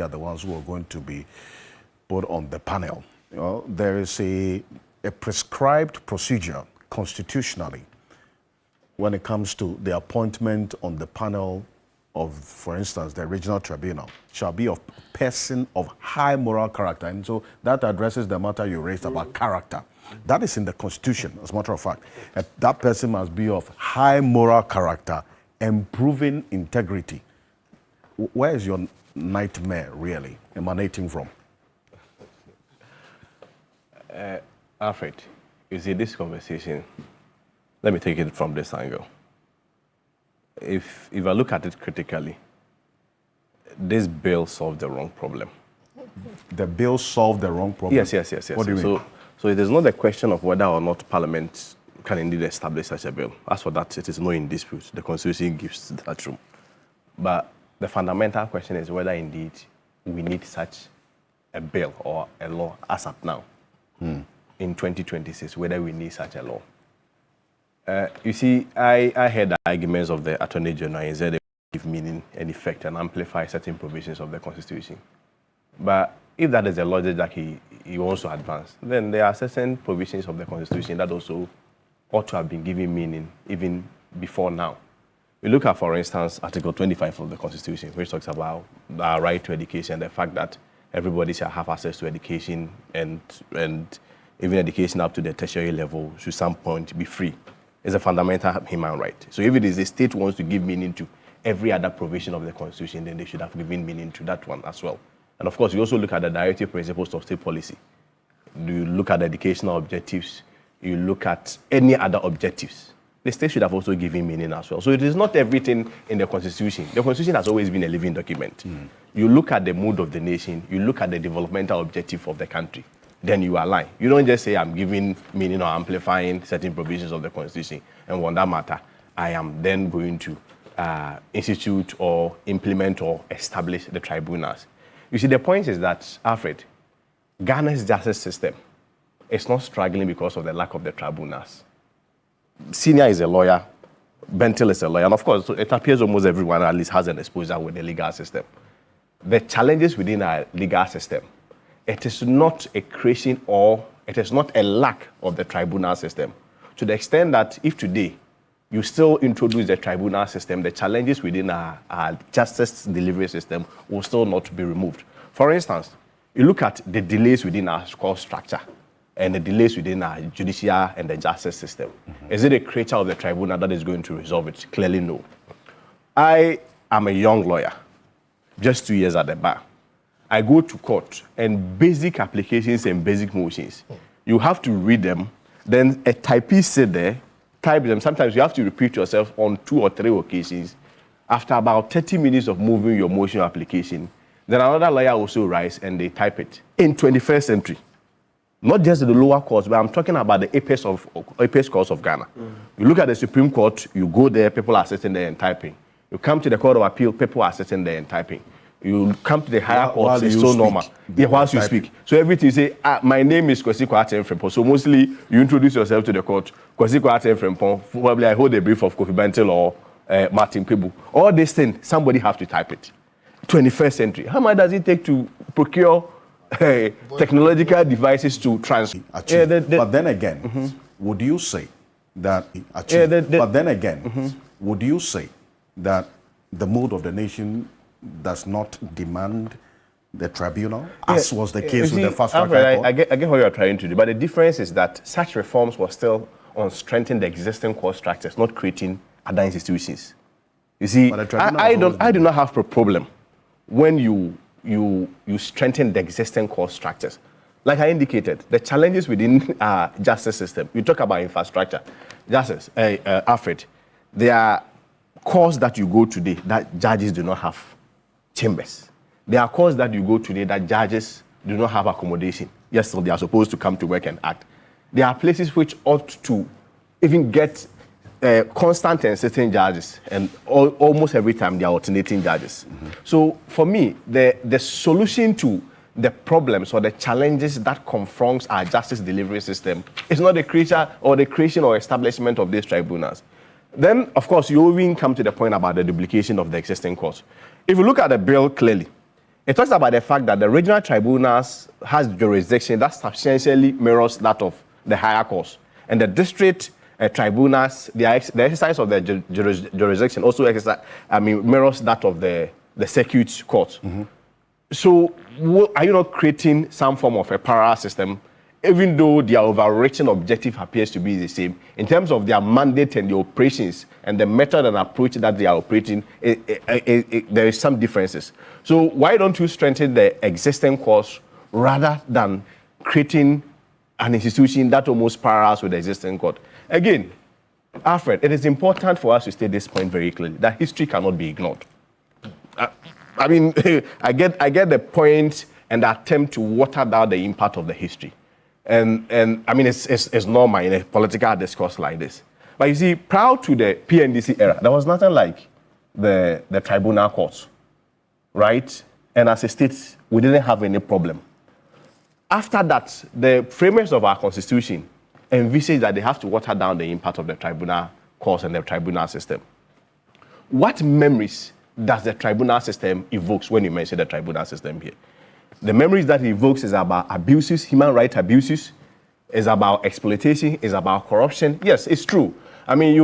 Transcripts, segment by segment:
are the ones who are going to be put on the panel. You know, there is a prescribed procedure constitutionally when it comes to the appointment on the panel of, for instance, the regional tribunal shall be of person of high moral character. And so that addresses the matter you raised about character. That is in the Constitution, as a matter of fact. That person must be of high moral character and proven integrity. Where is your nightmare really emanating from? Alfred, you see this conversation, let me take it from this angle. If I look at it critically, this bill solved the wrong problem. The bill solved the wrong problem? Yes. What do you mean? So it is not a question of whether or not Parliament can indeed establish such a bill. As for that, it is not in dispute. The Constitution gives that room. But the fundamental question is whether indeed we need such a bill or a law as at now in 2026, whether we need such a law. You see, I heard the arguments of the Attorney General and said they give meaning and effect and amplify certain provisions of the Constitution. But if that is the logic that he wants to advance, then there are certain provisions of the Constitution that also ought to have been given meaning even before now. We look at, for instance, Article 25 of the Constitution, which talks about our right to education, the fact that everybody shall have access to education and even education up to the tertiary level should some point be free. It's a fundamental human right. So if it is the state wants to give meaning to every other provision of the Constitution, then they should have given meaning to that one as well. And of course, you also look at the directive principles of state policy. You look at the educational objectives, you look at any other objectives. The state should have also given meaning as well. So it is not everything in the Constitution. The Constitution has always been a living document. You look at the mood of the nation, you look at the developmental objective of the country, then you align. You don't just say, I'm giving meaning or amplifying certain provisions of the Constitution, and on that matter, I am then going to institute or implement or establish the tribunals. You see, the point is that, Alfred, Ghana's justice system is not struggling because of the lack of the tribunals. Senior is a lawyer, Bentil is a lawyer, and of course, it appears almost everyone at least has an exposure with the legal system. The challenges within our legal system, it is not a creation or it is not a lack of the tribunal system. To the extent that if today you still introduce the tribunal system, the challenges within our justice delivery system will still not be removed. For instance, you look at the delays within our court structure and the delays within our judicial and the justice system. Is it a creature of the tribunal that is going to resolve it? Clearly no. I am a young lawyer, just 2 years at the bar. I go to court and basic applications and basic motions, you have to read them, then a typist sit there, type them. Sometimes you have to repeat yourself on 2 or 3 occasions. After about 30 minutes of moving your motion application, then another lawyer also writes and they type it. In 21st century, not just the lower courts, but I'm talking about the apex courts of Ghana. You look at the Supreme Court, you go there, people are sitting there and typing. You come to the Court of Appeal, people are sitting there and typing. You come to the higher courts, it's so normal. Yeah, whilst you speak. So everything you say, my name is Kwesi Kwarteng Frimpong. So mostly you introduce yourself to the court, Kwesi Kwarteng Frimpong, probably I hold a brief of Kofi Bentil or Martin Pebu. All these things, somebody have to type it. 21st century. How much does it take to procure technological devices to transfer? But then again, would you say that would you say that the mood of the nation does not demand the tribunal, as was the case with the fast-track high court? I get what you are trying to do, but the difference is that such reforms were still on strengthening the existing court structures, not creating other institutions. You see, I do not have a problem when you strengthen the existing court structures. Like I indicated, the challenges within our justice system, you talk about infrastructure. Justice, Alfred, there are courts that you go today that judges do not have chambers. There are courts that you go today that judges do not have accommodation. Yes, so they are supposed to come to work and act. There are places which ought to even get constant and certain judges, and almost every time they are alternating judges. So for me, the solution to the problems or the challenges that confronts our justice delivery system is not the creation or establishment of these tribunals. Then, of course, you even come to the point about the duplication of the existing courts. If you look at the bill clearly, it talks about the fact that the regional tribunals has jurisdiction that substantially mirrors that of the higher courts. And the district tribunals, the exercise of their jurisdiction also mirrors that of the circuit court. So are you not creating some form of a parallel system, even though their overarching objective appears to be the same? In terms of their mandate and the operations and the method and approach that they are operating, there is some differences. So why don't you strengthen the existing courts rather than creating an institution that almost parallels with the existing court? Again, Alfred, it is important for us to state this point very clearly, that history cannot be ignored. I mean, I get the point and the attempt to water down the impact of the history. And I mean, it's normal in a political discourse like this. But you see, prior to the PNDC era, there was nothing like the tribunal courts, right? And as a state, we didn't have any problem. After that, the framers of our constitution envisage that they have to water down the impact of the tribunal courts and the tribunal system. What memories does the tribunal system evokes when you mention the tribunal system here? The memories that it evokes is about abuses, human rights abuses, is about exploitation, is about corruption. Yes, it's true. I mean,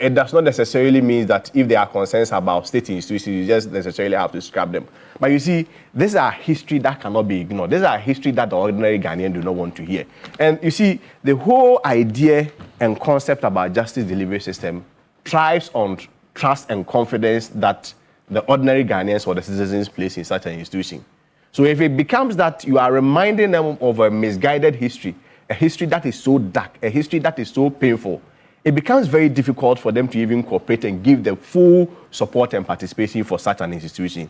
it does not necessarily mean that if there are concerns about state institutions, you just necessarily have to scrap them. But you see, these are history that cannot be ignored. These are history that the ordinary Ghanaian do not want to hear. And you see, the whole idea and concept about justice delivery system thrives on trust and confidence that the ordinary Ghanaians or the citizens place in such an institution. So if it becomes that you are reminding them of a misguided history, a history that is so dark, a history that is so painful, it becomes very difficult for them to even cooperate and give the full support and participation for such an institution.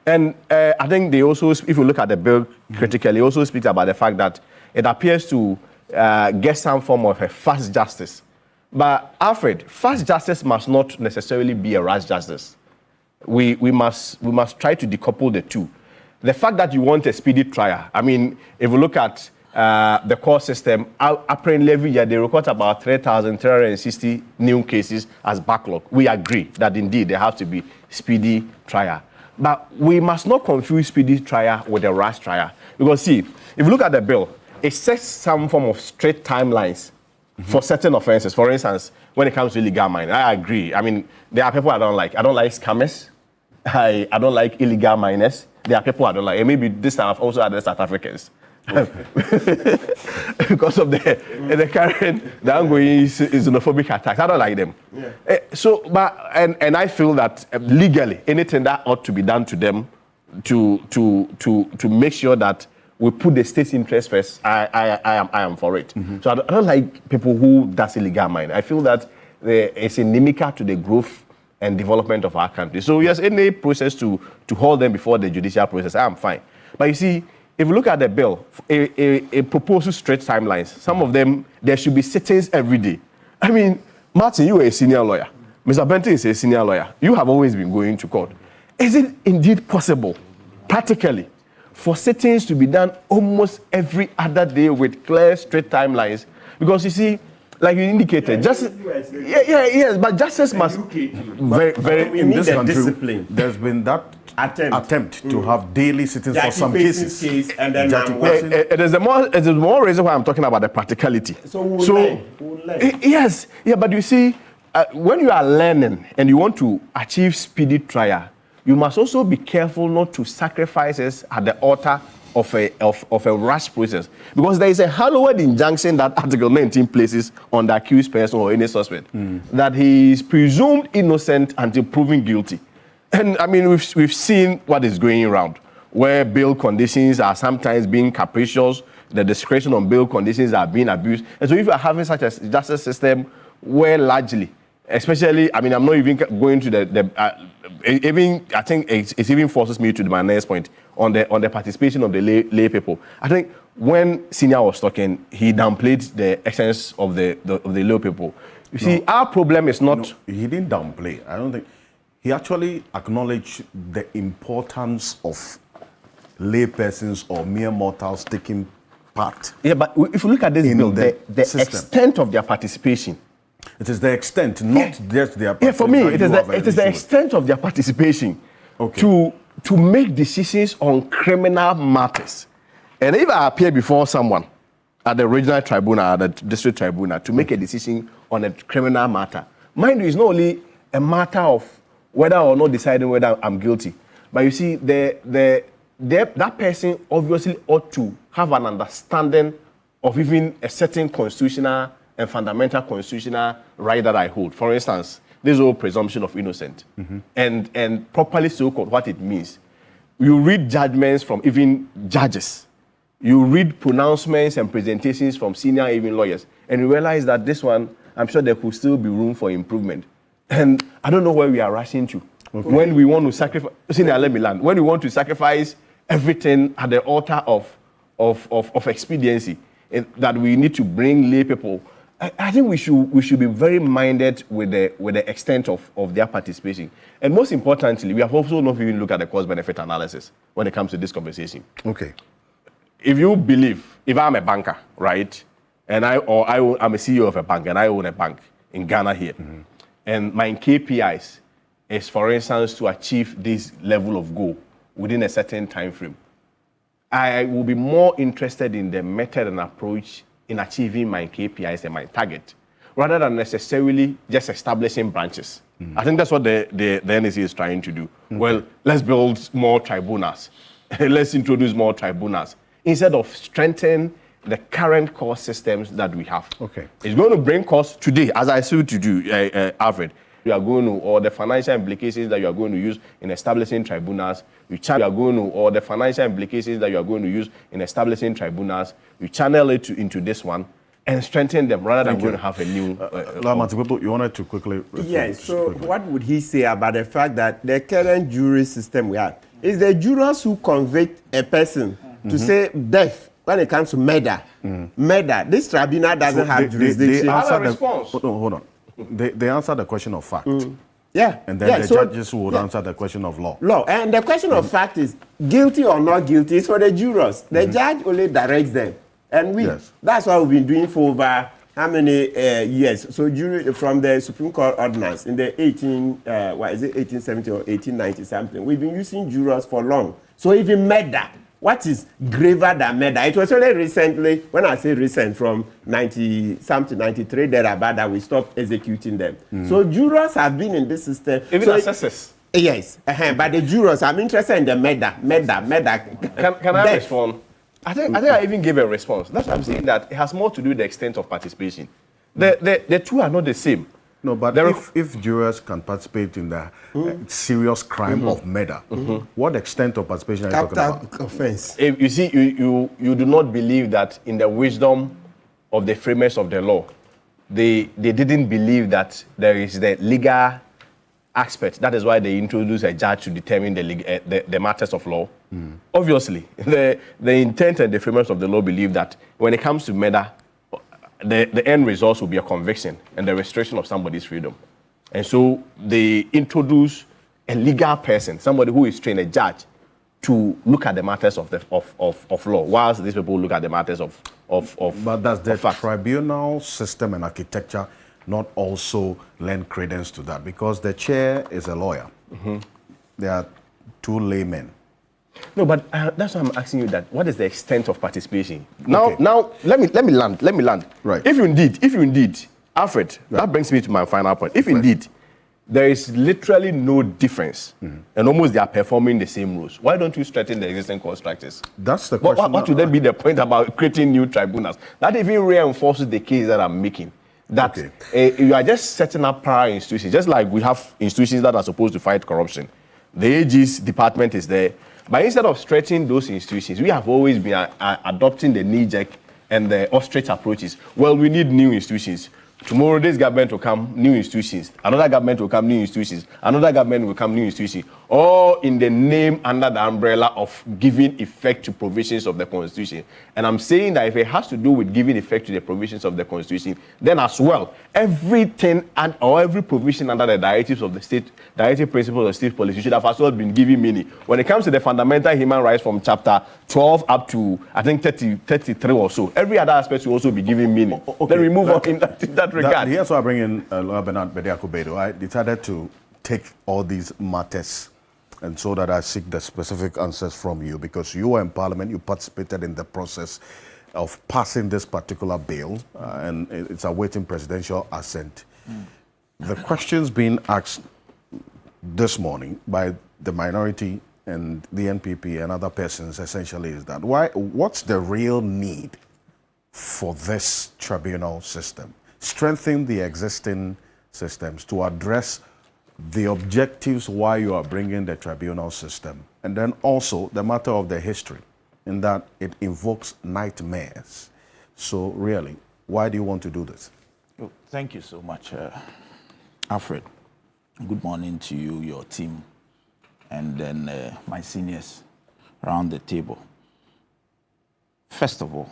And I think they also, if you look at the bill critically, also speaks about the fact that it appears to get some form of a fast justice. But Alfred, fast justice must not necessarily be a rush justice. We must try to decouple the two. The fact that you want a speedy trial, I mean, if we look at the court system, apparently every year they record about 3,360 new cases as backlog. We agree that indeed there has to be speedy trial. But we must not confuse speedy trial with a rush trial. Because see, if you look at the bill, it sets some form of strict timelines for certain offenses. For instance, when it comes to illegal mining, I agree. I mean, there are people I don't like. I don't like scammers. I don't like illegal miners. There are people I don't like. And maybe this time I've also had the South Africans. Because of the current, the ongoing xenophobic attacks. I don't like them. Yeah. And I feel that legally, anything that ought to be done to them to make sure that we put the state's interest first, I am for it. Mm-hmm. So I don't like people who does illegal mining. I feel that it's inimical to the growth and development of our country. So yes, any process to hold them before the judicial process, I am fine. But you see, if you look at the bill, it proposes straight timelines. Some of them, there should be sittings every day. I mean, Martin, you are a senior lawyer. Mr. Benton is a senior lawyer. You have always been going to court. Is it indeed possible, practically, for sittings to be done almost every other day with clear, straight timelines? Because you see, like you indicated, justice. Yes, but justice must very in this country. Discipline. There's been that attempt to have daily sittings for some cases. And then it is the more reason why I'm talking about the practicality. Yes, but you see, when you are learning and you want to achieve speedy trial, you must also be careful not to sacrifice us at the altar of a rush process, because there is a hallowed injunction that Article 19 places on the accused person or any suspect that he is presumed innocent until proven guilty. And I mean, we've seen what is going around, where bail conditions are sometimes being capricious, the discretion on bail conditions are being abused. And so if you are having such a justice system where largely, especially, I mean, I'm not even going to I think it even forces me to my next point on the participation of the lay people. I think when Senior was talking, he downplayed the essence of the lay people. You see, our problem is not... he didn't downplay. I don't think... He actually acknowledged the importance of lay persons or mere mortals taking part. Yeah, but if you look at this bill, the extent of their participation... It is the extent, not just their participation. Yeah, for me, it is the extent of their participation to to make decisions on criminal matters. And if I appear before someone at the regional tribunal, at the district tribunal, to make a decision on a criminal matter, mind you, it's not only a matter of whether or not deciding whether I'm guilty, but you see, that person obviously ought to have an understanding of even a certain constitutional and fundamental constitutional right that I hold. For instance, this whole presumption of innocence, and properly so called what it means. You read judgments from even judges. You read pronouncements and presentations from senior even lawyers, and you realize that this one, I'm sure there could still be room for improvement. And I don't know where we are rushing to. Okay. When we want to sacrifice, let me land. When we want to sacrifice everything at the altar of expediency, that we need to bring lay people, I think we should be very minded with the extent of their participation. And most importantly, we have also not even looked at the cost-benefit analysis when it comes to this conversation. Okay. If you believe, if I'm a banker, right, and I'm a CEO of a bank, and I own a bank in Ghana here, and my KPIs is, for instance, to achieve this level of goal within a certain time frame, I will be more interested in the method and approach in achieving my KPIs and my target, rather than necessarily just establishing branches. I think that's what the NEC is trying to do. Well, let's build more tribunals. Let's introduce more tribunals, instead of strengthening the current cost systems that we have. Okay. It's going to bring costs today, as I said to do, Alfred. You are going to, or the financial implications that you are going to use in establishing tribunals, you are going to, or the financial implications that you are going to use in establishing tribunals, you channel it into this one and strengthen them rather than going to have a new. You wanted to quickly. Yes. So, what would he say about the fact that the current jury system we have is the jurors who convict a person to say death when it comes to murder? Murder. This tribunal doesn't have jurisdiction. They answer the response. Hold on. They answer the question of fact. Yeah. And then the judges would answer the question of law. Law. And the question of fact is guilty or not guilty is for the jurors. The judge only directs them. And that's what we've been doing for over how many years? So jury from the Supreme Court ordinance in the 1870 or 1890 something, we've been using jurors for long. So even murder, what is graver than murder? It was only recently, when I say recent, from 90-something, 93, thereabout, that we stopped executing them. So jurors have been in this system. Even assessors. Yes, but the jurors, I'm interested in the murder. Can I respond? I think I even gave a response. That's why I'm saying that it has more to do with the extent of participation. The two are not the same. No, but if jurors can participate in the serious crime of murder, what extent of participation are you talking about? Capital offense. If you see, you do not believe that in the wisdom of the framers of the law, they didn't believe that there is the legal aspect. That is why they introduced a judge to determine the matters of law. Obviously, the intent and the framers of the law believe that when it comes to murder, the end result will be a conviction and the restriction of somebody's freedom. And so they introduce a legal person, somebody who is trained, a judge, to look at the matters of law, whilst these people look at the matters of But does the fact. tribunal system and architecture not also lend credence to that? Because the chair is a lawyer. There are two laymen. No, but that's why I'm asking you that. What is the extent of participation? Now, let me land. Right. If you indeed, Alfred, that brings me to my final point. If indeed there is literally no difference, and almost they are performing the same roles, why don't you strengthen the existing court structures? That's the question. What would then be the point about creating new tribunals? That even reinforces the case that I'm making. That you are just setting up prior institutions, just like we have institutions that are supposed to fight corruption. The AG's department is there. But instead of stretching those institutions, we have always been adopting the knee-jerk and the ostrich approaches. Well, we need new institutions. Tomorrow, this government will come, new institutions. Another government will come, new institutions. Another government will come, new institutions. All in the name, under the umbrella of giving effect to provisions of the Constitution. And I'm saying that if it has to do with giving effect to the provisions of the Constitution, then as well, everything or every provision under the directives of the state, directive principles of state policy should have as well been given meaning. When it comes to the fundamental human rights from chapter 12 up to, I think, 33 or so, every other aspect should also be given meaning. Then we move on in that regard. Here's why I bring in Bernard Bediako Bedo. I decided to take all these matters And so that I seek the specific answers from you, because you were in Parliament, you participated in the process of passing this particular bill, and it's awaiting presidential assent. The questions being asked this morning by the minority and the NPP and other persons essentially is that what's the real need for this tribunal system? Strengthen the existing systems to address the objectives why you are bringing the tribunal system, and then also the matter of the history, in that it invokes nightmares. So really, why do you want to do this? Oh, thank you so much, Alfred. Good morning to you, your team, and then my seniors around the table. First of all,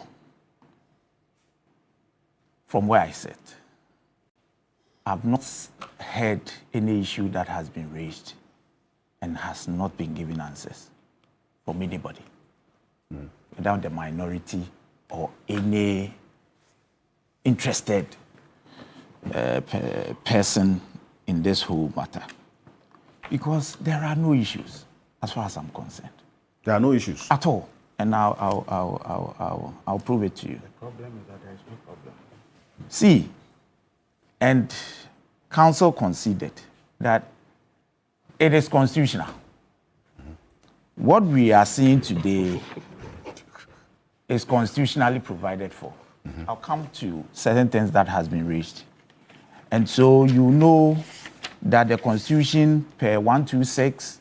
from where I sit, I've not heard any issue that has been raised and has not been given answers from anybody, without the minority or any interested person in this whole matter. Because there are no issues, as far as I'm concerned. There are no issues At all. And I'll prove it to you. The problem is that there is no problem. See, and council conceded that it is constitutional. What we are seeing today is constitutionally provided for. I'll come to certain things that has been raised. And so you know that the Constitution per 126,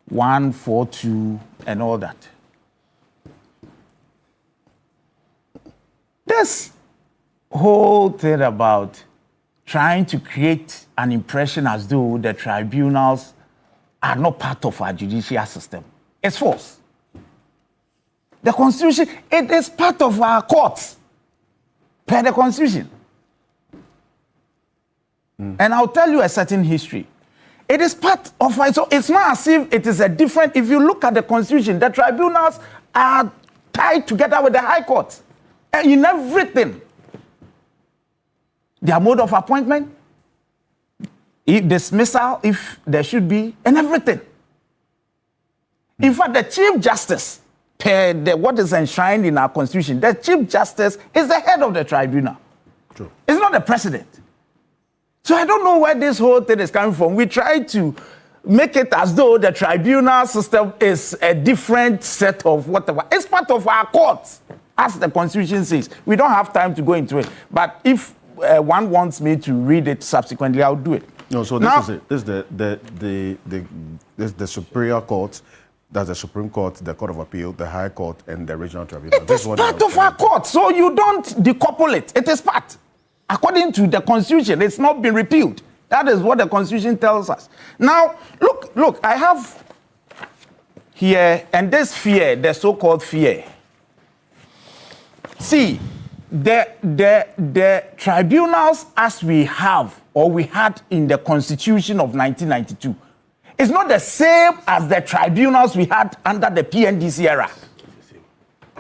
142, and all that. This whole thing about trying to create an impression as though the tribunals are not part of our judicial system is false. The Constitution, it is part of our courts, per the Constitution. And I'll tell you a certain history. It is part of it, so it's not as if it is a different, if you look at the Constitution, the tribunals are tied together with the High Court in everything. Their mode of appointment, if dismissal, if there should be, and everything. In fact, the Chief Justice, per what is enshrined in our Constitution, the Chief Justice is the head of the tribunal. True. It's not the president. So I don't know where this whole thing is coming from. We try to make it as though the tribunal system is a different set of whatever. It's part of our courts, as the Constitution says. We don't have time to go into it. But if one wants me to read it subsequently, I'll do it. No, so Now, this is the Superior Court, that's the Supreme Court, the Court of Appeal, the High Court, and the Regional Tribunal. it is part of our court, so you don't decouple it. It is part. According to the Constitution, it's not been repealed. That is what the Constitution tells us. Now, look, I have here, and this fear, the so-called fear. See, the tribunals as we have, or we had in the Constitution of 1992, is not the same as the tribunals we had under the PNDC era.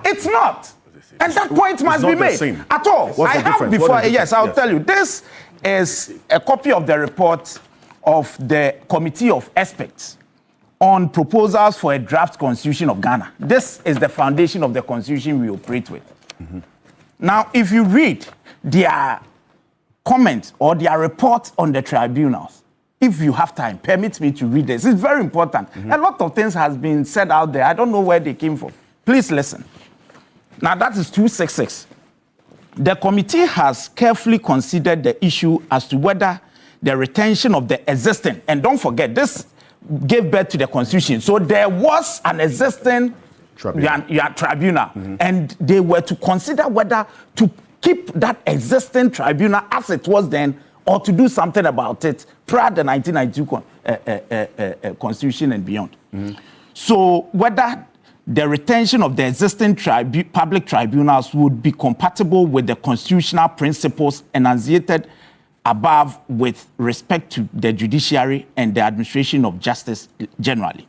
It's not. And that point must be made at all. What's I the have difference? before, What is the yes, I'll difference? tell you. This is a copy of the report of the Committee of Experts on proposals for a draft constitution of Ghana. This is the foundation of the constitution we operate with. Now, if you read their comments or their report on the tribunals, if you have time, permit me to read this. It's very important. A lot of things has been said out there. I don't know where they came from. Please listen. Now, that is 266. The committee has carefully considered the issue as to whether the retention of the existing, and don't forget, this gave birth to the Constitution. So there was an existing tribunal, and they were to consider whether to keep that existing tribunal as it was then, or to do something about it prior to the 1992 Constitution and beyond. So whether the retention of the existing public tribunals would be compatible with the constitutional principles enunciated above with respect to the judiciary and the administration of justice generally.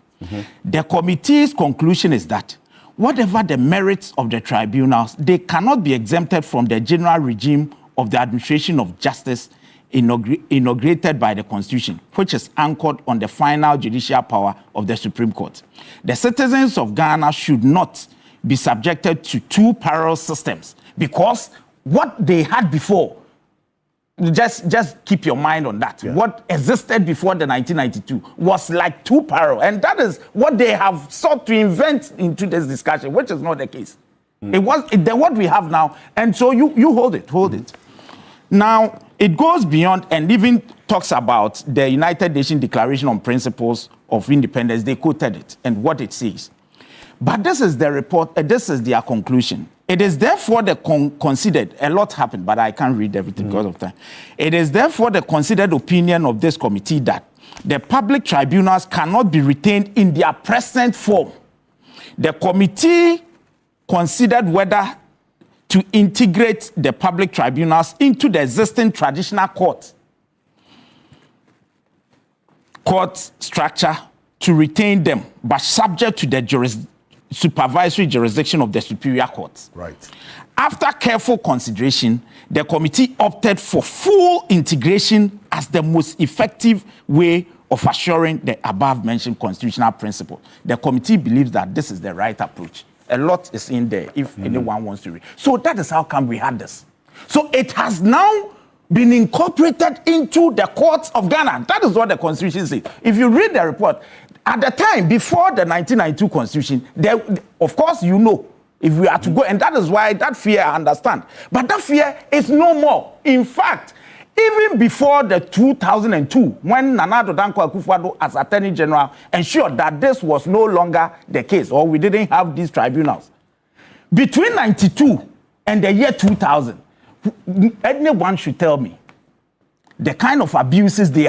The committee's conclusion is that whatever the merits of the tribunals, they cannot be exempted from the general regime of the administration of justice inaugurated by the Constitution, which is anchored on the final judicial power of the Supreme Court. The citizens of Ghana should not be subjected to two parallel systems, because what they had before, just keep your mind on that. Yeah. What existed before the 1992 was like two parallel, and that is what they have sought to invent into this discussion, which is not the case. What we have now, and so you hold it. Now, it goes beyond and even talks about the United Nations Declaration on Principles of Independence. They quoted it and what it says. But this is the report, this is their conclusion. It is therefore considered, a lot happened, but I can't read everything because of time. It is therefore the considered opinion of this committee that the public tribunals cannot be retained in their present form. The committee considered whether to integrate the public tribunals into the existing traditional court structure to retain them, but subject to the supervisory jurisdiction of the superior courts. Right. After careful consideration, the committee opted for full integration as the most effective way of assuring the above-mentioned constitutional principle. The committee believes that this is the right approach. A lot is in there if anyone wants to read. So that is how come we had this. So it has now been incorporated into the courts of Ghana. That is what the Constitution says. If you read the report, at the time, before the 1992 Constitution, of course, you know, if we are to go, and that is why that fear I understand. But that fear is no more. In fact, even before the 2002, when Nana Addo Dankwa Akufo-Addo as Attorney General ensured that this was no longer the case, or we didn't have these tribunals, between 92 and the year 2000, anyone should tell me the kind of abuses they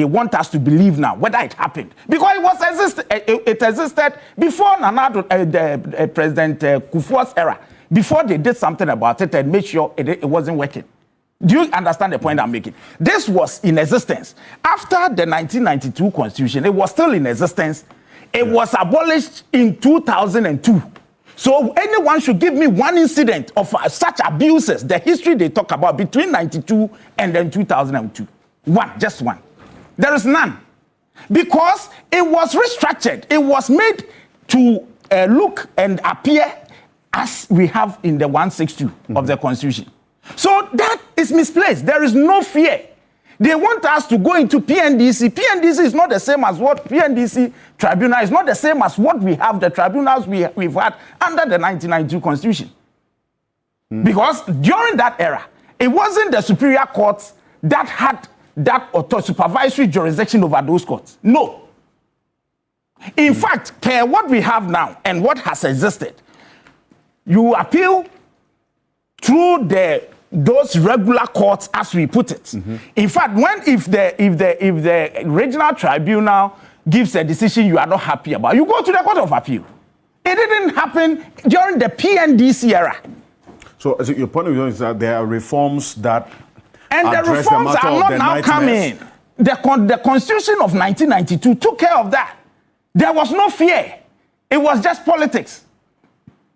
want us to believe now, whether it happened. Because it existed before Nana Addo, President Kufuor's era, before they did something about it and made sure it wasn't working. Do you understand the point I'm making? This was in existence. After the 1992 Constitution, it was still in existence. It was abolished in 2002. So anyone should give me one incident of such abuses, the history they talk about between 92 and then 2002. One, just one. There is none. Because it was restructured. It was made to look and appear as we have in the 162 of the Constitution. So that is misplaced. There is no fear. They want us to go into PNDC. PNDC is not the same as what PNDC tribunal is not the same as what we have, the tribunals we've had under the 1992 Constitution. Because during that era, it wasn't the superior courts that had that supervisory jurisdiction over those courts. No. In fact, what we have now and what has existed, you appeal through those regular courts, as we put it. In fact, if the regional tribunal gives a decision you are not happy about, you go to the Court of Appeal. It didn't happen during the PNDC era. So your point of view is that there are reforms that and the reforms are not now coming. The Constitution of 1992 took care of that. There was no fear. It was just politics.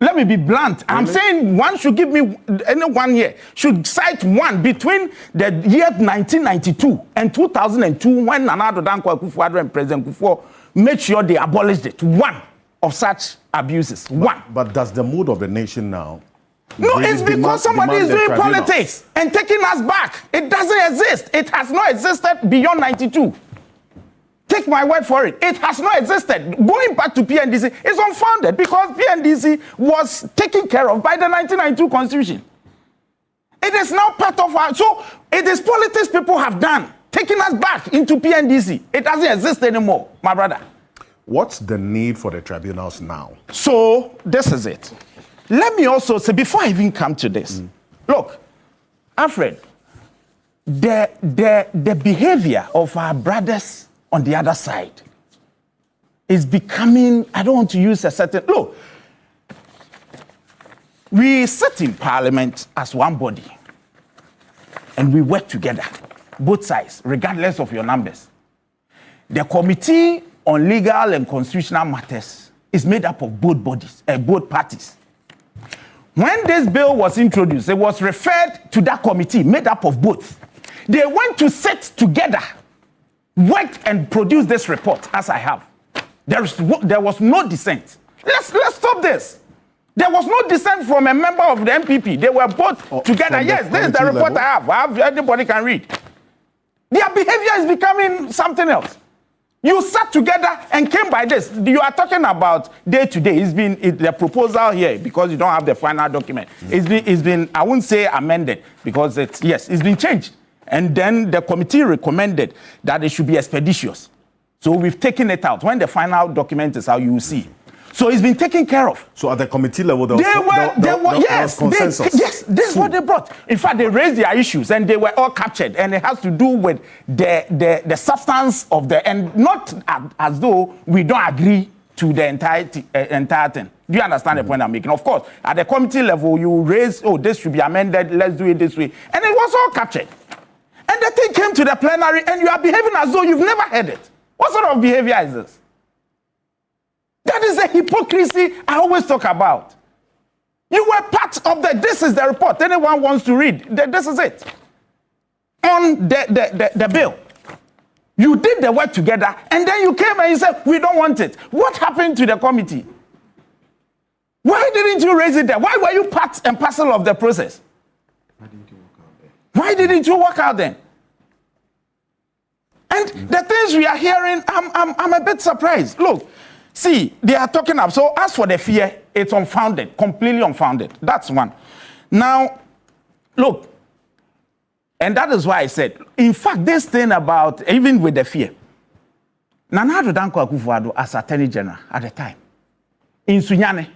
Let me be blunt. Really? I'm saying one should give me, anyone here should cite one between the year 1992 and 2002 when Nana Addo Dankwa Akufo-Addo and President Kufuor made sure they abolished it. One of such abuses. One. But does the mood of the nation now? No, it's because somebody is doing politics and taking us back. It doesn't exist. It has not existed beyond 92. Take my word for it. It has not existed. Going back to PNDC is unfounded because PNDC was taken care of by the 1992 Constitution. It is now part of our... So it is politics people have done, taking us back into PNDC. It doesn't exist anymore, my brother. What's the need for the tribunals now? So this is it. Let me also say, before I even come to this, look, Alfred, the behavior of our brothers on the other side is becoming, I don't want to use a certain, look, we sit in parliament as one body and we work together, both sides, regardless of your numbers. The Committee on Legal and Constitutional Matters is made up of both bodies, both parties. When this bill was introduced, it was referred to that committee made up of both. they went to sit together, work and produce this report as I have. There was no dissent. Let's stop this. There was no dissent from a member of the MPP. They were both together. Yes, this is the report level? I have. Anybody can read. Their behavior is becoming something else. You sat together and came by this. You are talking about day to day. The proposal here, because you don't have the final document. It's been, I wouldn't say amended, because it's been changed. And then the committee recommended that it should be expeditious. So we've taken it out. When the final document is out, you will see. So it's been taken care of. So at the committee level, there was consensus. Yes, this is what they brought. In fact, they raised their issues and they were all captured. And it has to do with the substance of and not as though we don't agree to the entire thing. Do you understand the point I'm making? Of course, at the committee level, you raise, this should be amended, let's do it this way. And it was all captured. And the thing came to the plenary and you are behaving as though you've never heard it. What sort of behavior is this? That is the hypocrisy I always talk about. You were part of this is the report. Anyone wants to read, this is it. On the bill. You did the work together, and then you came and you said, we don't want it. What happened to the committee? Why didn't you raise it there? Why were you part and parcel of the process? Why didn't you work out then? And the things we are hearing, I'm a bit surprised. Look, see, they are talking up. So as for the fear, it's unfounded, completely unfounded. That's one. Now, look, and that is why I said, in fact, this thing about, even with the fear, Nana Addo Dankwa Akufo-Addo as Attorney General at the time, in Sunyane,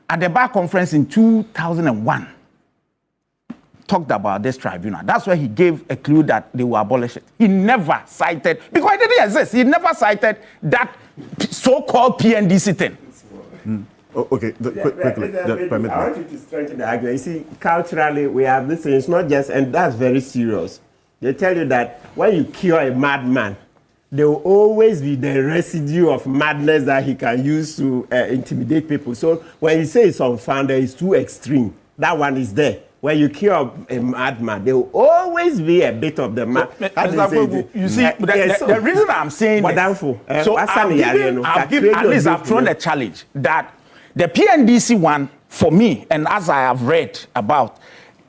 at the Bar Conference in 2001, talked about this tribunal. That's where he gave a clue that they will abolish it. He never cited, because it didn't exist, he never cited that so-called PNDC thing. Okay, quickly, permit I want you to strengthen the argument. You see, culturally, we have this thing. It's not just, and that's very serious. They tell you that when you cure a madman, there will always be the residue of madness that he can use to intimidate people. So when you say it's unfounded, it's too extreme. That one is there. When you cure a madman, there will always be a bit of the mad. You see, the reason I'm saying this, so I've thrown a challenge that the PNDC one, for me, and as I have read about,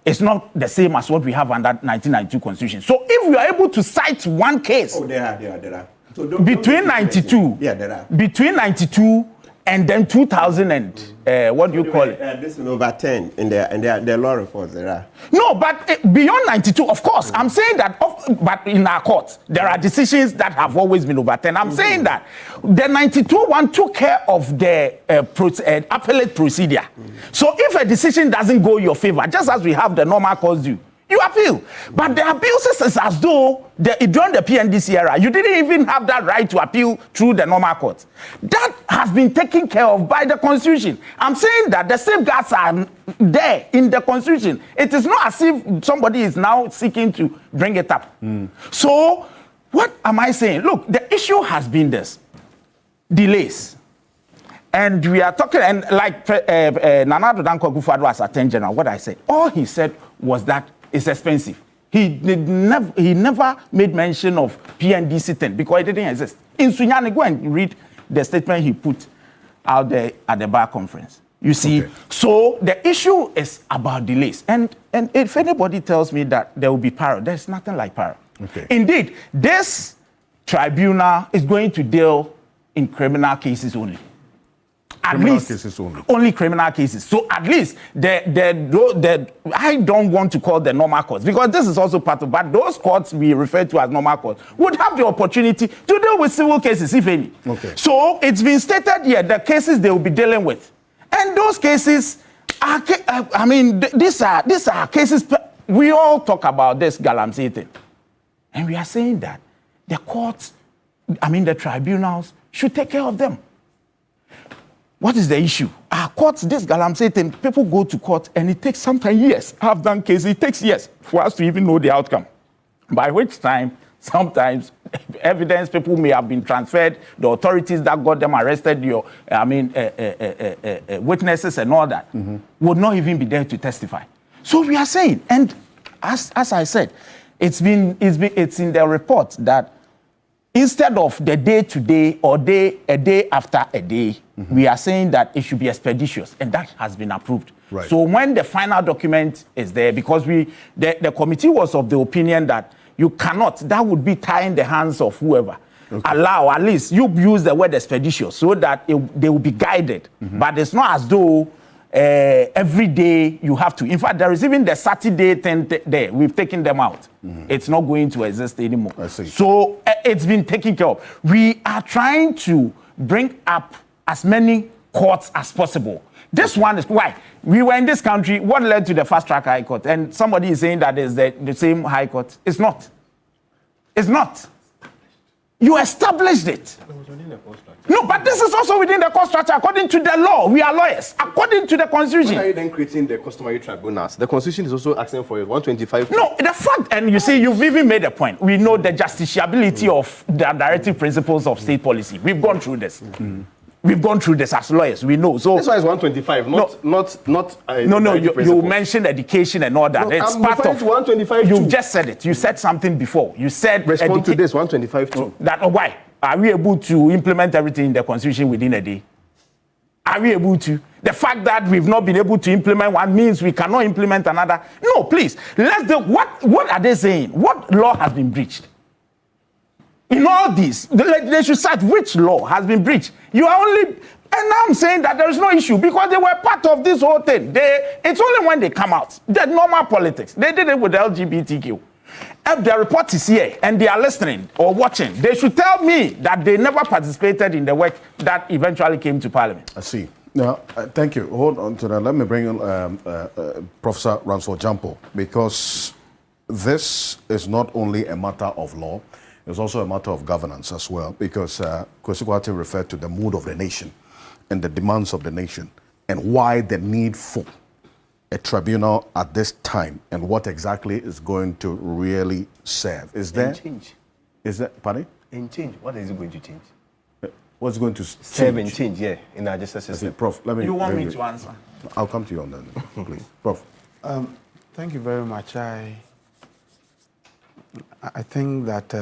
it's not the same as what we have under 1992 Constitution. So if we are able to cite one case, there are. So between 92, there are. Between 92 and then 2000 and what do you call it? This is over 10 in their law reports. There are. No, but beyond 92, of course, I'm saying that. But in our courts, there are decisions that have always been over 10. I'm saying that the 92 one took care of the appellate procedure. So if a decision doesn't go your favor, just as we have the normal courts do, you appeal. But the abuses is as though during the PNDC era, you didn't even have that right to appeal through the normal courts. That has been taken care of by the Constitution. I'm saying that the safeguards are there in the Constitution. It is not as if somebody is now seeking to bring it up. So what am I saying? Look, the issue has been this. Delays. And we are talking, and like Nana Addo Dankwa Akufo-Addo as Attorney General, what I said, all he said was that it's expensive. He never made mention of PNDC 10 because it didn't exist. In Sunyane, go and read the statement he put out there at the Bar Conference. You see, so the issue is about delays. And if anybody tells me that there will be power, there's nothing like power. Okay. Indeed, this tribunal is going to deal in criminal cases only. Only criminal cases. So at least I don't want to call the normal courts because this is also part of. But those courts we refer to as normal courts would have the opportunity to deal with civil cases, if any. Okay. So it's been stated here the cases they will be dealing with, and those cases are. I mean, these are cases. We all talk about this Galamsey thing, and we are saying that the courts, the tribunals should take care of them. What is the issue? Our courts, this Galamsey thing, people go to court and it takes sometimes years. I've done cases, it takes years for us to even know the outcome. By which time, sometimes evidence, people may have been transferred, the authorities that got them arrested, witnesses and all that, would not even be there to testify. So we are saying, and as I said, It's in the report that instead of the day to day or a day after a day, we are saying that it should be expeditious, and that has been approved. Right. So when the final document is there, because the committee was of the opinion that you cannot, that would be tying the hands of whoever. Okay. Allow, at least you use the word expeditious so that they will be guided. But it's not as though every day you have to. In fact, there is even the Saturday thing there. We've taken them out. It's not going to exist anymore. I see. So it's been taken care of. We are trying to bring up as many courts as possible. This one is why we were in this country. What led to the fast track high court? And somebody is saying that is the same high court. It's not. It's not. You established it. No, but this is also within the court structure according to the law. We are lawyers. According to the constitution. Why are you then creating the customary tribunals? The constitution is also asking for it. 125. No, the fact, and you see, you've even made a point. We know the justiciability of the directive principles of state policy. We've gone through this. We've gone through this as lawyers. We know. So that's why it's 125, not. No. You mentioned education and all that. No, it's I'm part of 125. You just said it. You said something before. You said respond to this 125 too. That why are we able to implement everything in the constitution within a day? Are we able to? The fact that we've not been able to implement one means we cannot implement another. No, please. What are they saying? What law has been breached? In all this, they should cite which law has been breached. You are only, and now I'm saying that there is no issue because they were part of this whole thing. It's only when they come out, the normal politics. They did it with the LGBTQ. If their report is here and they are listening or watching, they should tell me that they never participated in the work that eventually came to Parliament. I see. Now, thank you. Hold on to that. Let me bring in Professor Ransford Jampo, because this is not only a matter of law, it's also a matter of governance as well, because Kwesi Kwarteng referred to the mood of the nation and the demands of the nation and why the need for a tribunal at this time and what exactly is going to really serve. Is there? Change. Is that, pardon? And change. What is it going to change? What's going to serve and change, yeah, in our justice system. Prof, let me. You want me to answer? I'll come to you on that, please. Prof. Thank you very much. I think that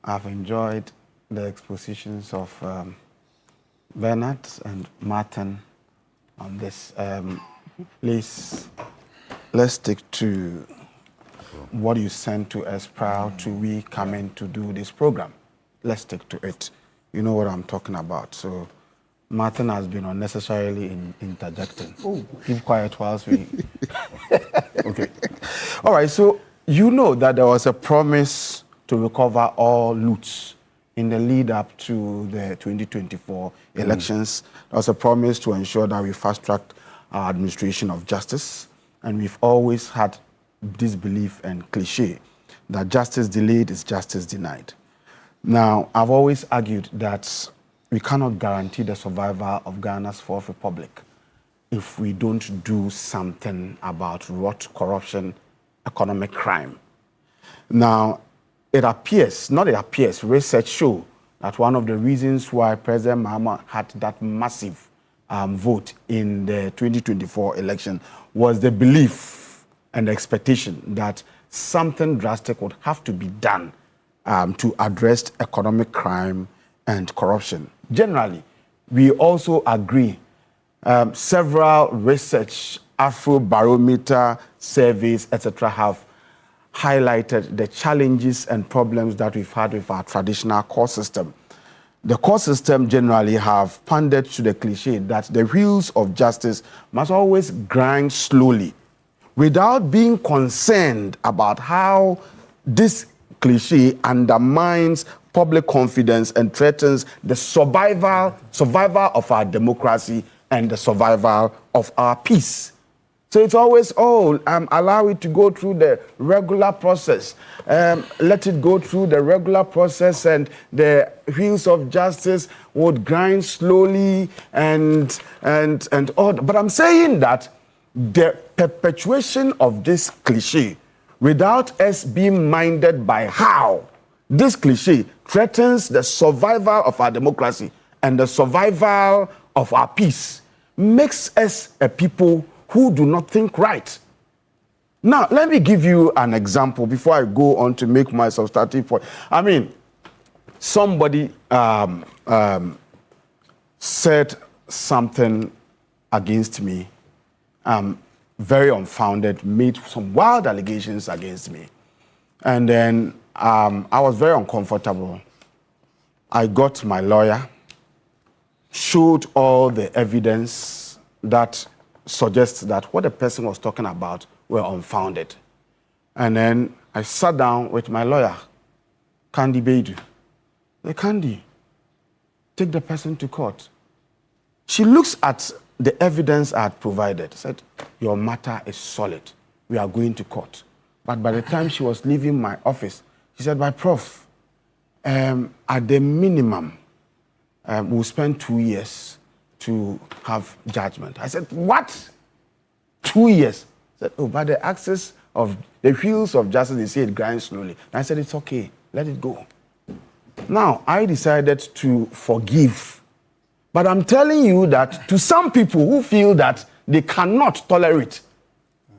I've enjoyed the expositions of Bernard and Martin on this. Please, let's stick to what you sent to us prior to we coming to do this program. Let's stick to it. You know what I'm talking about. So Martin has been unnecessarily interjecting. Oh, keep quiet whilst we... Okay. All right, so you know that there was a promise to recover all loots in the lead up to the 2024 elections. There was a promise to ensure that we fast-tracked our administration of justice, and we've always had this belief and cliche that justice delayed is justice denied. Now, I've always argued that we cannot guarantee the survival of Ghana's fourth republic if we don't do something about rot, corruption, economic crime. Now, research show that one of the reasons why President Mahama had that massive vote in the 2024 election was the belief and the expectation that something drastic would have to be done to address economic crime and corruption. Generally, we also agree several research, Afrobarometer surveys, etc., have highlighted the challenges and problems that we've had with our traditional court system. The court system generally have pandered to the cliche that the wheels of justice must always grind slowly without being concerned about how this cliche undermines public confidence and threatens the survival of our democracy and the survival of our peace. So it's always, allow it to go through the regular process. Let it go through the regular process and the wheels of justice would grind slowly and all. But I'm saying that the perpetuation of this cliche without us being minded by how this cliche threatens the survival of our democracy and the survival of our peace makes us a people who do not think right. Now, let me give you an example before I go on to make my substantive point. I mean, somebody said something against me, very unfounded, made some wild allegations against me. And then I was very uncomfortable. I got my lawyer, showed all the evidence that suggests that what the person was talking about were unfounded. And then I sat down with my lawyer, Kandi Beidu. The Kandi, take the person to court. She looks at the evidence I had provided, said, your matter is solid. We are going to court. But by the time she was leaving my office, she said, my prof, at the minimum, we'll spend 2 years to have judgment. I said, what? 2 years? I said, oh, by the axis of the wheels of justice, they say it grinds slowly. And I said, it's okay, let it go. Now, I decided to forgive. But I'm telling you that to some people who feel that they cannot tolerate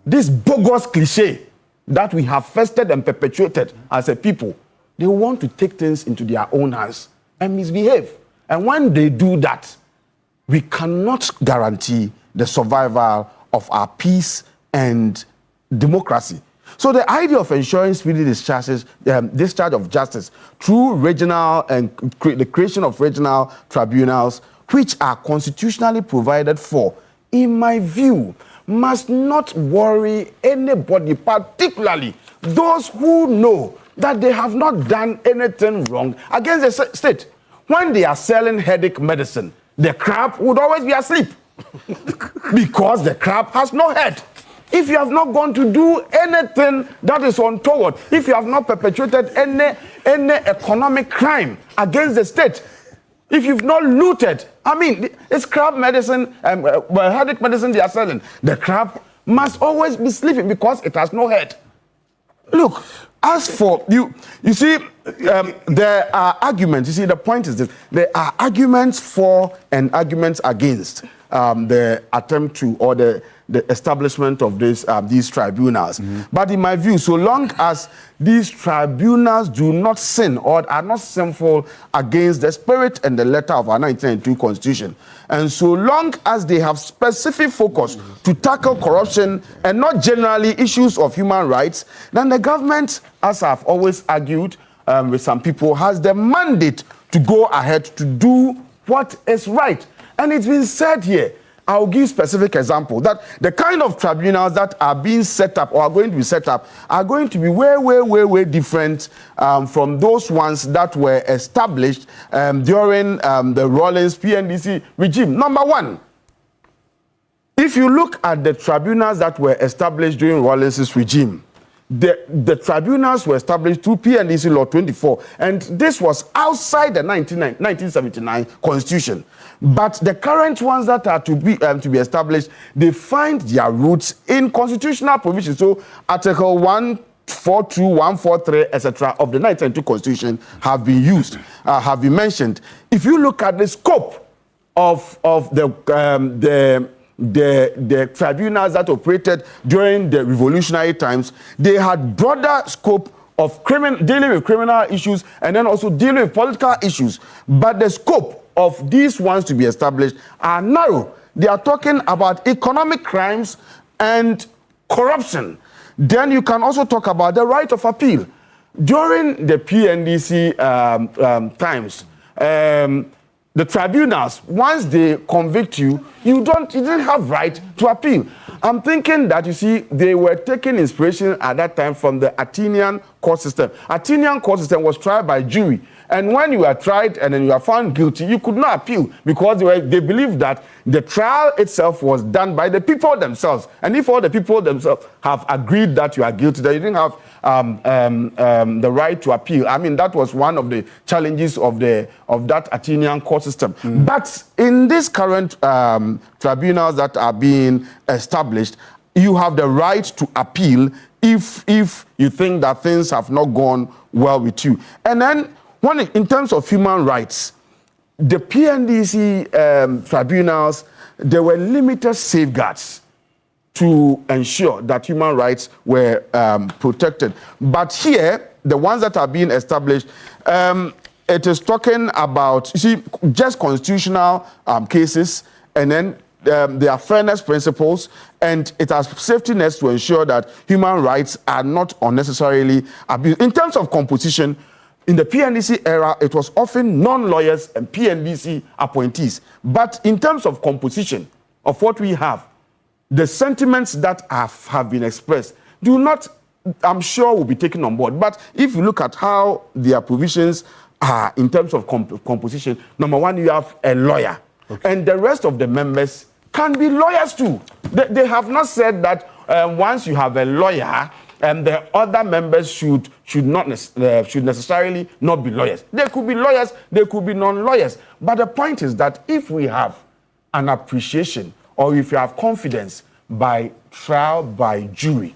this bogus cliche that we have festered and perpetuated as a people, they want to take things into their own hands and misbehave. And when they do that, we cannot guarantee the survival of our peace and democracy. So the idea of ensuring speedy discharge of justice through regional and the creation of regional tribunals, which are constitutionally provided for, in my view, must not worry anybody, particularly those who know that they have not done anything wrong against the state. When they are selling headache medicine, the crab would always be asleep because the crab has no head. If you have not gone to do anything that is untoward, if you have not perpetrated any economic crime against the state, if you've not looted, I mean, it's crab medicine, headache medicine they are selling. The crab must always be sleeping because it has no head. Look, as for you see, there are arguments. You see, the point is this: there are arguments for and arguments against the attempt to or the establishment of these tribunals. Mm-hmm. But in my view, so long as these tribunals do not sin or are not sinful against the spirit and the letter of our 1992 Constitution, and so long as they have specific focus to tackle corruption and not generally issues of human rights, then the government, as I've always argued with some people, has the mandate to go ahead to do what is right. And it's been said here, I'll give specific example, that the kind of tribunals that are being set up or are going to be set up are going to be way different from those ones that were established during the Rawlings PNDC regime. Number one, if you look at the tribunals that were established during Rawlings' regime, the tribunals were established through PNDC Law 24, and this was outside the 1979 Constitution. But the current ones that are to be established, they find their roots in constitutional provisions. So Article 142, 143, etc. of the 1992 Constitution have been used, have been mentioned. If you look at the scope of the tribunals that operated during the revolutionary times, they had broader scope of dealing with criminal issues and then also dealing with political issues. But the scope of these ones to be established are narrow. They are talking about economic crimes and corruption. Then you can also talk about the right of appeal. During the PNDC times, the tribunals, once they convict you, you didn't have right to appeal. I'm thinking that, you see, they were taking inspiration at that time from the Athenian court system. Athenian court system was tried by jury. And when you are tried and then you are found guilty, you could not appeal because they believed that the trial itself was done by the people themselves. And if all the people themselves have agreed that you are guilty, then you didn't have the right to appeal. I mean, that was one of the challenges of that Athenian court system. Mm. But in these current tribunals that are being established, you have the right to appeal if you think that things have not gone well with you. And then, in terms of human rights, the PNDC tribunals, there were limited safeguards to ensure that human rights were protected. But here, the ones that are being established, it is talking about, you see, just constitutional cases, and then there are fairness principles, and it has safety nets to ensure that human rights are not unnecessarily abused. In terms of composition, in the PNDC era, it was often non-lawyers and PNDC appointees. But in terms of composition of what we have, the sentiments that have been expressed do not, I'm sure, will be taken on board. But if you look at how their provisions are in terms of composition, number one, you have a lawyer. Okay. And the rest of the members can be lawyers too. They have not said that once you have a lawyer, the other members should necessarily not be lawyers. They could be lawyers, they could be non-lawyers. But the point is that if we have an appreciation, or if you have confidence by trial by jury,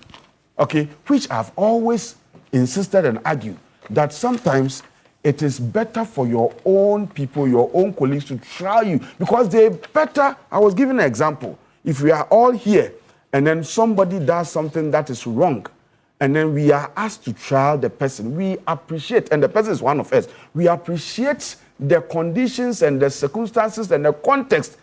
okay, which I've always insisted and argued that sometimes it is better for your own people, your own colleagues to trial you, because they better. I was giving an example. If we are all here and then somebody does something that is wrong, and then we are asked to trial the person, we appreciate, and the person is one of us, we appreciate the conditions and the circumstances and the context,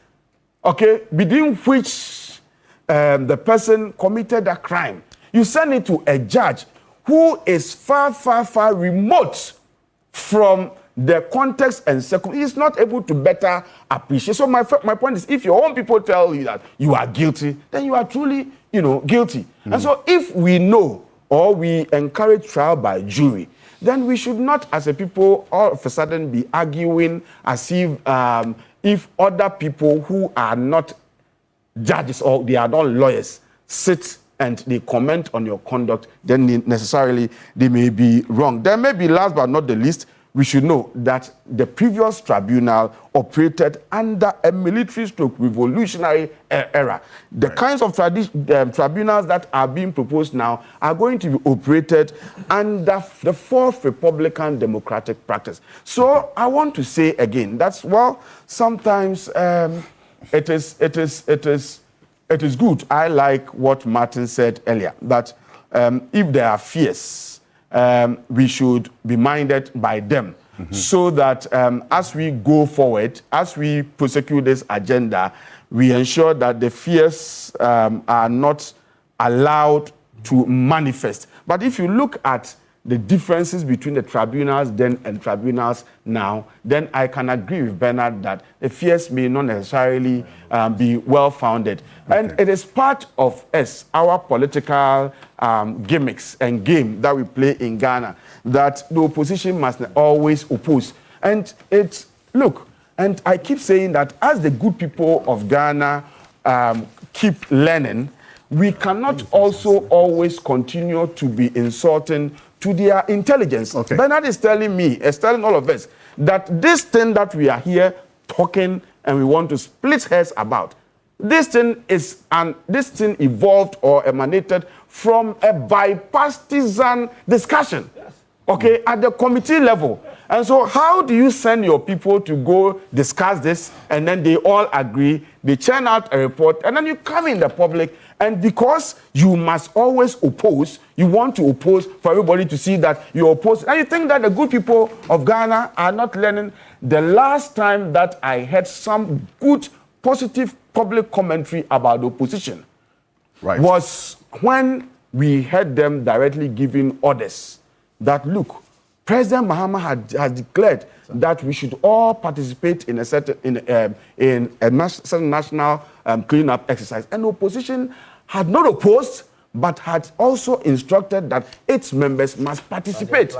okay, within which the person committed a crime. You send it to a judge who is far, far, far remote from the context and circumstances. He's not able to better appreciate. So my point is, if your own people tell you that you are guilty, then you are truly, guilty. And so if we know or we encourage trial by jury, then we should not, as a people, all of a sudden be arguing as if other people who are not judges or they are not lawyers sit and they comment on your conduct, then necessarily they may be wrong. There may be, last but not the least, we should know that the previous tribunal operated under a military-stroke revolutionary era. The kinds of tribunals that are being proposed now are going to be operated under the fourth Republican democratic practice. So I want to say again, that's, well, sometimes it is good. I like what Martin said earlier, that if there are fears, we should be minded by them, so that as we go forward, as we prosecute this agenda, we ensure that the fears are not allowed to manifest. But if you look at the differences between the tribunals then and tribunals now, then I can agree with Bernard that the fears may not necessarily be well-founded. Okay. And it is part of us, our political gimmicks and game that we play in Ghana, that the opposition must always oppose. And look, and I keep saying that as the good people of Ghana keep learning, we cannot also always continue to be insulting to their intelligence. Okay. Bernard is telling me, is telling all of us, that this thing that we are here talking and we want to split hairs about, this thing evolved or emanated from a bipartisan discussion, okay, at the committee level. And so how do you send your people to go discuss this, and then they all agree, they churn out a report, and then you come in the public, and because you must always oppose, you want to oppose for everybody to see that you oppose, and you think that the good people of Ghana are not learning. The last time that I heard some good, positive public commentary about the opposition was when we heard them directly giving orders that, look, President Mahama has declared that we should all participate in a certain national cleanup exercise, and the opposition had not opposed, but had also instructed that its members must participate.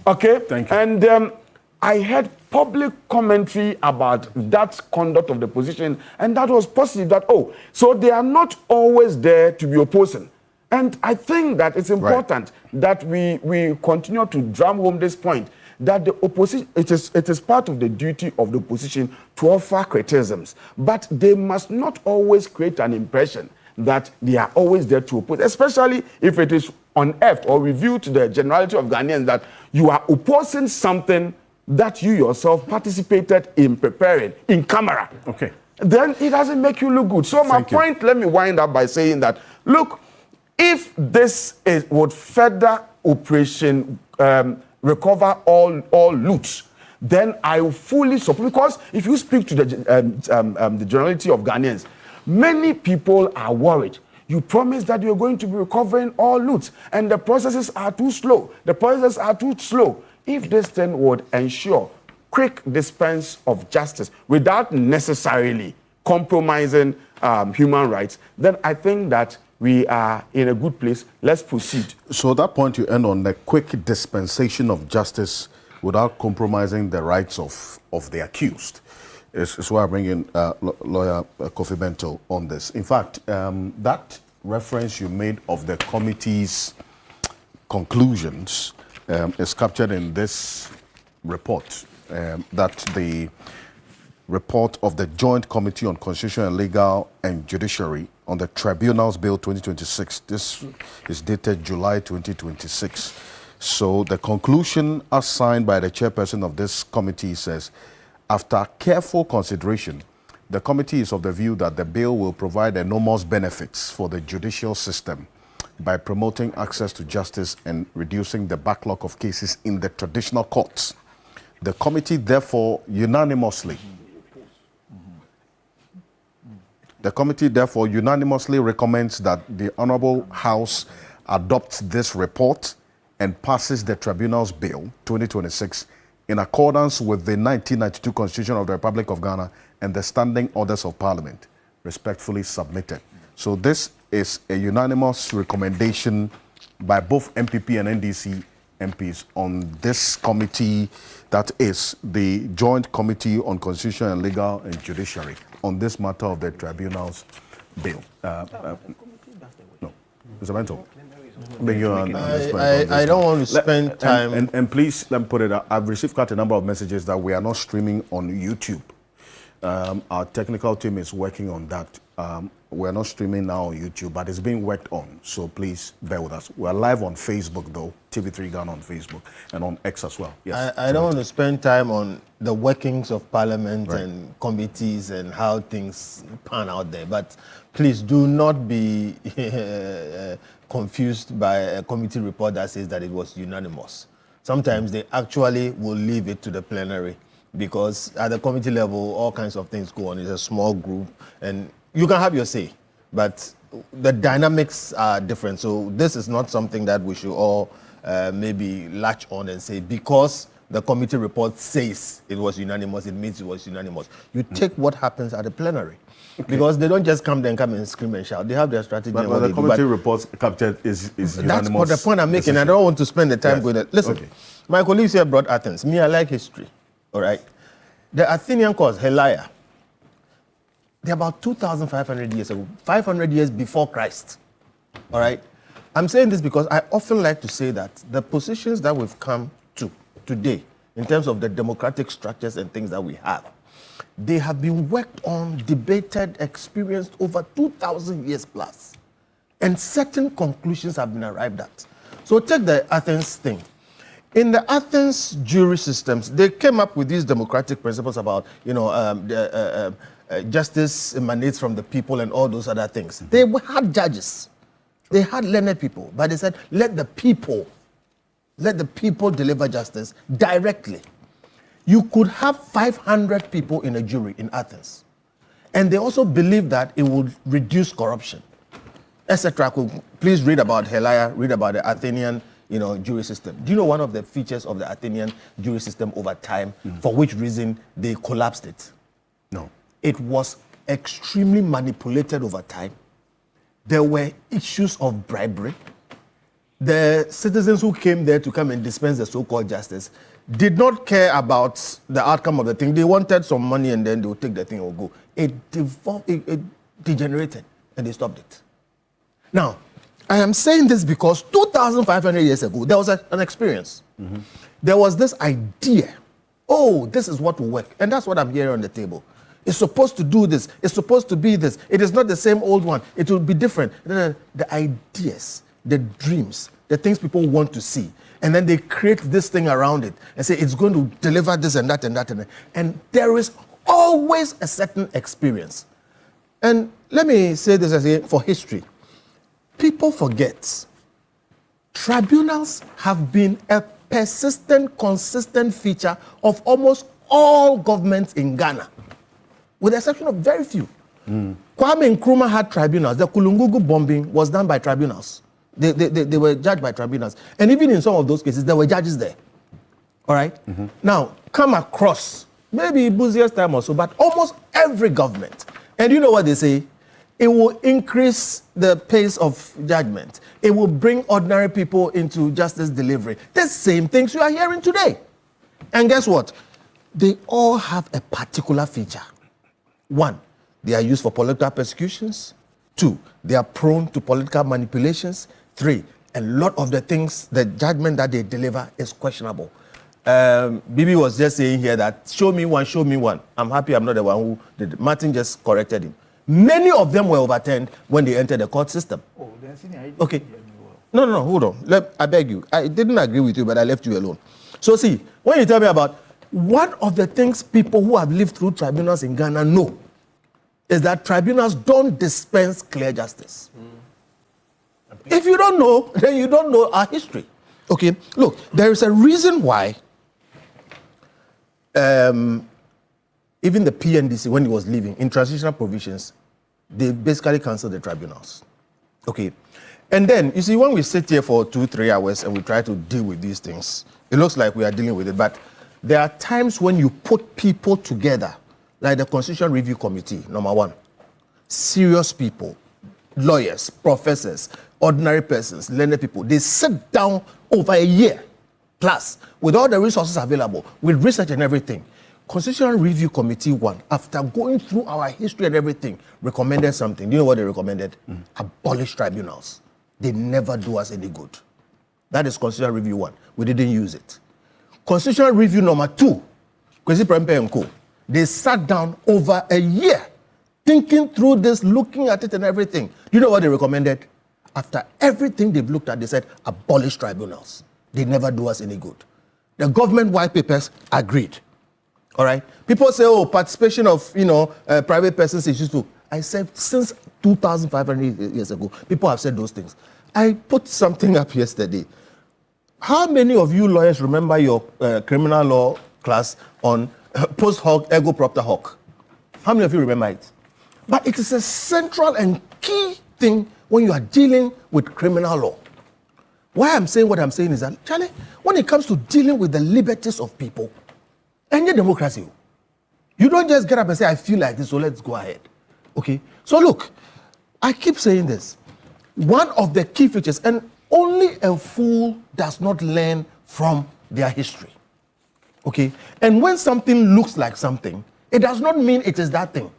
Okay, thank you. And I heard public commentary about that conduct of the opposition, and that was positive. That so they are not always there to be opposing. And I think that it's important that we continue to drum home this point, that the opposition, it is part of the duty of the opposition to offer criticisms, but they must not always create an impression that they are always there to oppose, especially if it is unearthed or revealed to the generality of Ghanaians that you are opposing something that you yourself participated in preparing in camera. Okay. then it doesn't make you look good. So my Thank you. point, let me wind up by saying that, look, if this would further Operation Recover All Loot, then I fully support, because if you speak to the generality of Ghanaians, many people are worried. You promised that you're going to be recovering all loot, and the processes are too slow. The processes are too slow. If this thing would ensure quick dispense of justice without necessarily compromising human rights, then I think that we are in a good place. Let's proceed. So that point you end on, the quick dispensation of justice without compromising the rights of the accused, is why I bring in lawyer Kofi Bento on this. In fact, that reference you made of the committee's conclusions is captured in this report, that the report of the Joint Committee on Constitution and Legal and Judiciary on the Tribunals Bill 2026. This is dated July 2026. So the conclusion as signed by the chairperson of this committee says, after careful consideration, the committee is of the view that the bill will provide enormous benefits for the judicial system by promoting access to justice and reducing the backlog of cases in the traditional courts. The committee therefore unanimously recommends that the Honorable House adopts this report and passes the Tribunals Bill 2026 in accordance with the 1992 Constitution of the Republic of Ghana and the Standing Orders of Parliament, respectfully submitted. So this is a unanimous recommendation by both MPP and NDC MPs on this committee, that is the Joint Committee on Constitution and Legal and Judiciary, on this matter of the Tribunals Bill. No, Mr. Bento. I don't want to spend time. And please, let me put it out. I've received quite a number of messages that we are not streaming on YouTube. Our technical team is working on that. We're not streaming now on YouTube, but it's being worked on. So please bear with us. We're live on Facebook, though. TV3 Ghana on Facebook and on X as well. Yes. I don't want to spend time on the workings of Parliament and committees and how things pan out there. But please do not be confused by a committee report that says that it was unanimous. Sometimes they actually will leave it to the plenary, because at the committee level, all kinds of things go on. It's a small group, and you can have your say, but the dynamics are different. So this is not something that we should all maybe latch on and say, because the committee report says it was unanimous, it means it was unanimous. You take what happens at the plenary. Okay. Because they don't just come and scream and shout. They have their strategy. But the committee report captured is unanimous. That's what the point I'm making. Decision. I don't want to spend the time going there. Listen, my colleagues here brought Athens. Me, I like history. All right. The Athenian cause, Helia, they're about 2,500 years ago, 500 years before Christ. All right. I'm saying this because I often like to say that the positions that we've come to today, in terms of the democratic structures and things that we have, they have been worked on, debated, experienced over 2,000 years plus. And certain conclusions have been arrived at. So take the Athens thing. In the Athens jury systems, they came up with these democratic principles about, justice emanates from the people and all those other things. They had judges. They had learned people. But they said, let the people deliver justice directly. You could have 500 people in a jury in Athens. And they also believed that it would reduce corruption, etc. Please read about Helia, read about the Athenian jury system. Do you know one of the features of the Athenian jury system over time, for which reason they collapsed it? No. It was extremely manipulated over time. There were issues of bribery. The citizens who came there to come and dispense the so-called justice did not care about the outcome of the thing. They wanted some money and then they would take the thing and go. It degenerated and they stopped it. Now, I am saying this because 2,500 years ago, there was an experience. Mm-hmm. There was this idea, this is what will work. And that's what I'm hearing on the table. It's supposed to do this. It's supposed to be this. It is not the same old one. It will be different. The ideas, the dreams, the things people want to see. And then they create this thing around it and say it's going to deliver this and that and that and that. And there is always a certain experience. And let me say this again for history. People forget tribunals have been a persistent, consistent feature of almost all governments in Ghana, with the exception of very few. Kwame Nkrumah had tribunals. The Kulungugu bombing was done by tribunals. They were judged by tribunals. And even in some of those cases, there were judges there. All right? Now, come across, maybe Buzier's time or so, but almost every government. And you know what they say? It will increase the pace of judgment. It will bring ordinary people into justice delivery. The same things you are hearing today. And guess what? They all have a particular feature. One, they are used for political persecutions. Two, they are prone to political manipulations. Three, a lot of the things, the judgment that they deliver is questionable. Bibi was just saying here that show me one, show me one. I'm happy I'm not the one who did it. Martin just corrected him. Many of them were overturned when they entered the court system. Okay. No, hold on. I beg you. I didn't agree with you, but I left you alone. So see, when you tell me about one of the things people who have lived through tribunals in Ghana know is that tribunals don't dispense clear justice. If you don't know, then you don't know our history. Okay, look, there is a reason why even the PNDC, when he was leaving, in transitional provisions, they basically canceled the tribunals. Okay, and then, you see, when we sit here for 2-3 hours and we try to deal with these things, it looks like we are dealing with it, but there are times when you put people together, like the Constitutional Review Committee, number one, serious people, lawyers, professors, ordinary persons, learned people, they sit down over a year plus with all the resources available, with research and everything. Constitutional Review Committee 1, after going through our history and everything, recommended something. Do you know what they recommended? Abolish tribunals. They never do us any good. That is Constitutional Review 1. We didn't use it. Constitutional Review number 2, Kwesi Prempeh and Co. They sat down over a year thinking through this, looking at it and everything. Do you know what they recommended? After everything they've looked at, they said, abolish tribunals. They never do us any good. The government white papers agreed. All right? People say, oh, participation of, private persons is useful. I said, since 2,500 years ago, people have said those things. I put something up yesterday. How many of you lawyers remember your criminal law class on post hoc, ergo propter hoc? How many of you remember it? But it is a central and key thing when you are dealing with criminal law. Why I'm saying what I'm saying is that, Charlie, when it comes to dealing with the liberties of people, and your democracy, you don't just get up and say, I feel like this, so let's go ahead. Okay? So look, I keep saying this. One of the key features, and only a fool does not learn from their history. Okay? And when something looks like something, it does not mean it is that thing.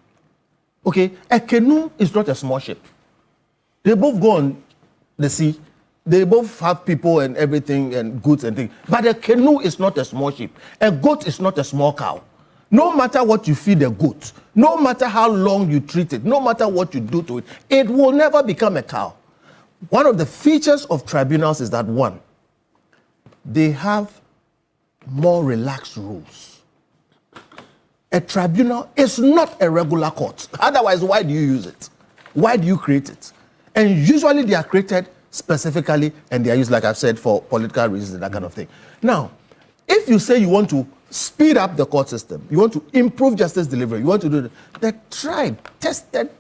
Okay? A canoe is not a small ship. They both go on the sea. They both have people and everything and goods and things. But a canoe is not a small ship. A goat is not a small cow. No matter what you feed a goat, no matter how long you treat it, no matter what you do to it, it will never become a cow. One of the features of tribunals is that, one, they have more relaxed rules. A tribunal is not a regular court. Otherwise, why do you use it? Why do you create it? And usually they are created specifically, and they are used, like I've said, for political reasons and that kind of thing. Now, if you say you want to speed up the court system, you want to improve justice delivery, you want to do the tried-tested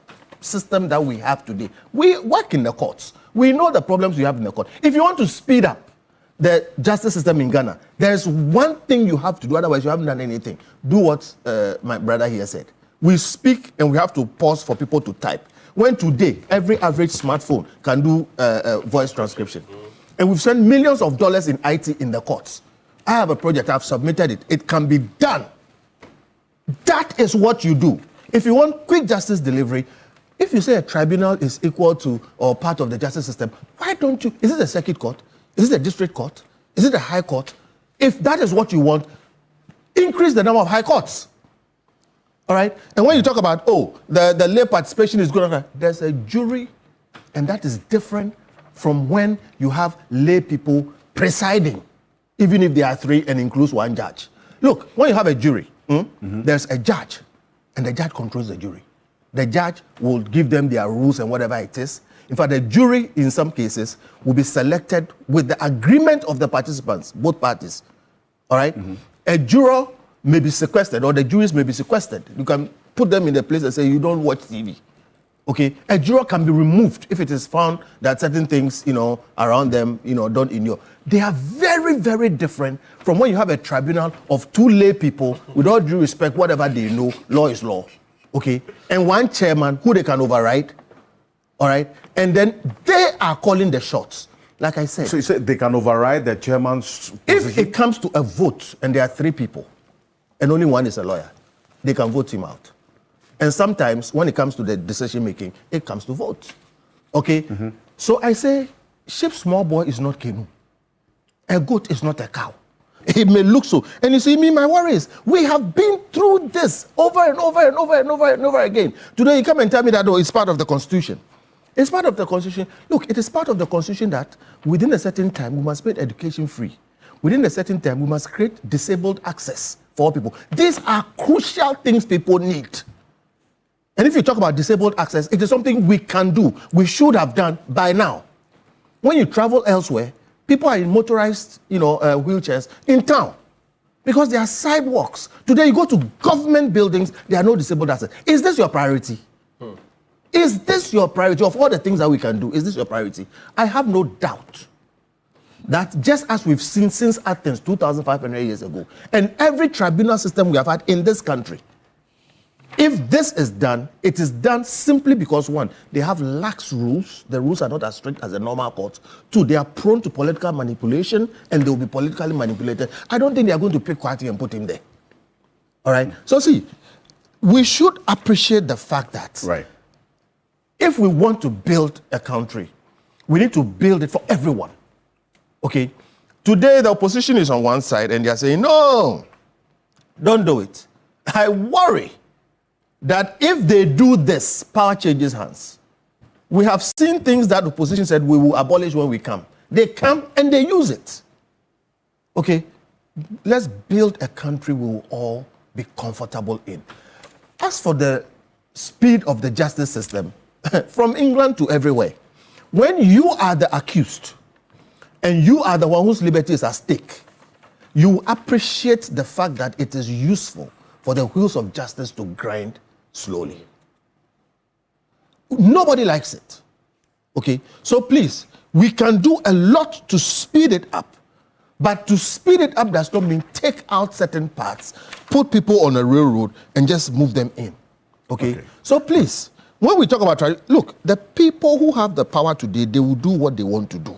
system that we have today. We work in the courts. We know the problems we have in the court. If you want to speed up the justice system in Ghana, there's one thing you have to do, otherwise you haven't done anything. Do what my brother here said. We speak and we have to pause for people to type. When today, every average smartphone can do voice transcription. And we've spent millions of dollars in IT in the courts. I have a project, I've submitted it. It can be done. That is what you do. If you want quick justice delivery, if you say a tribunal is equal to or part of the justice system, why don't you, is it a circuit court? Is it a district court? Is it a high court? If that is what you want, increase the number of high courts. All right? And when you talk about, the lay participation is good, there's a jury, and that is different from when you have lay people presiding, even if there are 3 and includes 1 judge. Look, when you have a jury, there's a judge, and the judge controls the jury. The judge will give them their rules and whatever it is. In fact, the jury, in some cases, will be selected with the agreement of the participants, both parties. All right? A juror may be sequestered, or the juries may be sequestered. You can put them in a place and say, you don't watch TV. Okay? A juror can be removed if it is found that certain things, around them, don't inure. They are very, very different from when you have a tribunal of 2 lay people, with all due respect, whatever they know, law is law. Okay? And one chairman who they can override. All right? And then they are calling the shots. Like I said. So you said they can override the chairman's position? If it comes to a vote and there are 3 people and only one is a lawyer, they can vote him out. And sometimes when it comes to the decision making, it comes to vote. Okay? So I say, sheep small boy is not canoe. A goat is not a cow. It may look so. And you see, my worry is, we have been through this over and over and over and over and over again. Today you come and tell me that, it's part of the Constitution. It's part of the Constitution. Look, it is part of the Constitution that within a certain time, we must make education free. Within a certain time, we must create disabled access for all people. These are crucial things people need. And if you talk about disabled access, it is something we can do. We should have done by now. When you travel elsewhere, people are in motorized, wheelchairs in town because there are sidewalks. Today, you go to government buildings, there are no disabled access. Is this your priority? Is this your priority of all the things that we can do? Is this your priority? I have no doubt that just as we've seen since Athens 2,500 years ago, and every tribunal system we have had in this country, if this is done, it is done simply because, 1, they have lax rules. The rules are not as strict as the normal courts. 2, they are prone to political manipulation, and they will be politically manipulated. I don't think they are going to pick Kwati and put him there. All right? So see, we should appreciate the fact that if we want to build a country, we need to build it for everyone. Okay? Today, the opposition is on one side, and they are saying, no, don't do it. I worry that if they do this, power changes hands. We have seen things that the opposition said we will abolish when we come. They come and they use it. Okay? Let's build a country we will all be comfortable in. As for the speed of the justice system, from England to everywhere, when you are the accused and you are the one whose liberty is at stake, you appreciate the fact that it is useful for the wheels of justice to grind slowly. Nobody likes it. Okay? So please, we can do a lot to speed it up. But to speed it up does not mean take out certain parts, put people on a railroad, and just move them in. Okay? So please, when we talk about, look, the people who have the power today, they will do what they want to do.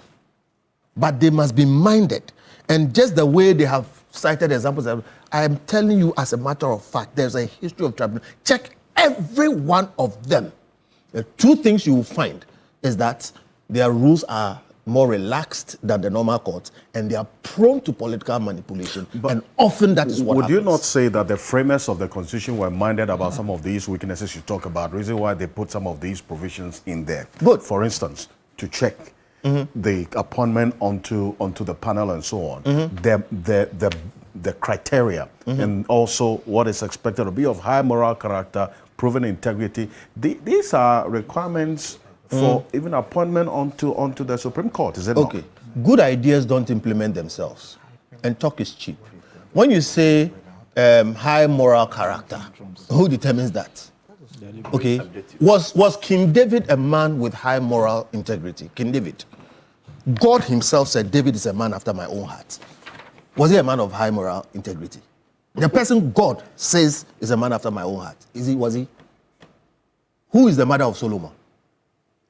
But they must be minded. And just the way they have cited examples, I am telling you as a matter of fact, there's a history of tribunal. Check every one of them. The 2 things you will find is that their rules are more relaxed than the normal courts, and they are prone to political manipulation. And often that is what happens. Would you not say that the framers of the Constitution were minded about some of these weaknesses you talk about, reason why they put some of these provisions in there? Good. For instance, to check the appointment onto the panel and so on, the criteria, and also what is expected to be of high moral character, proven integrity. These are requirements for even appointment onto the Supreme Court, is it not? Okay. Good ideas don't implement themselves, and talk is cheap. When you say high moral character, who determines that? Okay. Was King David a man with high moral integrity? King David. God himself said, David is a man after my own heart. Was he a man of high moral integrity? The person God says is a man after my own heart. Was he? Who is the mother of Solomon?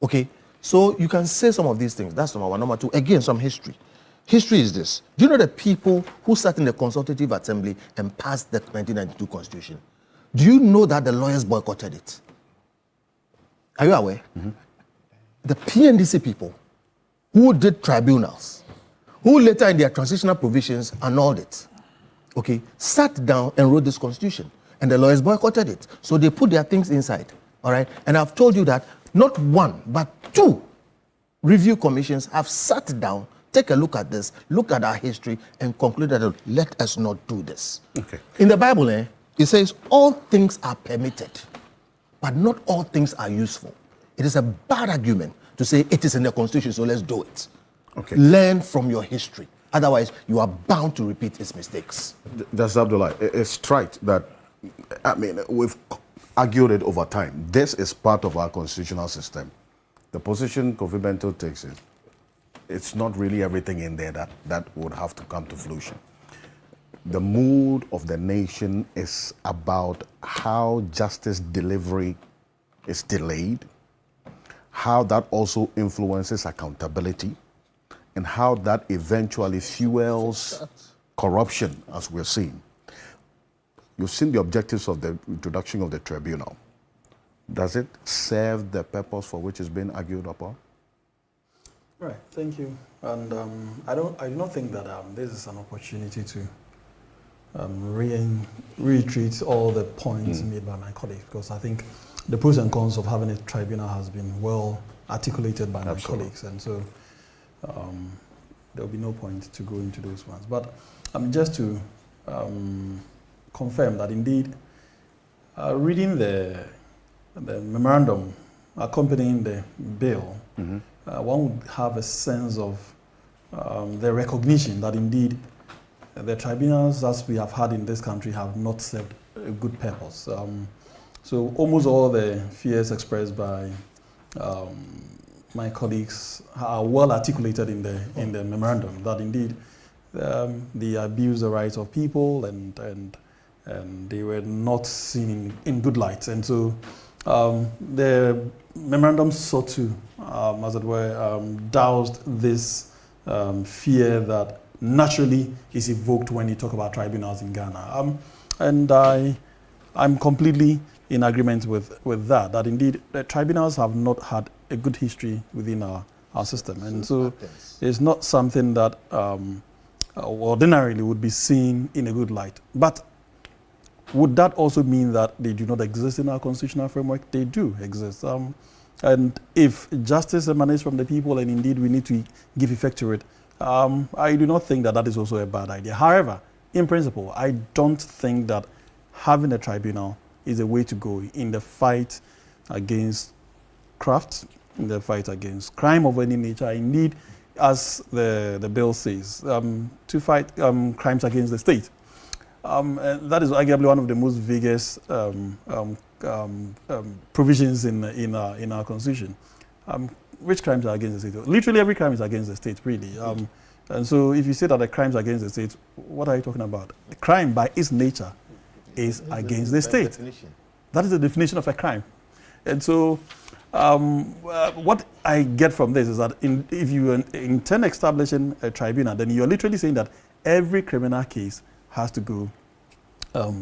Okay, so you can say some of these things. That's number 1. Number 2, again, some history. History is this. Do you know the people who sat in the Consultative Assembly and passed the 1992 Constitution? Do you know that the lawyers boycotted it? Are you aware? The PNDC people who did tribunals, who later in their transitional provisions annulled it, okay, sat down and wrote this Constitution. And the lawyers boycotted it. So they put their things inside, all right? And I've told you that not 1, but 2 review commissions have sat down, take a look at this, look at our history, and concluded that let us not do this. Okay. In the Bible, It says all things are permitted, but not all things are useful. It is a bad argument to say it is in the Constitution, so let's do it. Okay. Learn from your history. Otherwise, you are bound to repeat its mistakes. Justice Abdullah, it's right that, I mean, we've argued it over time. This is part of our constitutional system. The position Kofi Bento takes is, it's not really everything in there that would have to come to fruition. The mood of the nation is about how justice delivery is delayed, how that also influences accountability, and how that eventually fuels corruption, as we're seeing. You've seen the objectives of the introduction of the tribunal. Does it serve the purpose for which it's been argued upon? Right, thank you. And I do not think that this is an opportunity to retreat all the points made by my colleagues, because I think the pros and cons of having a tribunal has been well articulated by my colleagues, and so there will be no point to go into those ones. But just to confirm that indeed, reading the memorandum accompanying the bill, one would have a sense of the recognition that indeed the tribunals, as we have had in this country, have not served a good purpose. So almost all the fears expressed by my colleagues are well articulated in the memorandum, that indeed they abuse the rights of people and they were not seen in good light. And so the memorandum sought to, as it were, doused this fear that naturally is evoked when you talk about tribunals in Ghana. And I'm completely in agreement with that, that indeed the tribunals have not had a good history within our system. And so it's not something that ordinarily would be seen in a good light. But would that also mean that they do not exist in our constitutional framework? They do exist. And if justice emanates from the people, and indeed we need to give effect to it, I do not think that that is also a bad idea. However, in principle, I don't think that having a tribunal is a way to go in the fight against graft, in the fight against crime of any nature. Indeed, as the bill says, to fight crimes against the state. And that is arguably one of the most vigorous provisions in our constitution. Which crimes are against the state? Literally every crime is against the state, really. And so if you say that the crimes are against the state, what are you talking about? The crime by its nature is against the state. That is the definition of a crime. And so what I get from this is that if you intend establishing a tribunal, then you're literally saying that every criminal case has to go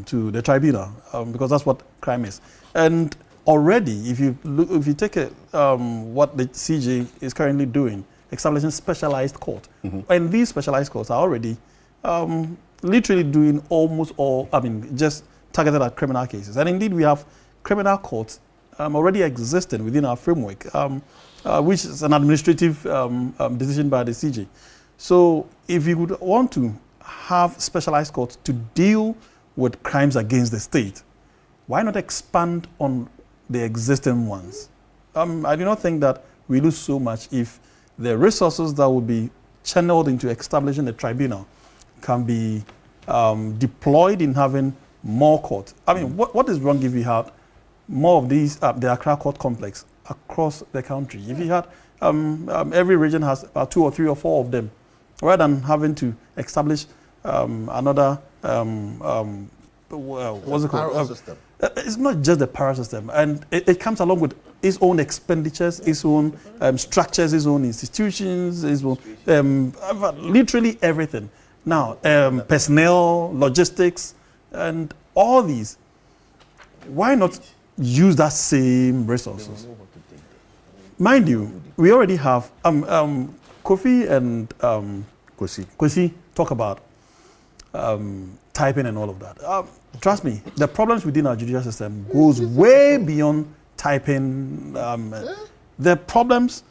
to the tribunal, because that's what crime is. And already, if you take what the CJ is currently doing, establishing specialized court, and these specialized courts are already literally doing almost all, just targeted at criminal cases. And indeed, we have criminal courts already existing within our framework, which is an administrative decision by the CJ. So if you would want to have specialized courts to deal with crimes against the state, why not expand on the existing ones? I do not think that we lose so much if the resources that would be channeled into establishing a tribunal can be deployed in having more courts. What is wrong if we had more of these, the Accra Court Complex across the country? If you had, every region has about 2 or 3 or 4 of them, rather than having to establish another, what's it called? System. It's not just the power system, and it comes along with its own expenditures, its own structures, its own institutions, its own, literally everything. Now, personnel, logistics, and all these. Why not use that same resources? Mind you, we already have Kofi and Kwesi talk about typing and all of that. Trust me, the problems within our judicial system goes way beyond typing. The problems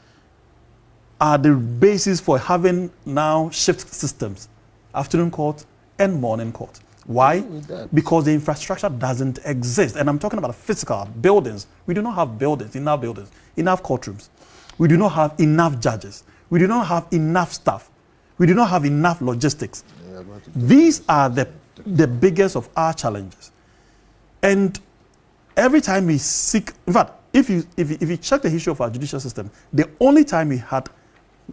are the basis for having now shift systems, afternoon court and morning court. Why? Because the infrastructure doesn't exist. And I'm talking about physical buildings. We do not have buildings, enough courtrooms. We do not have enough judges. We do not have enough staff. We do not have enough logistics. These are the biggest of our challenges. And every time we seek, in fact, if you check the history of our judicial system, the only time we had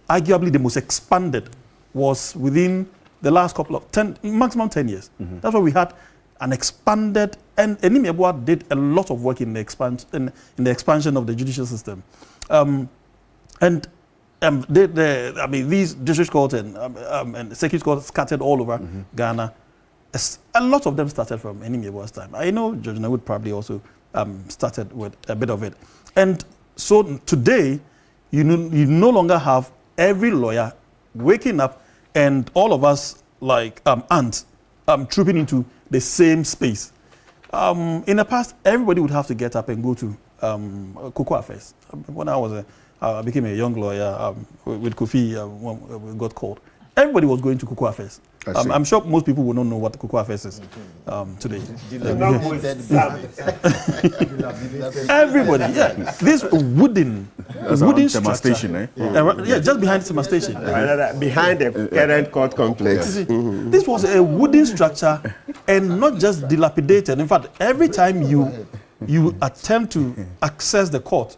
arguably the most expanded was within the last couple of maximum 10 years. That's why we had an expanded, and Enim Yeboah did a lot of work in the expansion of the judicial system. These district courts and circuit courts scattered all over Ghana. A lot of them started from Enim Yeboah's time. I know Judge Nawood probably also started with a bit of it. And so today, you no longer have every lawyer waking up and all of us like ants trooping into the same space. In the past, everybody would have to get up and go to Cocoa Affairs. When I became a young lawyer with Kofi, when we got called, everybody was going to Cocoa Affairs. I'm sure most people will not know what Cocoa Affairs is today. Everybody, yeah. This wooden structure. Station, eh? Yeah, just behind Sema Station. Behind the current court complex. This was a wooden structure and not just dilapidated. In fact, every time you attempt to access the court,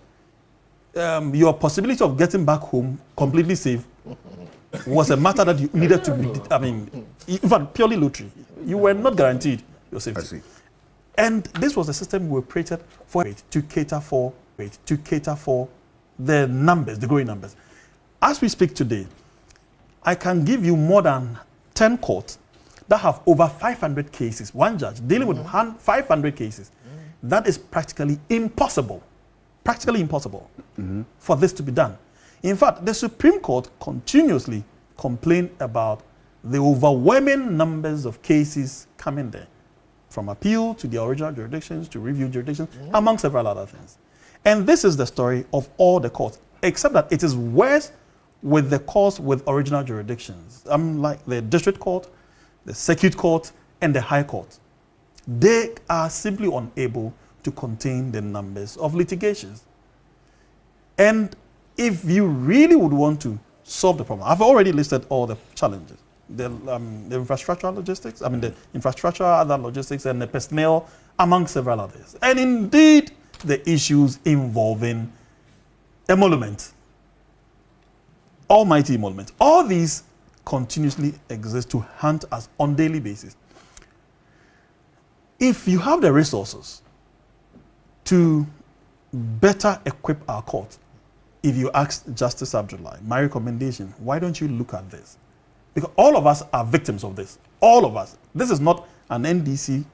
your possibility of getting back home completely safe was a matter that you needed to be, in fact, purely lottery. You were not guaranteed your safety. I see. And this was a system we created to cater for the numbers, the growing numbers. As we speak today, I can give you more than 10 courts that have over 500 cases, one judge dealing with 500 cases. That is practically impossible for this to be done. In fact, the Supreme Court continuously complained about the overwhelming numbers of cases coming there, from appeal to the original jurisdictions to review jurisdictions, among several other things. And this is the story of all the courts, except that it is worse with the courts with original jurisdictions, like the district court, the circuit court, and the high court. They are simply unable to contain the numbers of litigations. And if you really would want to solve the problem, I've already listed all the challenges. The infrastructural logistics, the infrastructure, other logistics, and the personnel, among several others. And indeed, the issues involving emolument, almighty emolument. All these continuously exist to hunt us on daily basis. If you have the resources to better equip our court, if you ask Justice Abdullahi, my recommendation, why don't you look at this? Because all of us are victims of this. All of us. This is not an NDC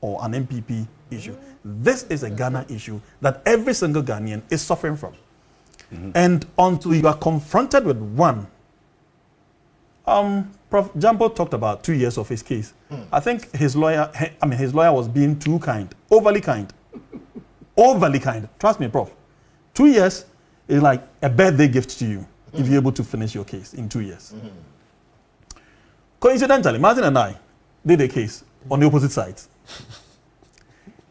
or an MPP issue. This is a Ghana issue that every single Ghanaian is suffering from. And until you are confronted with one, Prof. Jambo talked about 2 years of his case. I think his lawyer was being too kind, overly kind. Overly kind. Trust me, Prof. 2 years is like a birthday gift to you if you're able to finish your case in 2 years. Coincidentally, Martin and I did a case on the opposite sides.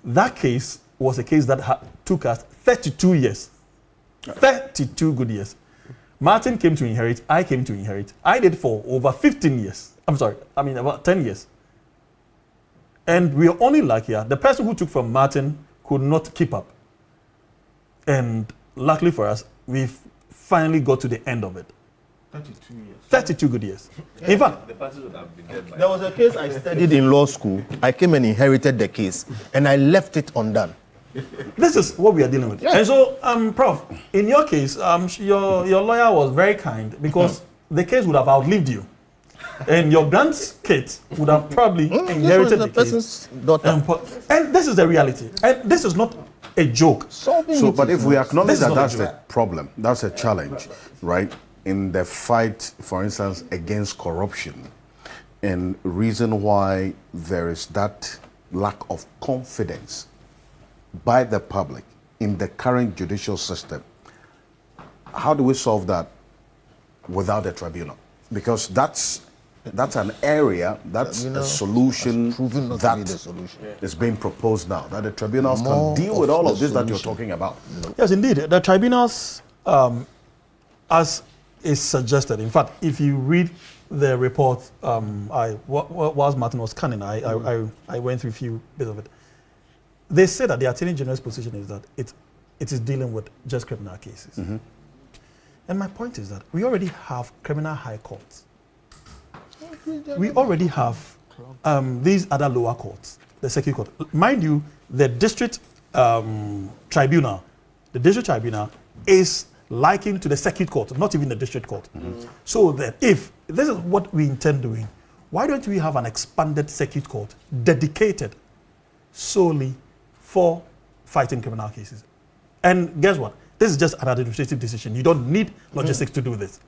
That case was a case that took us 32 years. 32 good years. Martin came to inherit, I came to inherit. I did for over 15 years. About 10 years. And we are only luckier. The person who took from Martin could not keep up. And luckily for us, we've finally got to the end of it. 32 years. 32 good years. In fact, there was a case I studied in law school. I came and inherited the case, and I left it undone. This is what we are dealing with. Yeah. And so, Prof, in your case, your lawyer was very kind because the case would have outlived you. And your grandkids would have probably inherited the case. Daughter. And this is the reality. And this is not a joke. But if we acknowledge that that's the problem, that's a challenge, right? In the fight, for instance, against corruption, and reason why there is that lack of confidence by the public in the current judicial system, how do we solve that without a tribunal? Because that's That's an area, that's a Tribunal solution has proven not to be the solution. is being proposed now, that the tribunals More can deal with of all the of this that you're solution. talking about. Yes, indeed. The tribunals, as is suggested, in fact, if you read the report, whilst Martin was scanning, I went through a few bits of it. They say that the Attorney General's position is that it is dealing with just criminal cases. And my point is that we already have criminal high courts. We already have these other lower courts, the circuit court. Mind you, the district tribunal is likened to the circuit court, not even the district court. So that if this is what we intend doing, why don't we have an expanded circuit court dedicated solely for fighting criminal cases? And guess what? This is just an administrative decision. You don't need logistics to do this.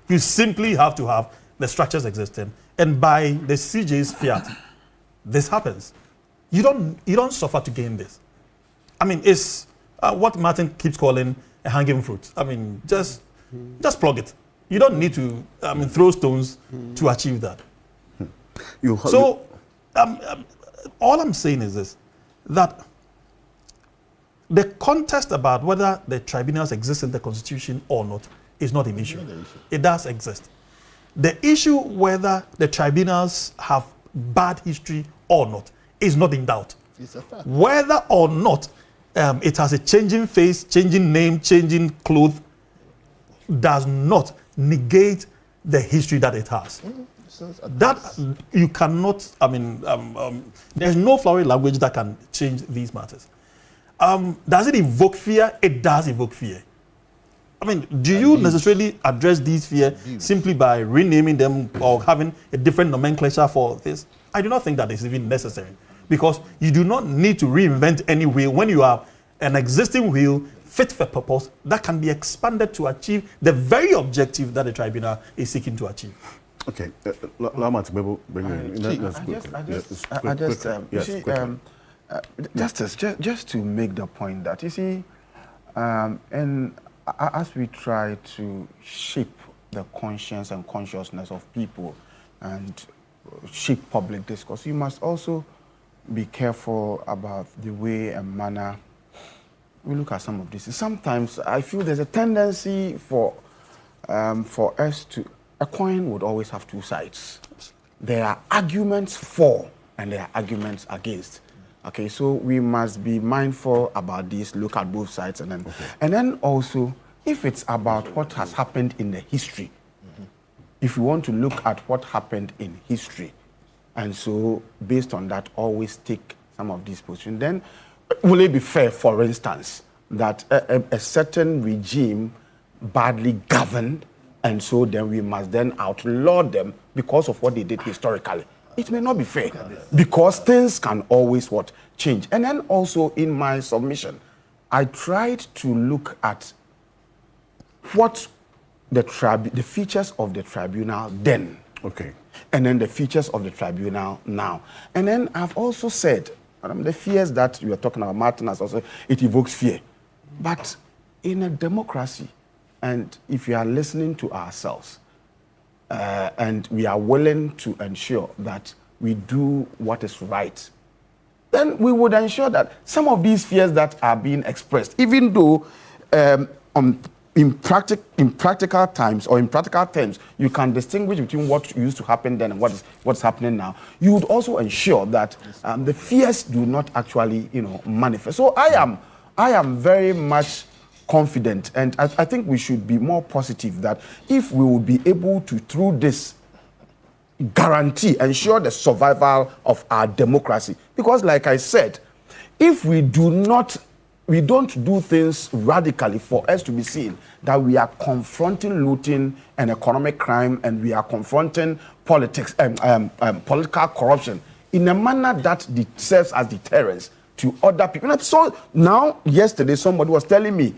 You simply have to have the structures existing, and by the CJ's fiat, this happens. You don't suffer to gain this. I mean, it's what Martin keeps calling a hanging fruit. I mean, just plug it. You don't need to throw stones to achieve that. So, all I'm saying is this, that the contest about whether the tribunals exist in the Constitution or not is not an issue. It does exist. The issue whether the tribunals have bad history or not is not in doubt. It's a fact. Whether or not it has a changing face, changing name, changing clothes, does not negate the history that it has. That you cannot, there's no flowery language that can change these matters. Does it evoke fear? It does evoke fear. I mean, do you necessarily address these fears simply by renaming them or having a different nomenclature for this? I do not think that is even necessary, because you do not need to reinvent any wheel when you have an existing wheel fit for purpose that can be expanded to achieve the very objective that the tribunal is seeking to achieve. Okay, Lamat, bring in. Justice, just to make the point that, you see, and as we try to shape the conscience and consciousness of people and shape public discourse, you must also be careful about the way and manner we look at some of this. Sometimes I feel there's a tendency for us to, a coin would always have two sides. There are arguments for and there are arguments against. Okay, so we must be mindful about this, look at both sides, and then also, if it's about what has happened in the history, if you want to look at what happened in history, and so based on that, always take some of these positions, then will it be fair, for instance, that a certain regime badly governed, and so then we must then outlaw them because of what they did historically? It may not be fair, because things can always change. And then also in my submission, I tried to look at what the features of the tribunal then, and then the features of the tribunal now. And then I've also said, the fears that you are talking about, Martin has also, it evokes fear. But in a democracy, and if you are listening to ourselves, and we are willing to ensure that we do what is right, then we would ensure that some of these fears that are being expressed, even though in practical times or in practical terms, you can distinguish between what used to happen then and what's happening now, you would also ensure that the fears do not actually, manifest. So I am very much confident, and I think we should be more positive that if we will be able to, through this, ensure the survival of our democracy. Because like I said, if we don't do things radically for us to be seen that we are confronting looting and economic crime, and we are confronting politics and political corruption in a manner that serves as deterrence to other people. So now, yesterday, somebody was telling me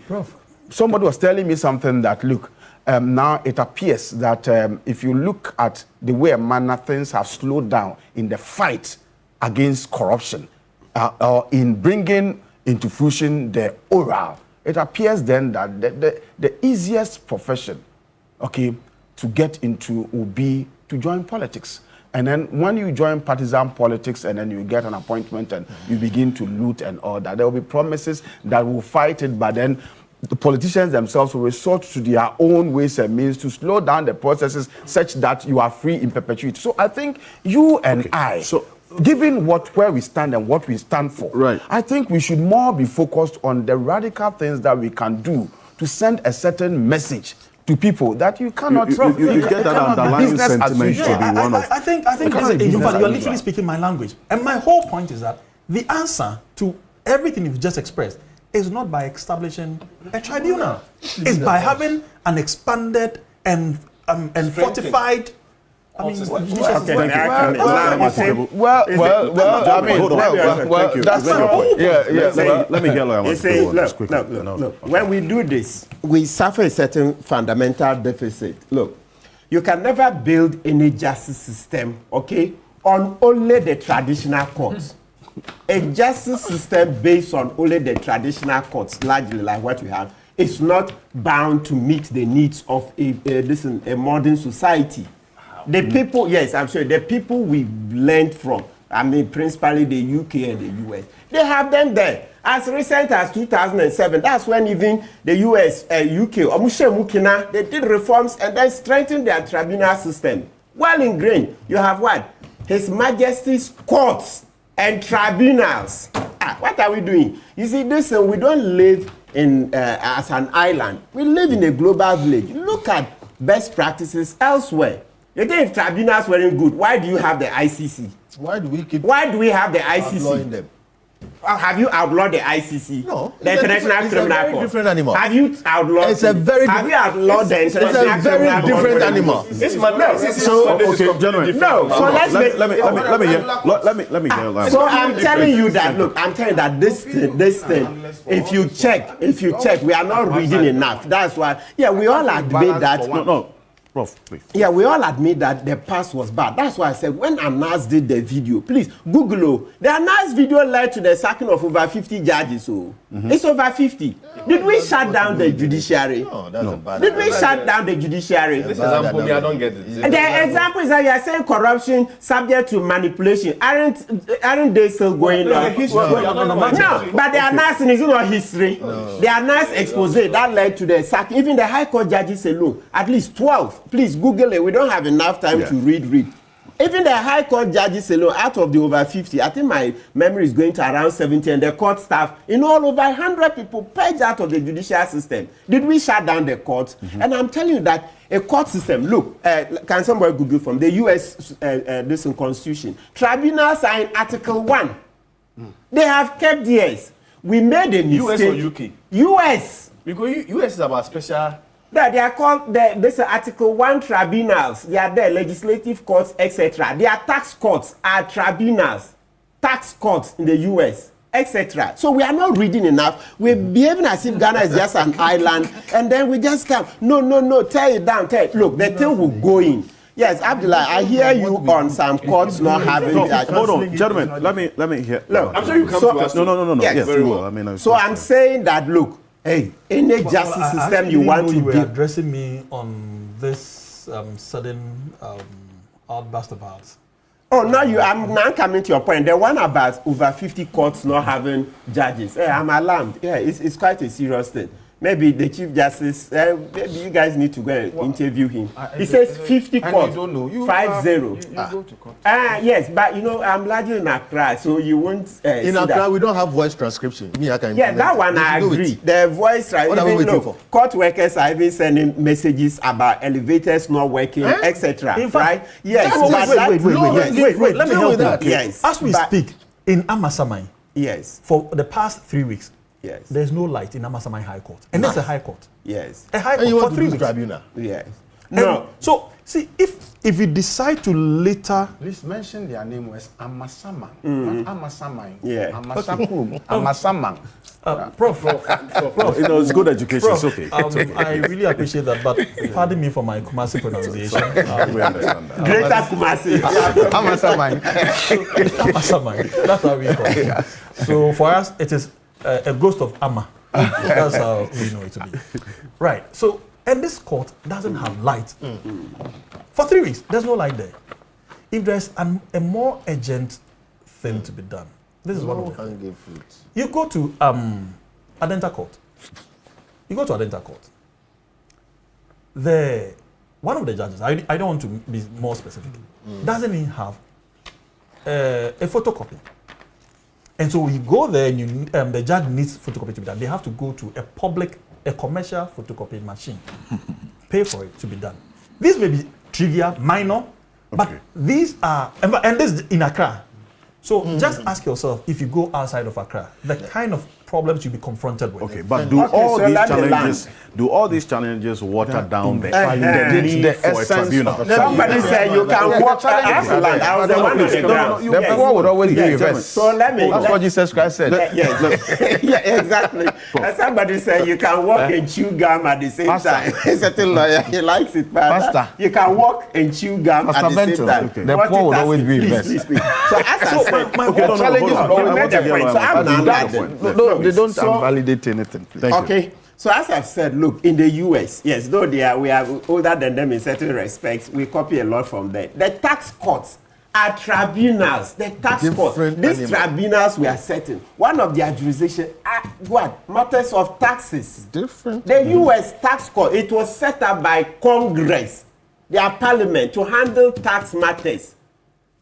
something that, look, now it appears that if you look at the way and manner things have slowed down in the fight against corruption, or in bringing into fruition the oral, it appears then that the easiest profession, to get into will be to join politics. And then when you join partisan politics and then you get an appointment and you begin to loot and all that, there will be promises that will fight it, but then the politicians themselves will resort to their own ways and means to slow down the processes such that you are free in perpetuity. So I think you and I, given where we stand and what we stand for, right, I think we should more be focused on the radical things that we can do to send a certain message to people that you cannot trust. You get that underlying sentiment to be one of... I think in fact, you're literally speaking my language. And my whole point is that the answer to everything you've just expressed is not by establishing a tribunal. It's by having an expanded and fortified... I mean, Thank you. That's my point. Let me get Look, when we do this, we suffer a certain fundamental deficit. Look, you can never build any justice system, okay, on only the traditional courts. A justice system based on only the traditional courts, largely like what we have, is not bound to meet the needs of a modern society. The people, yes, I'm sure, the people we learned from, I mean, principally the UK and the US, they have them there. As recent as 2007, that's when even the US, UK, they did reforms and then strengthened their tribunal system. Well ingrained. You have what? His Majesty's courts and tribunals. What are we doing? You see, we don't live in as an island. We live in a global village. Look at best practices elsewhere. You think if tribunals weren't good, why do you have the ICC? Why do we have the ICC? outlawing them? Have you outlawed the ICC? No. The International Criminal Court. Different animal. Have you outlawed? It's a very. Have you outlawed the International Criminal Court? It's a very different animal. Okay, gentlemen. No. So let me get. So I'm telling you that. Look, I'm telling you that this thing. If you check, we are not reading enough. That's why. Yeah, we all admit that. No. Prof, please. Yeah, we all admit that the past was bad. That's why I said when Anas did the video, please Google the Anas video led to the sacking of over 50 judges. It's over 50. Did we shut down the judiciary? No, that's a bad. Did we shut down the judiciary? This example, I don't get it. The example is that you are saying corruption subject to manipulation. Aren't they still going on? No, but the Anas is not history. The Anas expose that led to the sack. Even the High Court judges alone, at least 12. Please Google it. We don't have enough time to read. Even the High Court judges alone, out of the over 50, I think my memory is going to around 70, and the court staff, all over 100 people purged out of the judicial system. Did we shut down the courts? And I'm telling you that a court system, look, can somebody Google from the US Constitution? Tribunals are in Article 1. They have kept theirs. We made a mistake. US or UK? US. Because US is about special... They are called this Article 1 tribunals. They are there, legislative courts, etc. Their tax courts are tribunals, tax courts in the US, etc. So we are not reading enough. We're behaving as if Ghana is just an island, and then we just come. No, tear it down. Look, the thing will go in. Yes, Abdullah, I hear you on some courts not having... Hold on, gentlemen, let me hear... Look, I'm sure you come to us. No. Yes, very well. I mean, so I'm saying that, look, hey, any justice system you want to you were build... addressing me on this sudden outburst about... Oh, no, I'm now coming to your point. The one about over 50 courts not having judges. Hey, I'm alarmed. Yeah, it's quite a serious thing. Maybe the Chief Justice, maybe you guys need to go and interview him. He says 50 courts, 50. You go to court. Yes, but I'm largely in Accra, so you won't in Accra, we don't have voice transcription. Me, I can. Yeah, that one I agree. The voice, what are we waiting for? Court workers are even sending messages about elevators not working, etc. Right? Yes. Wait. Let me help you. Yes. As we speak, in Amasamai, yes, for the past 3 weeks, yes, there's no light in Amasamai High Court, and that's a High Court. Yes. A High And you Court want for to 3 use weeks. tribunal? Yes. No. So see, if you decide to later, Please mention their name was Amasamang, not Amasamang. Yeah. Amasamang. Prof, it's good education. It's okay. I really appreciate that, but pardon me for my Kumasi pronunciation. We understand that. Greater Kumasi. Amasamang. Amasamai. That's how we call it. So for us, it is a ghost of Amma. That's how we know it to be. Right. So And this court doesn't have light. For 3 weeks, there's no light there. If there's a more urgent thing to be done, this is one of the things. You go to Adenta Court. You go to Adenta Court. One of the judges, I don't want to be more specific, doesn't even have a photocopy. And so you go there and the judge needs photocopy to be done. They have to go to a commercial photocopy machine, pay for it to be done. This may be trivial, minor, but these are, and this is in Accra. So just ask yourself, if you go outside of Accra, the kind of problems you'll be confronted with. Okay, but do all these challenges water down the need for a tribunal? Somebody said you can walk I was the one on the ground. The poor would always be reversed. So let me. That's what Jesus Christ said. Yeah, exactly. And somebody said you can walk and chew gum at the same time. A certain lawyer, he likes it, Pastor. You can walk and chew gum at the same time. Okay. The poor would always be reversed. So as I said, the challenges would always be reversed. So I'm not they don't validate anything. Okay. So as I've said, look, in the US, yes, though we are older than them in certain respects, we copy a lot from them. The tax courts are tribunals. The tax courts, these tribunals we are setting, one of their jurisdiction are what? Matters of taxes. Different. The US tax court, it was set up by Congress, their parliament, to handle tax matters.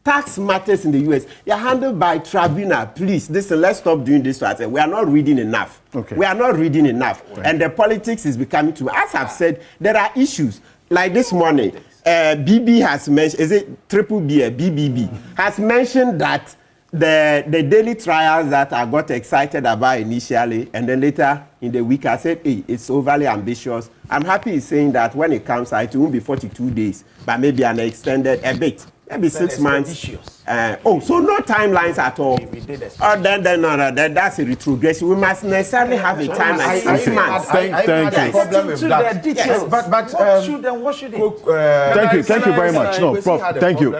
Tax matters in the US, they are handled by tribunal. Please, listen, let's stop doing this. We are not reading enough. Okay. We are not reading enough. Right. And the politics is becoming too. As I've said, there are issues. Like this morning, BB has mentioned, is it Triple B, BBB, has mentioned that the daily trials that I got excited about initially, and then later in the week I said, hey, it's overly ambitious. I'm happy he's saying that when it comes out, it won't be 42 days, but maybe an extended a bit. Maybe 6 months. So no timelines at all. Then that's a retrogression. We must necessarily have a timeline. 6 months. Thank you. Yes, but what should it? Thank you very much. No, Prof. Thank you.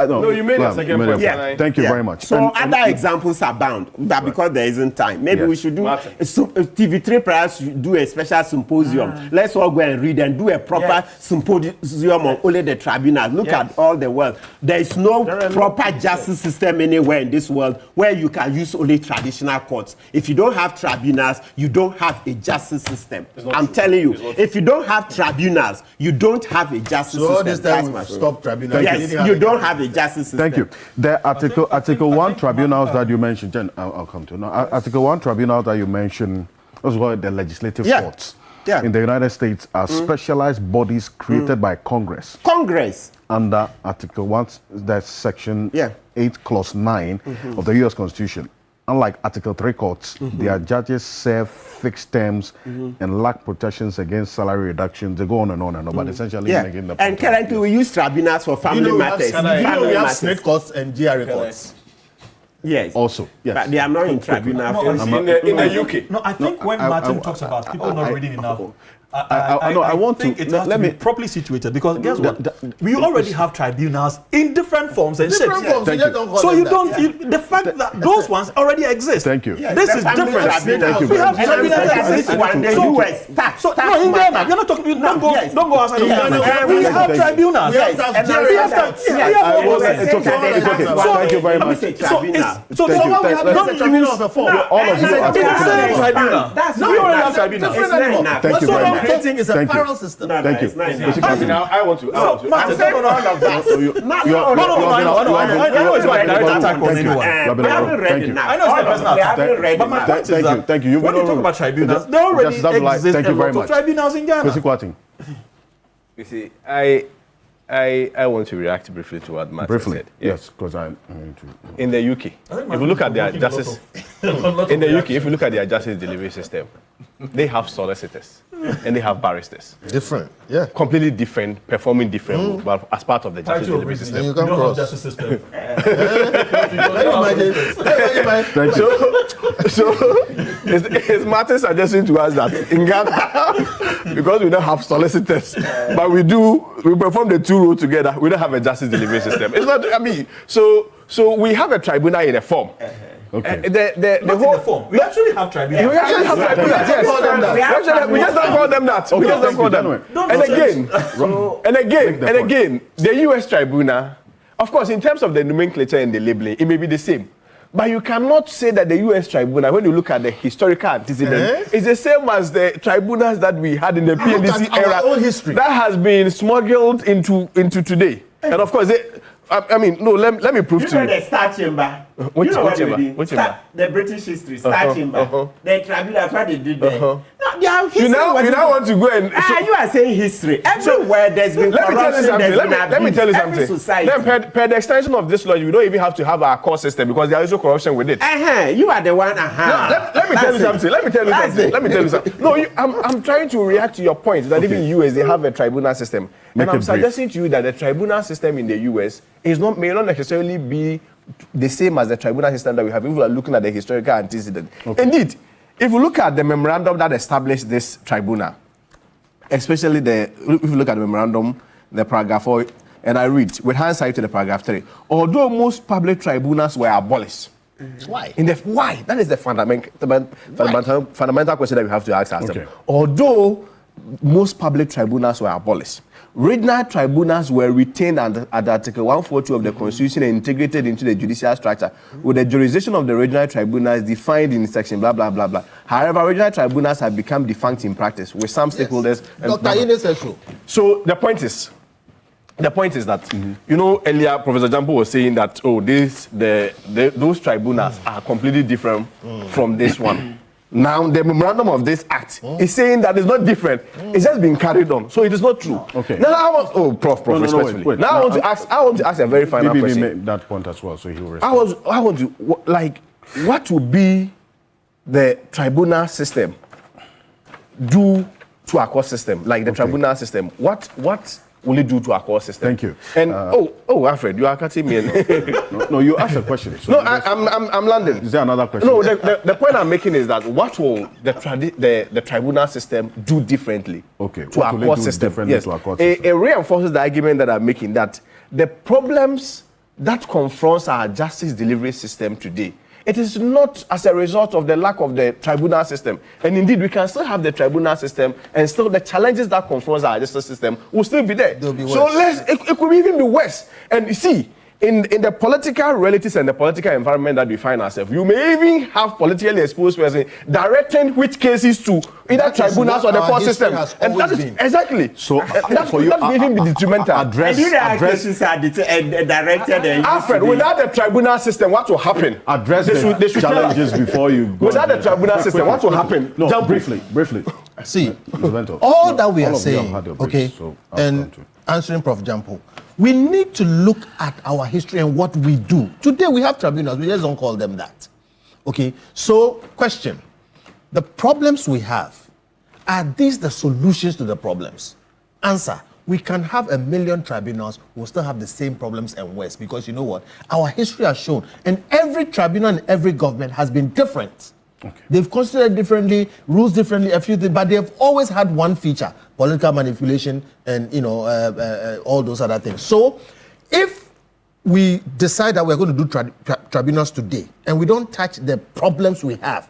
No, you made a second point. Yeah. Thank you very much. So other examples abound, but because there isn't time, maybe we should do TV3 perhaps do a special symposium. Let's all go and read and do a proper symposium on only the tribunals. Look at all the world. There is no proper justice system anywhere in this world where you can use only traditional courts. If you don't have tribunals, you don't have a justice system. I'm telling you, if you don't have tribunals, you don't have a justice system. So this time we stop tribunals. Yes, you don't have a justice system. Thank you. The Article 1 tribunals that you mentioned, Jen, I'll come to. No, Article 1 tribunals that you mentioned, those were the legislative courts. Yeah. In the United States are specialized bodies created by Congress. Under Article 1, that's Section 8, Clause 9 of the U.S. Constitution. Unlike Article 3 courts, their judges serve fixed terms and lack protections against salary reductions. They go on and on and on, but essentially making the point. And currently we use tribunals for family matters. We have state courts and GRA courts. Yes. Also, yes. But they are not in tribunal. In the UK. No, I think when Martin talks about people not reading enough, I think it has to be properly situated, because guess what? We already have tribunals in different forms and shapes. So you don't, the fact that those ones already exist. Thank you. This is different. Thank you. We have tribunals in the US. Tax. No, in Ghana, you're not talking, don't go outside of Ghana. We have tribunals. Yes. It's okay. Thank you very much. So don't use all of you are tribunal. We already have tribunals. Thank you very much. Dating is a parallel system. Thank you. Now I want to. I'm saying all of that. I know it's like direct attack on anyone. We haven't read enough. I know it's not personal attack. But my point is that thank you. when you talk about tribunals, there already exist a lot of tribunals in Ghana. You see, I want to react briefly to what Martin said. Yes, because I'm in the UK. If you look at their justice, in the UK, if you look at their justice delivery system, they have solicitors and they have barristers. Different, yeah. Completely different, performing different, but as part of the justice delivery system. You don't have justice system. So it's Martin suggesting to us that in Ghana, because we don't have solicitors, but we perform the two roles together, we don't have a justice delivery system. It's not, so we have a tribunal in a form. Okay. The Not in whole the form. We actually have tribunals. we actually have tribunals. Yes. call them that. We just don't call them that. We just don't call them. And again, the U.S. tribunal, of course, in terms of the nomenclature and the labeling, it may be the same. But you cannot say that the U.S. tribunal, when you look at the historical antecedent, is the same as the tribunals that we had in the PNDC era. Our own history. That has been smuggled into today. And of course, let me prove You to know you. the Star Chamber. Which you know what chamber? they did? Which chamber? The British history, Star Chamber. The tribunal, that's what they did there. Now, their history You now want to go and... you are saying history. Everywhere there's been Let me tell you corruption, something. there's been Let me tell you abuse. Every something. society. Then per the extension of this law, we don't even have to have our core system because there is also corruption with it. You are the one. Let me tell you something. Let me tell you something. No, I'm trying to react to your point that even US they have a tribunal system, and I'm suggesting to you that the tribunal system in the US may not necessarily be the same as the tribunal system that we have. If we are looking at the historical antecedent, indeed, if you look at the memorandum that established this tribunal, especially if you look at the memorandum, the paragraph 4, and I read with hindsight to the paragraph 3, although most public tribunals were abolished. Why? Why? That is the fundamental question that we have to ask ourselves. Okay. Although most public tribunals were abolished, regional tribunals were retained under Article 142 of the Constitution and integrated into the judicial structure, with the jurisdiction of the regional tribunals defined in section blah blah blah blah. However, regional tribunals have become defunct in practice with some stakeholders. And Dr. Ine says so. So the point is that earlier Professor Jampo was saying that those tribunals are completely different from this one. Now the memorandum of this act is saying that it's not different. It's just been carried on, so it is not true. Okay. Now I want, Prof, respectfully. wait. Now I want to ask a very final BBB question. made that point as well, so he will respond. I want to what would be the tribunal system do to our court system, like the tribunal system? What will it do to our core system? Thank you. And Alfred, you are cutting me. No, you asked a question. So I'm landing. Is there another question? No, the point I'm making is that what will the tribunal system do differently Okay, to what our will it court do system? differently Yes, to our court system? It reinforces the argument that I'm making that the problems that confronts our justice delivery system today, it is not as a result of the lack of the tribunal system. And indeed, we can still have the tribunal system and still the challenges that confronts our justice system will still be there. They'll be So worse. it could even be worse. And you see, in the political realities and the political environment that we find ourselves, you may even have politically exposed person directing which cases to either That is tribunals what or the our court history system. has And that always is been. exactly. So, that for you, may even be detrimental. address- And you the address- cases are directed and Alfred, without the tribunal system, what will happen? Address They the should tell us. challenges before you go. Without the there. tribunal system, what will happen? No, Jump briefly. See, Mr. Bento. all No, that we all are of you have saying, had your briefs, okay, so I'll and come to- answering Prof. Jampo, we need to look at our history and what we do. Today we have tribunals, we just don't call them that. Okay, so question, the problems we have, are these the solutions to the problems? Answer, we can have 1 million tribunals, we'll still have the same problems and worse, because you know what? Our history has shown, and every tribunal and every government has been different. Okay. They've considered differently, rules differently, a few things, but they've always had one feature: political manipulation and all those other things. So, if we decide that we're going to do tribunals today, and we don't touch the problems we have,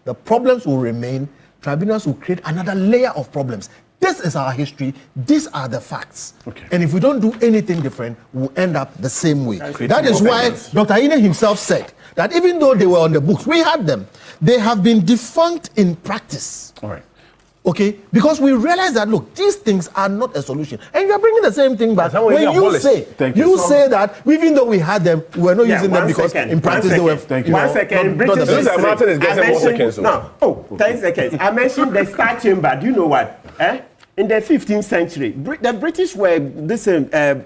the problems will remain. Tribunals will create another layer of problems. This is our history. These are the facts. Okay. And if we don't do anything different, we'll end up the same way. Okay. That is why Dr. Ine himself said that even though they were on the books, we had them, they have been defunct in practice. All right. Okay? Because we realize that, look, these things are not a solution. And you are bringing the same thing back. That's how we When you abolish. say, Thank you. say that even though we had them, we were not Yeah, using them one because second, in one practice they were. second. Thank you. One second. Not British the best. history. Martin is getting I more mentioned- seconds. No, 10 seconds. I mentioned the Star Chamber. Do you know what? In the 15th century, the British were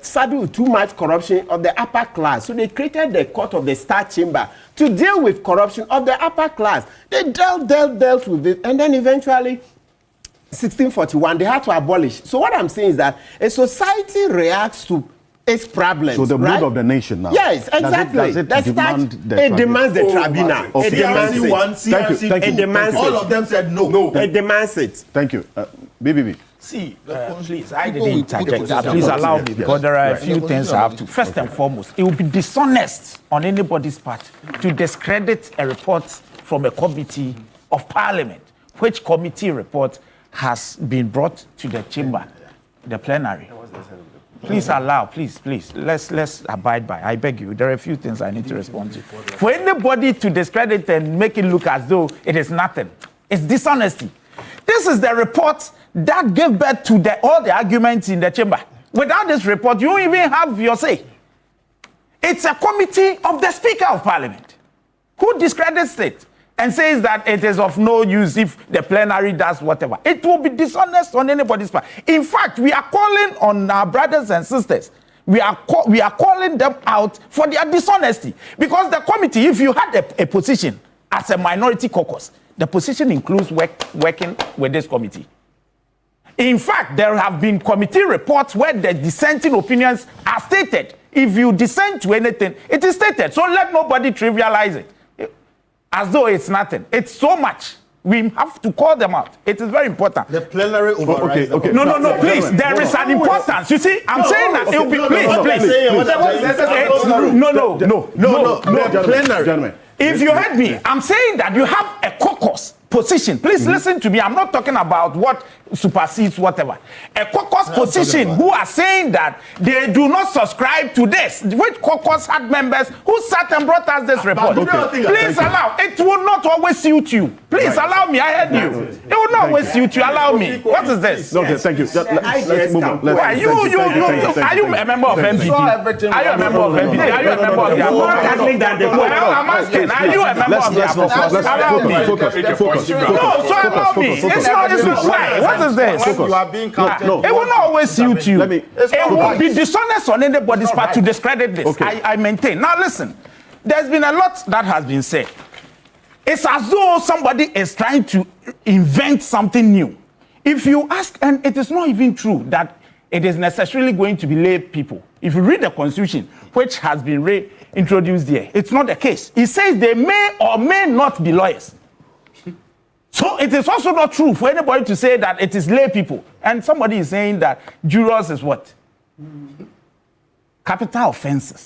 saddled with too much corruption of the upper class. So they created the court of the Star Chamber to deal with corruption of the upper class. They dealt with it, and then eventually 1641, they had to abolish. So what I'm saying is that a society reacts to its problems. So the mood right? of the nation now. Yes, exactly. Does it That demand starts- the it demands the tribunal. Okay. It demands CRC1, it. CRC2, Thank you. It demands all it. of them said no. It demands it. Thank you. BBB. See, please, I didn't interject that. Please allow me, because there are a few things I have to. First and foremost, it would be dishonest on anybody's part to discredit a report from a committee of parliament, which committee report has been brought to the chamber, the plenary. Please allow, please, let's abide by. I beg you, there are a few things I need to respond to. For anybody to discredit and make it look as though it is nothing, it's dishonesty. This is the report that gave birth to all the arguments in the chamber. Without this report, you don't even have your say. It's a committee of the Speaker of Parliament who discredits it and says that it is of no use if the plenary does whatever. It will be dishonest on anybody's part. In fact, we are calling on our brothers and sisters. We are calling them out for their dishonesty. Because the committee, if you had a position as a minority caucus, the position includes working with this committee. In fact, there have been committee reports where the dissenting opinions are stated. If you dissent to anything, it is stated. So let nobody trivialize it as though it's nothing. It's so much. We have to call them out. It is very important. The plenary overrides. Okay. No, please. There is an importance. You see, I'm saying that it will be. Please. Gentlemen. If you heard me, I'm saying that you have a caucus position. Please listen to me. I'm not talking about what supersedes whatever. A caucus position who are saying that they do not subscribe to this. Which caucus had members who sat and brought us this report? Please allow. It will not always suit you. Please allow me. I heard you. It will not always suit you. Allow me. What is this? Okay, thank you. Let's move on. Are you a member of MPP? Are you a member of MPP? Are you a member of the Well, I'm asking. Are you a member of the Allow me. Focus. No, so allow me. It's not right. What is this? You are being counted. It will not always suit you. It will focus. be dishonest on anybody's part to discredit this. Okay. I maintain. Now listen, there's been a lot that has been said. It's as though somebody is trying to invent something new. If you ask, and it is not even true that it is necessarily going to be lay people. If you read the Constitution, which has been reintroduced here, it's not the case. It says they may or may not be lawyers. So it is also not true for anybody to say that it is lay people. And somebody is saying that jurors is what? Capital offenses.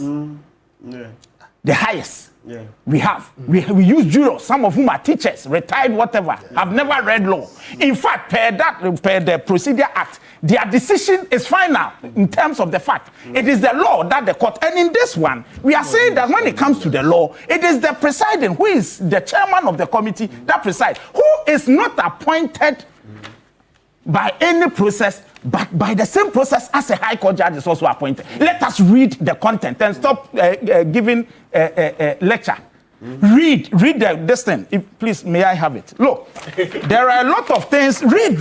The highest. Yeah. We have. We use jurors, some of whom are teachers, retired, whatever, have never read law. In fact, per the Procedure Act, their decision is final in terms of the fact. It is the law that the court, and in this one, we are saying that when it comes to the law, it is the presiding, who is the chairman of the committee that presides, who is not appointed by any process, but by the same process as a high court judge is also appointed. Let us read the content and stop giving lecture. Read this thing. Please, may I have it? Look, there are a lot of things. Read.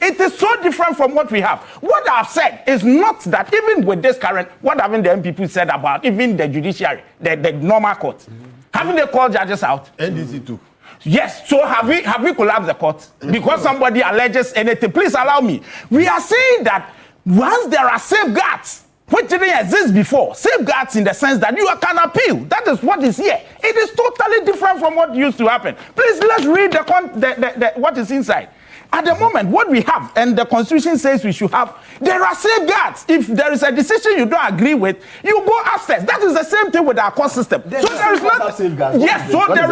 It is so different from what we have. What I've said is not that even with this current, what haven't the MPP said about even the judiciary, the normal court? Haven't they called judges out? NDC too. Yes, so have we collapsed the court? Because somebody alleges anything. Please allow me. We are saying that once there are safeguards, which didn't exist before, safeguards in the sense that you can appeal. That is what is here. It is totally different from what used to happen. Please, let's read what is inside. At the moment, what we have, and the Constitution says we should have, there are safeguards. If there is a decision you don't agree with, you go upstairs. That is the same thing with our court system. So there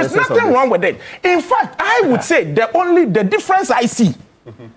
is nothing wrong with it. In fact, I would say the difference I see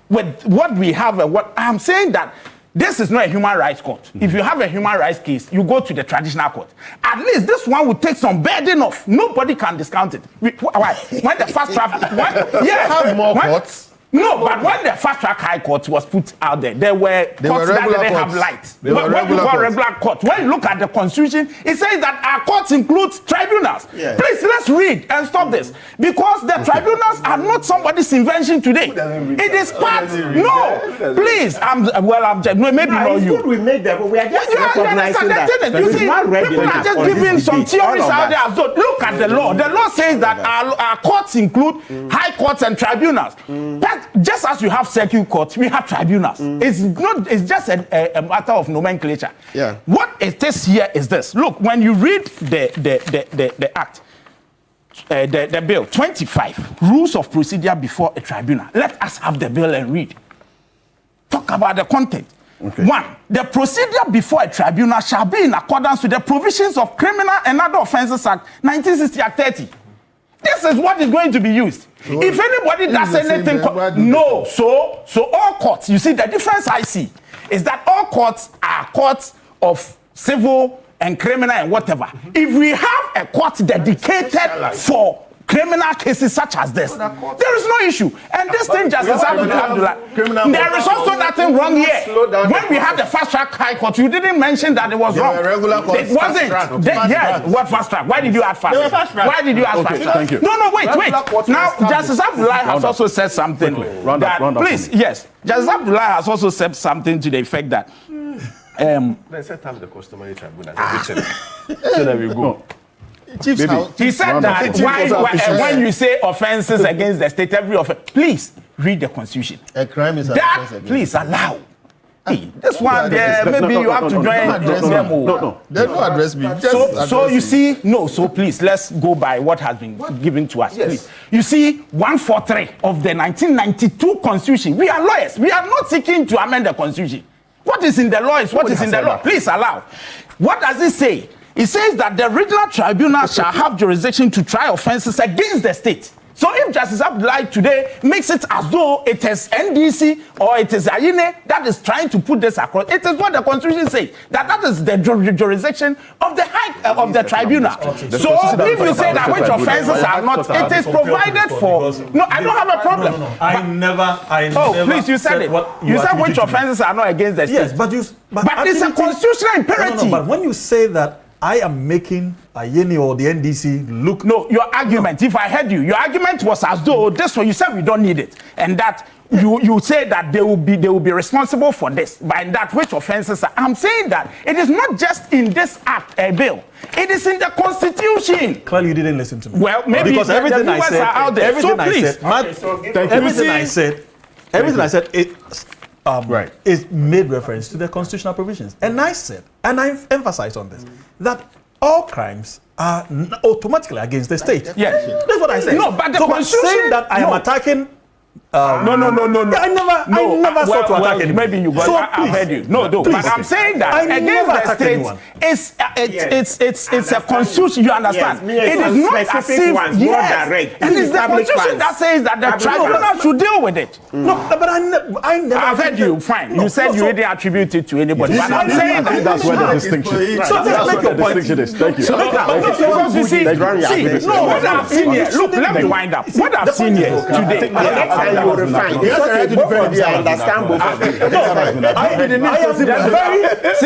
with what we have and what I'm saying that this is not a human rights court. If you have a human rights case, you go to the traditional court. At least this one will take some burden off. Nobody can discount it. Why? When the fast track, Have more courts. No, but when the fast track high court was put out there, there were courts that didn't have light. What we call regular court. When you look at the Constitution, it says that our courts include tribunals. Yeah. Please, let's read and stop this. Because the tribunals are not somebody's invention today. It is part. No, please. Maybe not you. Good we make them, but we are just recognizing that. You see, people are just giving some theories out there. So look at the law. The law says that our courts include high courts and tribunals. But just as you have circuit courts, we have tribunals. It's just a matter of nomenclature. Yeah. What it is here is this. Look, when you read the act, the bill 25, rules of procedure before a tribunal. Let us have the bill and read. about the content. Okay. 1. The procedure before a tribunal shall be in accordance with the provisions of Criminal and Other Offences Act 1960 Act 30. This is what is going to be used. If anybody does anything, no. So all courts, you see, the difference I see is that all courts are courts of civil and criminal and whatever. If we have a court dedicated for criminal cases such as this, there is no issue. And this thing, Justice Abdullah, there is also nothing wrong here. When we had the fast track high court, you didn't mention that it was wrong. It wasn't. Yes, what fast track? Why did you add fast track? Why did you add fast track? Thank you. No, wait. Now, Justice Abdullah has also said something. Please, yes. Justice Abdullah has also said something to the effect that. Let's set up the customary tribunal. So there we go. Chief, He said that when you say offences against the state, every offense, please read the constitution. a crime is an That offense against please the state. allow. Hey, this one there, maybe you have to join them. They don't address me. So you see, so please let's go by what has been given to us. Please. You see, 143 of the 1992 Constitution. We are lawyers. We are not seeking to amend the Constitution. What is in the law is what is in the law. Please allow. What does it say? It says that the regional tribunal shall have jurisdiction to try offences against the state. So if Justice Abdullah today makes it as though it is NDC or it is Ayine that is trying to put this across, it is what the Constitution says, that is the jurisdiction of the tribunal. So if you say that which offences are not, it is provided for. No, I don't have a problem. No. I never. Oh, please, you said it. You said which offences are not against the state. Yes, but it's a constitutional imperative. But when you say that I am making Ayeni or the NDC look. No, your argument, if I heard you, your argument was as though this one, you said we don't need it. And that you say that they will be responsible for this. By that, which offenses are. I'm saying that it is not just in this act, a bill. It is in the Constitution. Clearly, you didn't listen to me. Well, maybe because everything the I said, are out there. everything So I please. said, everything I said, it made reference to the constitutional provisions. And I said, and I emphasized on this, that all crimes are automatically against the state. Yes. That's what I said. No, but the so by Constitution. saying that I am attacking. No. I never sought to attack anyone. Maybe you got. So I've heard you. No. But I'm saying that I against never the attacked state, anyone. it's a constitution. You understand? Yes, it is not as specific if ones, more direct. and This it's is the public constitution funds. that says that the tribunal should deal with it. No, but I never. I've heard you. Fine. You said you didn't attribute it to anybody. But I'm saying I think that's where the distinction is. So That's make where your the point. distinction is. Thank you. Because you see, no, what I've seen here. Look, let me wind up. What I've seen here today. Next time you will refine. Because both of you understand both of you.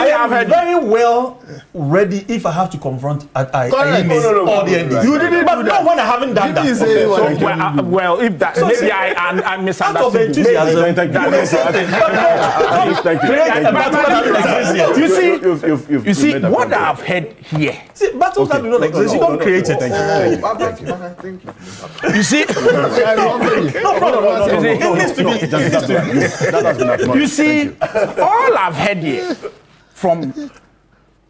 I am very well ready if I have to confront Ayeni or the NDC. You didn't but do not that. when I haven't done that. Didn't say what you Well, if that So maybe see, I Out of misunderstood. enthusiasm, Thank you. you will say things. Thank you. You see, what I've heard here. See, battles that do not exist, you don't create it. You see, It needs to be. you see, all I've heard here from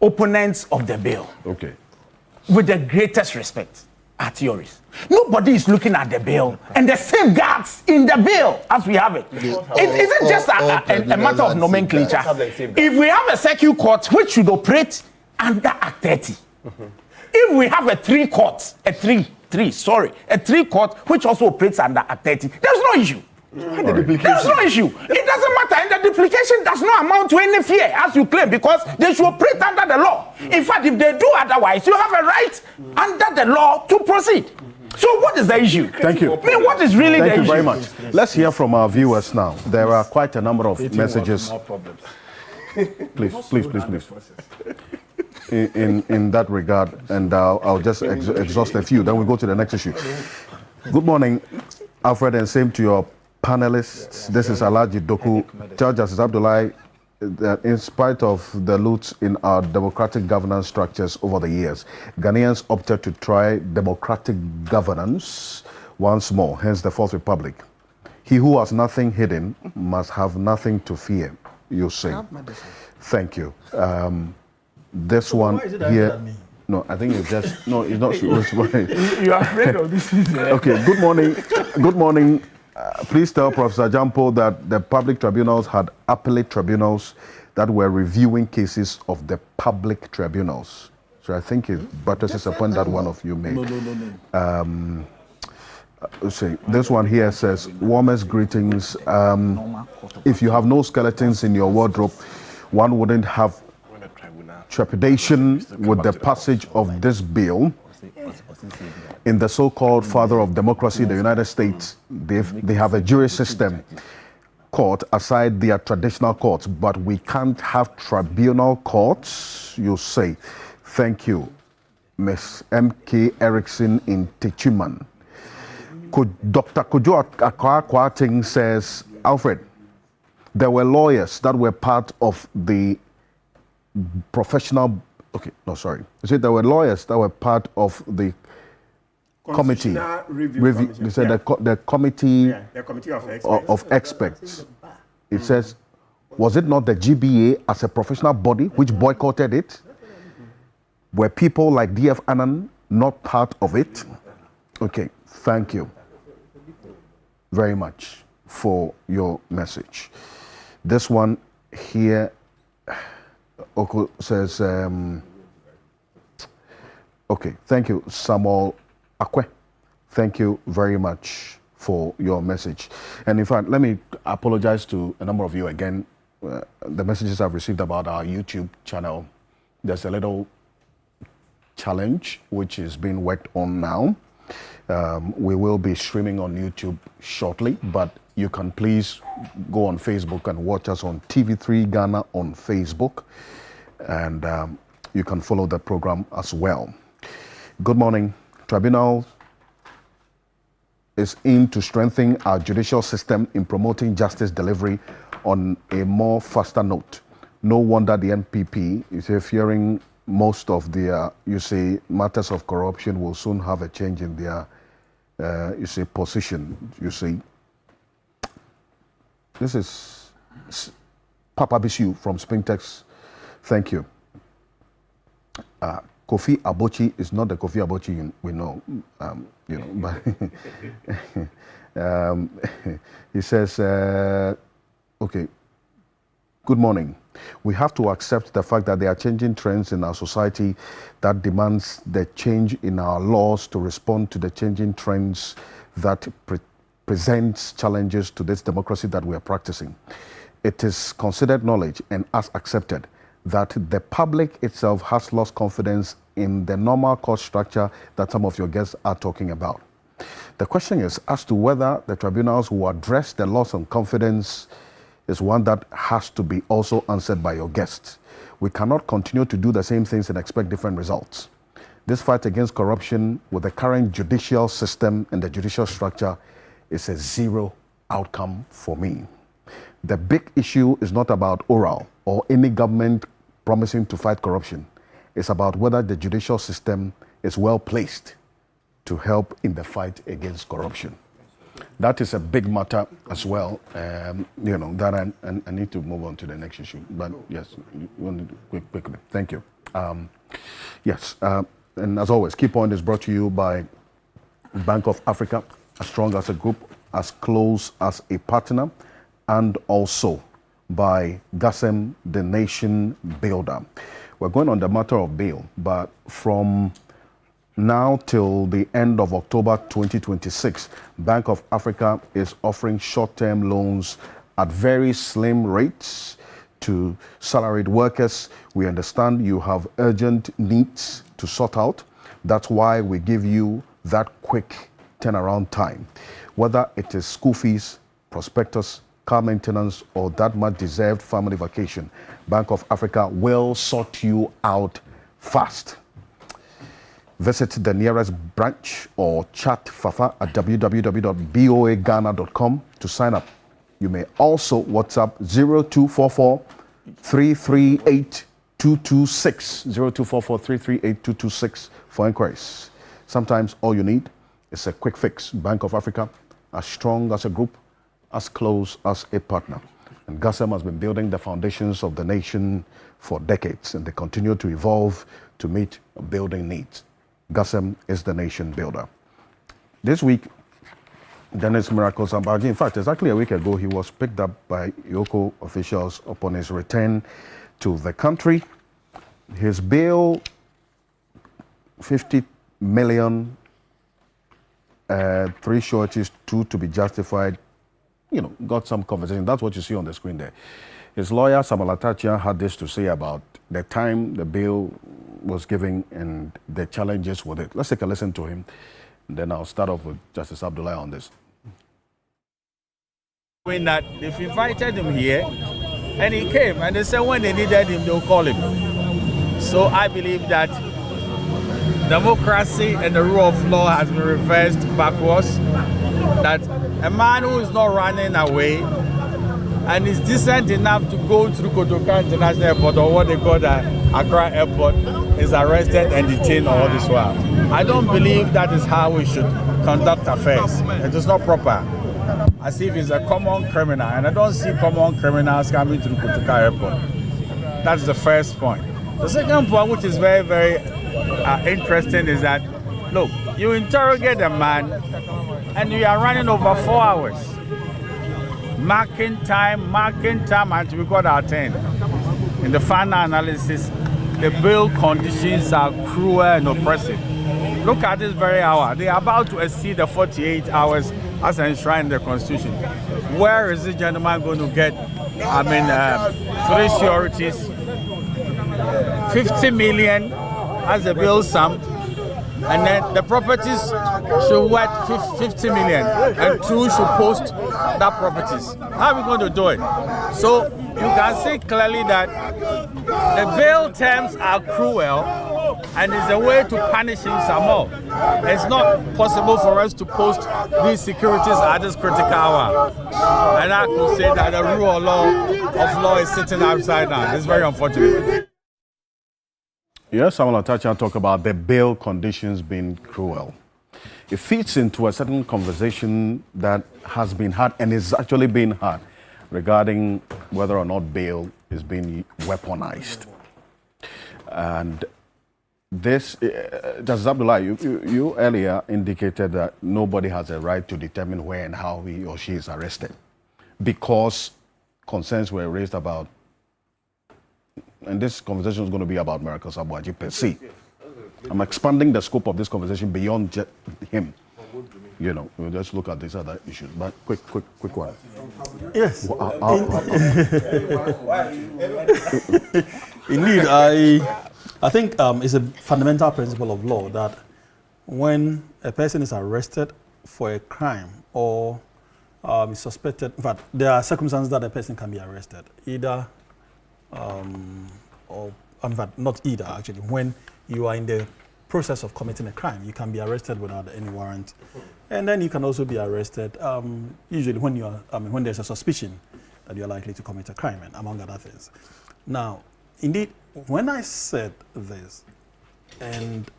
opponents of the bill, Okay. with the greatest respect, are theories. Nobody is looking at the bill and the safeguards in the bill as we have it. It isn't just a matter of nomenclature. If we have a circuit court which should operate under Act 30, if we have a three court which also operates under Act 30, there's no issue. There's no issue. It doesn't matter, and the duplication does not amount to any fear, as you claim, because they should operate under the law. In fact, if they do otherwise, you have a right under the law to proceed. So what is the issue? Thank you. I mean, what is really the Thank you issue? very much. Let's hear from our viewers now. There are quite a number of messages. Please. In that regard, and I'll just exhaust a few, then we'll go to the next issue. Good morning, Alfred, and same to your panelists. This is Alhaji Doku. Tell Justice Abdullah that in spite of the loots in our democratic governance structures over the years, Ghanaians opted to try democratic governance once more, hence the Fourth Republic. He who has nothing hidden must have nothing to fear, you say. Thank you. This one here. No, I think it's just, no, it's not. You are afraid of this. Okay, good morning. Good morning, Please tell Professor Jampo that the public tribunals had appellate tribunals that were reviewing cases of the public tribunals. So I think it buttresses upon that one of you made. No. Let's see, this one here says, warmest greetings. If you have no skeletons in your wardrobe, one wouldn't have trepidation with the passage of this bill. In the so-called father of democracy, the United States, they have a jury system court aside their traditional courts, but we can't have tribunal courts, you say. Thank you, Ms. M.K. Erickson in Techiman. Dr. Kojo Akwa says, Alfred, there were lawyers that were part of the professional, there were lawyers that were part of the committee. They said the committee, the committee of experts. Of experts. It says, was it not the GBA as a professional body which boycotted it? Were people like D.F. Annan not part of it? Okay, thank you very much for your message. This one here, Oko says, okay, thank you, Samuel Akwe. Thank you very much for your message. And in fact, let me apologize to a number of you again. The messages I've received about our YouTube channel, there's a little challenge which is being worked on now. We will be streaming on YouTube shortly, but you can please go on Facebook and watch us on TV3 Ghana on Facebook, and you can follow the program as well. Good morning. Tribunal is aimed to strengthen our judicial system in promoting justice delivery on a more faster note. No wonder the NPP is fearing most of their, matters of corruption will soon have a change in their, position. This is Papa Bisu from Spintex. Thank you. Kofi Abochi is not the Kofi Abochi we know, but he says, okay, good morning. We have to accept the fact that there are changing trends in our society that demands the change in our laws to respond to the changing trends that presents challenges to this democracy that we are practicing. It is considered knowledge and as accepted that the public itself has lost confidence in the normal court structure that some of your guests are talking about. The question is as to whether the tribunals will address the loss of confidence is one that has to be also answered by your guests. We cannot continue to do the same things and expect different results. This fight against corruption with the current judicial system and the judicial structure is a zero outcome for me. The big issue is not about oral or any government promising to fight corruption. It's about whether the judicial system is well placed to help in the fight against corruption. That is a big matter as well. That I need to move on to the next issue. But yes, you want to do quickly. Thank you. And as always, Key Point is brought to you by Bank of Africa, as strong as a group, as close as a partner, and also by GASEM, the nation builder. We're going on the matter of bail, but from now till the end of October 2026, Bank of Africa is offering short-term loans at very slim rates to salaried workers. We understand you have urgent needs to sort out. That's why we give you that quick turnaround time. Whether it is school fees, prospectus, car maintenance, or that much deserved family vacation, Bank of Africa will sort you out fast. Visit the nearest branch or chat Fafa at www.boaghana.com to sign up. You may also WhatsApp 0244 338 226 0244 338 226 for inquiries. Sometimes all you need is a quick fix. Bank of Africa, as strong as a group, as close as a partner. And GASEM has been building the foundations of the nation for decades, and they continue to evolve to meet building needs. GASEM is the nation builder. This week, Dennis Miracle Sambagi. In fact, exactly a week ago, he was picked up by Yoko officials upon his return to the country. His bail, 50 million, 3 shorties, 2 to be justified, got some conversation. That's what you see on the screen there. His lawyer, Samuel Atachian, had this to say about the time the bail was given and the challenges with it. Let's take a listen to him. And then I'll start off with Justice Abdullahi on this. When that they've invited him here, and he came, and they said when they needed him, they'll call him. So I believe that democracy and the rule of law has been reversed backwards. That a man who is not running away and is decent enough to go through Kotoka International Airport, or what they call the Accra Airport, is arrested and detained all this while. I don't believe that is how we should conduct affairs. It is not proper. As if he's a common criminal, and I don't see common criminals coming through Kotoka Airport. That's the first point. The second point, which is very, very interesting, is that, look, you interrogate a man and you are running over 4 hours. Marking time, until we got our turn. In the final analysis, the bail conditions are cruel and oppressive. Look at this very hour. They are about to exceed the 48 hours as enshrined in the Constitution. Where is this gentleman going to get, 3 sureties, 50 million as a bail sum, and then the properties should worth 50 million, and 2 should post that properties. How are we going to do it? So you can see clearly that the bail terms are cruel, and it's a way to punish him some more. It's not possible for us to post these securities at this critical hour. And I could say that the rule of law is sitting upside down. It's very unfortunate. Yes, Samuel Atachian talk about the bail conditions being cruel. It fits into a certain conversation that has been had and is actually being had regarding whether or not bail is being weaponized. And this, Justice Abdullah, you earlier indicated that nobody has a right to determine where and how he or she is arrested because concerns were raised about, and this conversation is going to be about Miracle Sambagi per se. I'm expanding the scope of this conversation beyond just him. We'll just look at these other issues. But quick one. Yes. Indeed, I think it's a fundamental principle of law that when a person is arrested for a crime or is suspected, in fact, there are circumstances that a person can be arrested, either, or in fact, not either actually. When you are in the process of committing a crime, you can be arrested without any warrant, and then you can also be arrested usually when you are, when there's a suspicion that you are likely to commit a crime, and among other things. Now, indeed, when I said this, and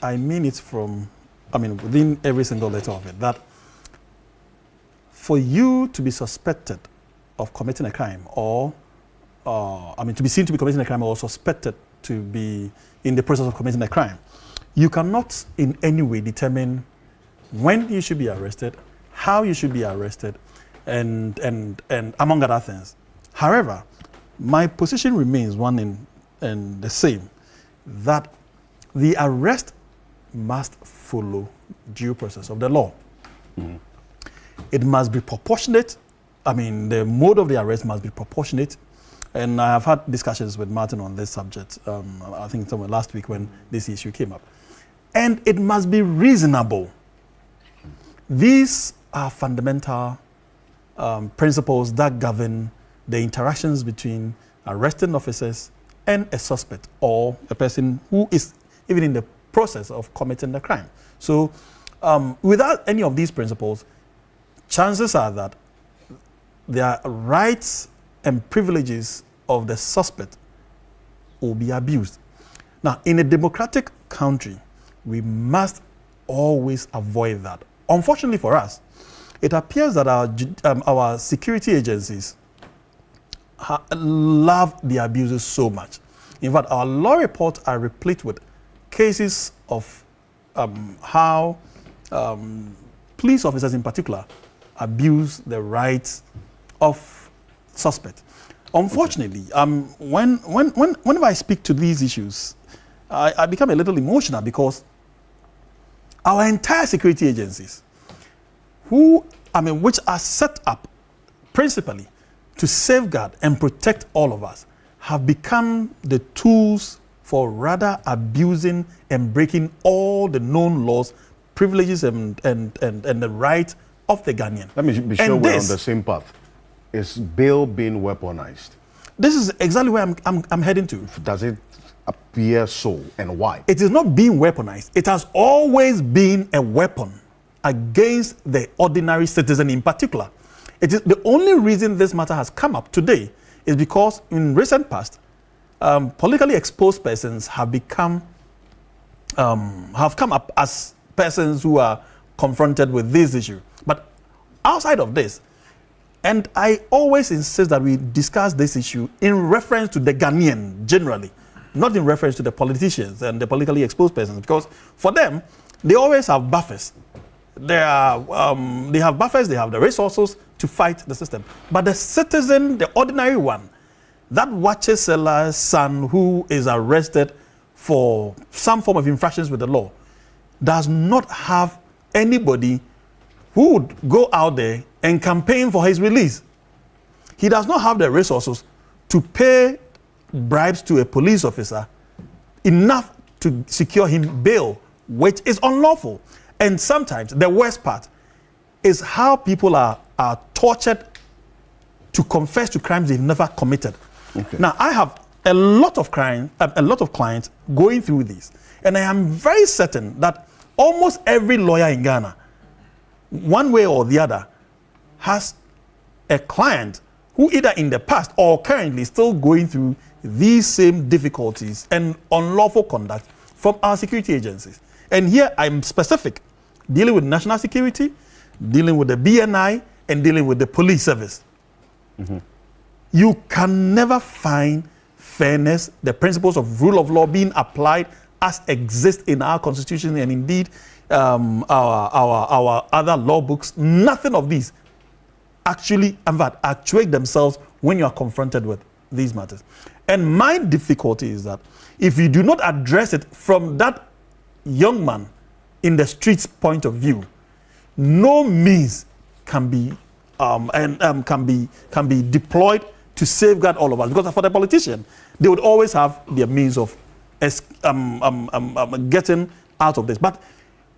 I mean it from, within every single letter of it, that for you to be suspected of committing a crime, or to be seen to be committing a crime, or suspected to be in the process of committing a crime, you cannot in any way determine when you should be arrested, how you should be arrested, and among other things. However, my position remains one and the same, that the arrest must follow due process of the law. Mm-hmm. It must be proportionate. The mode of the arrest must be proportionate. And I have had discussions with Martin on this subject, I think somewhere last week when this issue came up. And it must be reasonable. These are fundamental principles that govern the interactions between arresting officers and a suspect or a person who is even in the process of committing the crime. So without any of these principles, chances are that their rights and privileges of the suspect will be abused. Now, in a democratic country, we must always avoid that. Unfortunately for us, it appears that our security agencies love the abuses so much. In fact, our law reports are replete with cases of how police officers in particular abuse the rights of suspects. Unfortunately, whenever I speak to these issues, I become a little emotional because our entire security agencies, which are set up principally to safeguard and protect all of us, have become the tools for rather abusing and breaking all the known laws, privileges, and the rights of the Ghanaian. Let me be sure we're on the same path. Is bail being weaponized? This is exactly where I'm heading to. Does it appear so, and why? It is not being weaponized. It has always been a weapon against the ordinary citizen in particular. It is the only reason this matter has come up today is because in recent past, politically exposed persons have come up as persons who are confronted with this issue. But outside of this, and I always insist that we discuss this issue in reference to the Ghanaian generally, not in reference to the politicians and the politically exposed persons, because for them, they always have buffers. They have buffers, they have the resources to fight the system. But the citizen, the ordinary one, that watches seller's son who is arrested for some form of infractions with the law, does not have anybody who would go out there and campaign for his release. He does not have the resources to pay bribes to a police officer enough to secure him bail, which is unlawful. And sometimes the worst part is how people are tortured to confess to crimes they've never committed. Okay. Now, I have a lot of clients going through this, and I am very certain that almost every lawyer in Ghana, one way or the other, has a client who either in the past or currently still going through these same difficulties and unlawful conduct from our security agencies. And here I'm specific, dealing with national security, dealing with the BNI, and dealing with the police service. Mm-hmm. You can never find fairness, the principles of rule of law being applied as exist in our constitution and indeed our other law books. Nothing of these actually, in fact, actuate themselves when you are confronted with these matters. And my difficulty is that if you do not address it from that young man in the street's point of view, no means can be can be deployed to safeguard all of us. Because for the politician, they would always have their means of getting out of this. But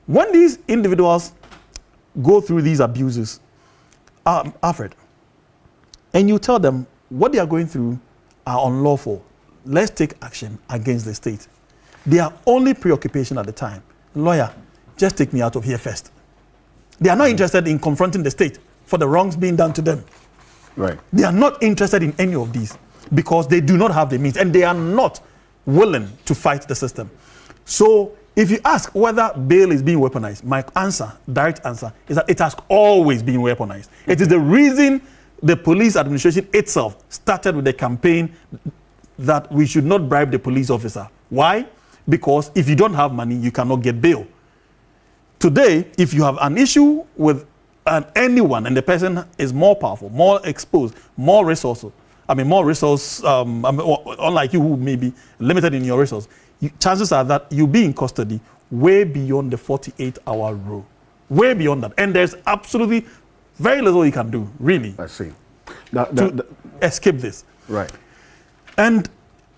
when these individuals go through these abuses, Alfred, and you tell them what they are going through are unlawful, let's take action against the state. Their only preoccupation at the time, lawyer, just take me out of here first. They are not interested in confronting the state for the wrongs being done to them. Right. They are not interested in any of these because they do not have the means and they are not willing to fight the system. So if you ask whether bail is being weaponized, my answer, direct answer, is that it has always been weaponized. It is the reason the police administration itself started with a campaign that we should not bribe the police officer. Why? Because if you don't have money, you cannot get bail. Today, if you have an issue with anyone and the person is more powerful, more exposed, more resourceful, unlike you who may be limited in your resource, chances are that you'll be in custody way beyond the 48-hour rule. Way beyond that. And there's absolutely very little you can do, really. I see. To escape this. Right. And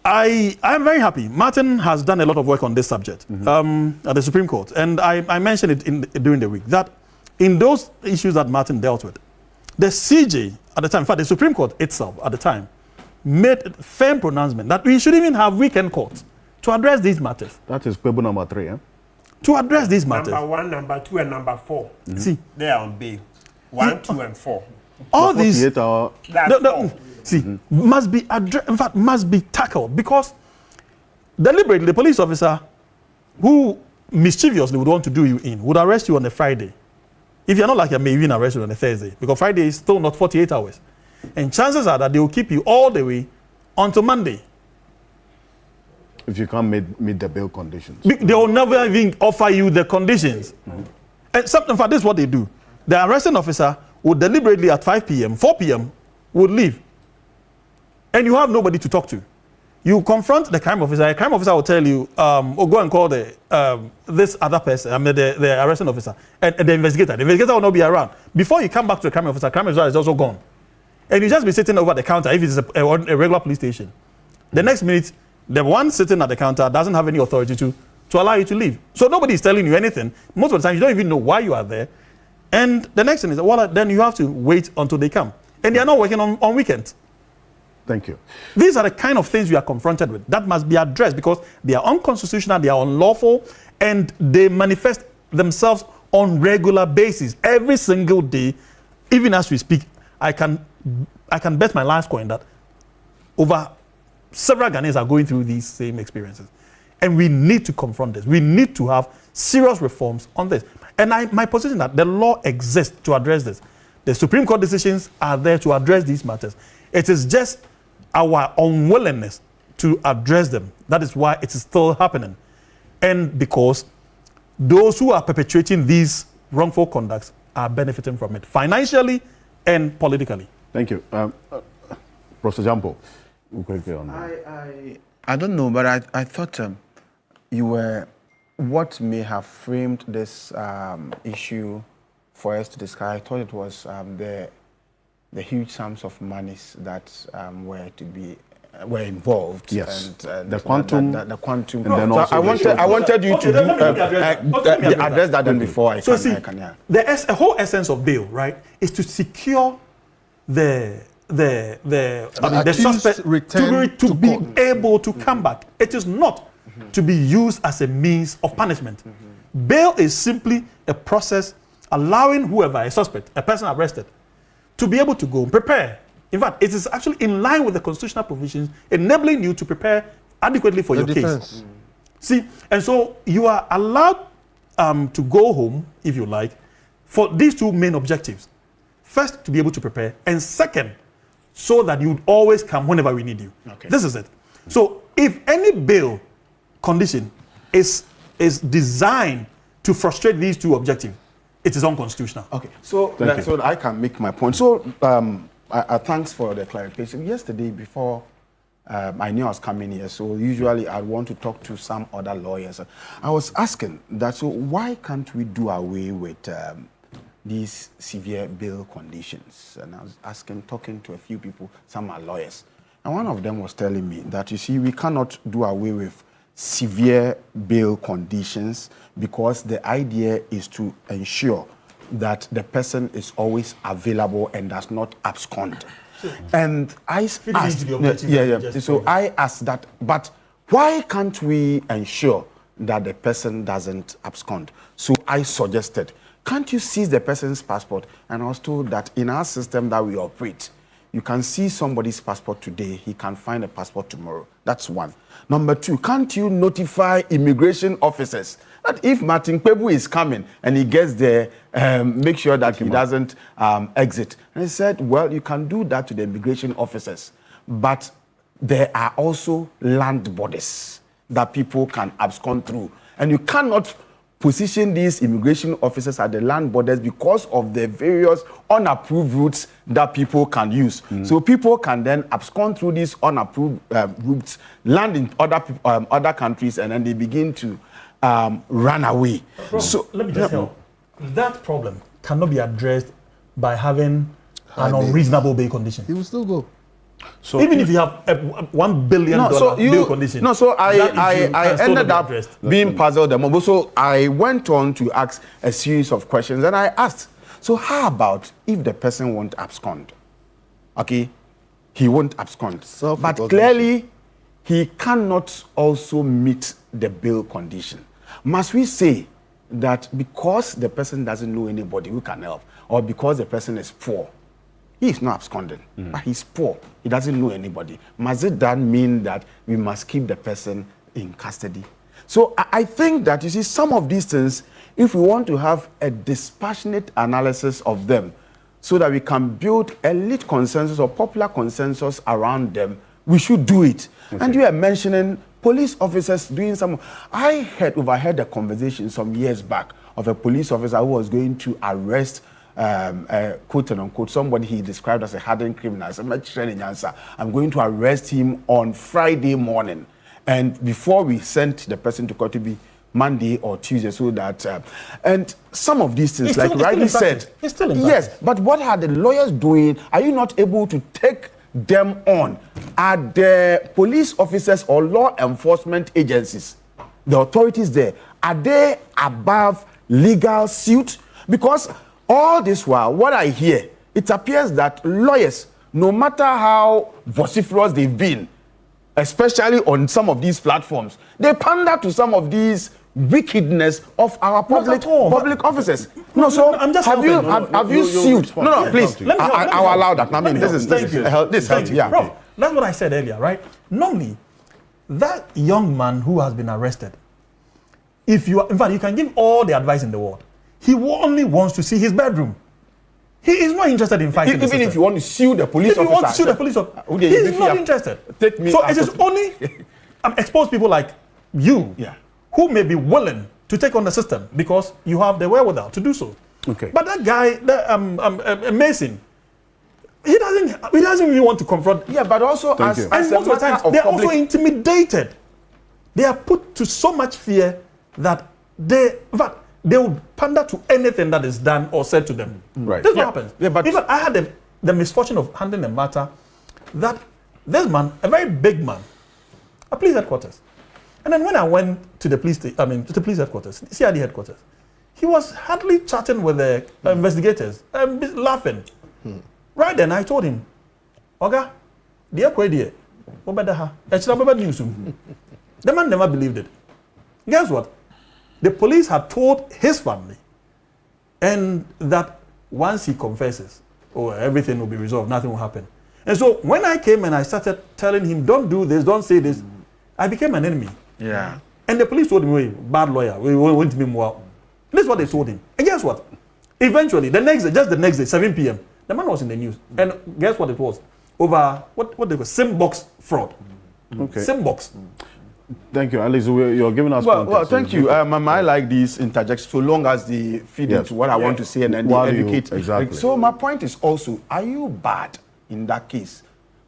I'm very happy. Martin has done a lot of work on this subject at the Supreme Court. And I mentioned it during the week that in those issues that Martin dealt with, the CJ at the time, in fact, the Supreme Court itself at the time, made a firm pronouncement that we should even have weekend courts to address these matters. That is Quibble number 3, eh? To address these matters. Number 1, number 2, and number 4. Mm-hmm. See, they are on bail. 1, 2, and 4. All these must be addressed. In fact, must be tackled because deliberately the police officer who mischievously would want to do you in would arrest you on a Friday. If you're not like you may even arrest you on a Thursday because Friday is still not 48 hours, and chances are that they will keep you all the way until Monday. If you can't meet the bail conditions. They will never even offer you the conditions. Mm-hmm. And in fact, this is what they do. The arresting officer would deliberately at 5 p.m., 4 p.m. would leave. And you have nobody to talk to. You confront the crime officer. The crime officer will tell you, go and call this other person, the arresting officer, and the investigator. The investigator will not be around. Before you come back to the crime officer is also gone. And you just be sitting over the counter if it's a regular police station. The next minute, the one sitting at the counter doesn't have any authority to allow you to leave. So nobody is telling you anything. Most of the time, you don't even know why you are there. And the next thing is, well, then you have to wait until they come. And they are not working on weekends. Thank you. These are the kind of things we are confronted with that must be addressed because they are unconstitutional, they are unlawful, and they manifest themselves on regular basis. Every single day, even as we speak, I can bet my last coin that over several Ghanaians are going through these same experiences. And we need to confront this. We need to have serious reforms on this. And my position is that the law exists to address this. The Supreme Court decisions are there to address these matters. It is just our unwillingness to address them. That is why it is still happening. And because those who are perpetuating these wrongful conducts are benefiting from it financially and politically. Thank you. Professor Jampo, quickly on that. I don't know, but I thought you were what may have framed this issue for us to discuss. I thought it was the huge sums of monies that were involved. Yes. And the quantum. The quantum. And then also I wanted you to address that then before I so can. Yeah. The whole essence of bail, right, is to secure the suspect to be able to come back. It is not to be used as a means of punishment. Bail is simply a process allowing whoever, a suspect, a person arrested, to be able to go and prepare. In fact, it is actually in line with the constitutional provisions, enabling you to prepare adequately for your case. See, and so you are allowed to go home, if you like, for these two main objectives. First, to be able to prepare, and second, so that you would always come whenever we need you. Okay. This is it. So if any bail condition is designed to frustrate these two objectives, it is unconstitutional. Okay, so I can make my point. So thanks for the clarification. Yesterday, before I knew I was coming here, so usually I want to talk to some other lawyers. I was asking that, so why can't we do away with these severe bail conditions? And I was talking to a few people, some are lawyers. And one of them was telling me that, you see, we cannot do away with severe bail conditions because the idea is to ensure that the person is always available and does not abscond. And I asked, so I asked that, but why can't we ensure that the person doesn't abscond? So I suggested, can't you seize the person's passport? And I was told that in our system that we operate, you can see somebody's passport today, he can find a passport tomorrow. That's one. Number two, can't you notify immigration officers that if Martin Kpebu is coming and he gets there, make sure that he doesn't exit? And he said, well, you can do that to the immigration officers, but there are also land borders that people can abscond through. And you cannot position these immigration officers at the land borders because of the various unapproved routes that people can use. So people can then abscond through these unapproved routes, land in other countries, and then they begin to run away. So let me just help. That problem cannot be addressed by having an unreasonable bail condition. He will still go. So even if you have a $1 billion bail condition. No, so I ended up being puzzled. So I went on to ask a series of questions, and I asked, so how about if the person won't abscond? Okay, he won't abscond. But clearly, he cannot also meet the bail condition. Must we say that because the person doesn't know anybody who can help, or because the person is poor, he is not absconding, but he's poor. He doesn't know anybody. Must it then mean that we must keep the person in custody? So I think that, you see, some of these things, if we want to have a dispassionate analysis of them so that we can build elite consensus or popular consensus around them, we should do it. Okay. And you are mentioning police officers doing some. I overheard a conversation some years back of a police officer who was going to arrest quote and unquote somebody he described as a hardened criminal. I'm going to arrest him on Friday morning, and before we sent the person to court to be Monday or Tuesday, so that and some of these things, like rightly said, it's still in yes. But what are the lawyers doing? Are you not able to take them on? Are the police officers or law enforcement agencies, the authorities there, are they above legal suit? Because all this while, what I hear, it appears that lawyers, no matter how vociferous they've been, especially on some of these platforms, they pander to some of these wickedness of our public officers. No, so I'm just have you sued? No, please. I'll allow that. I mean, this is helpful. Yeah. Bro, that's what I said earlier, right? Normally, that young man who has been arrested, in fact, you can give all the advice in the world. He only wants to see his bedroom. He is not interested in fighting. Even if you want to sue the police officer. If you want to sue the police officer, he is not interested. So it is only expose people like you, who may be willing to take on the system because you have the wherewithal to do so. Okay. But that guy, Mason, he doesn't really want to confront. Yeah, but also and most of the time they are also intimidated. They are put to so much fear that they will pander to anything that is done or said to them. Right. This is what happens. Yeah, but even I had the misfortune of handling a matter that this man, a very big man, a police headquarters. And then when I went to the police headquarters, CID headquarters, he was hardly chatting with the investigators, laughing. Right then, I told him, Oga, the man never believed it. Guess what? The police had told his family, and that once he confesses, everything will be resolved, nothing will happen. And so when I came and I started telling him, don't do this, don't say this, I became an enemy. Yeah. And the police told me, bad lawyer, we want to be more. This is what they told him. And guess what? Eventually, the next day, 7 p.m., the man was in the news. And guess what it was? Over what they call SIM-box fraud. Okay. SIM-box. Thank you, Alice. You're giving us context. Well, thank you. I like these interjections so long as they feed into what I want to say and then they educate. Exactly. So my point is also, are you bad in that case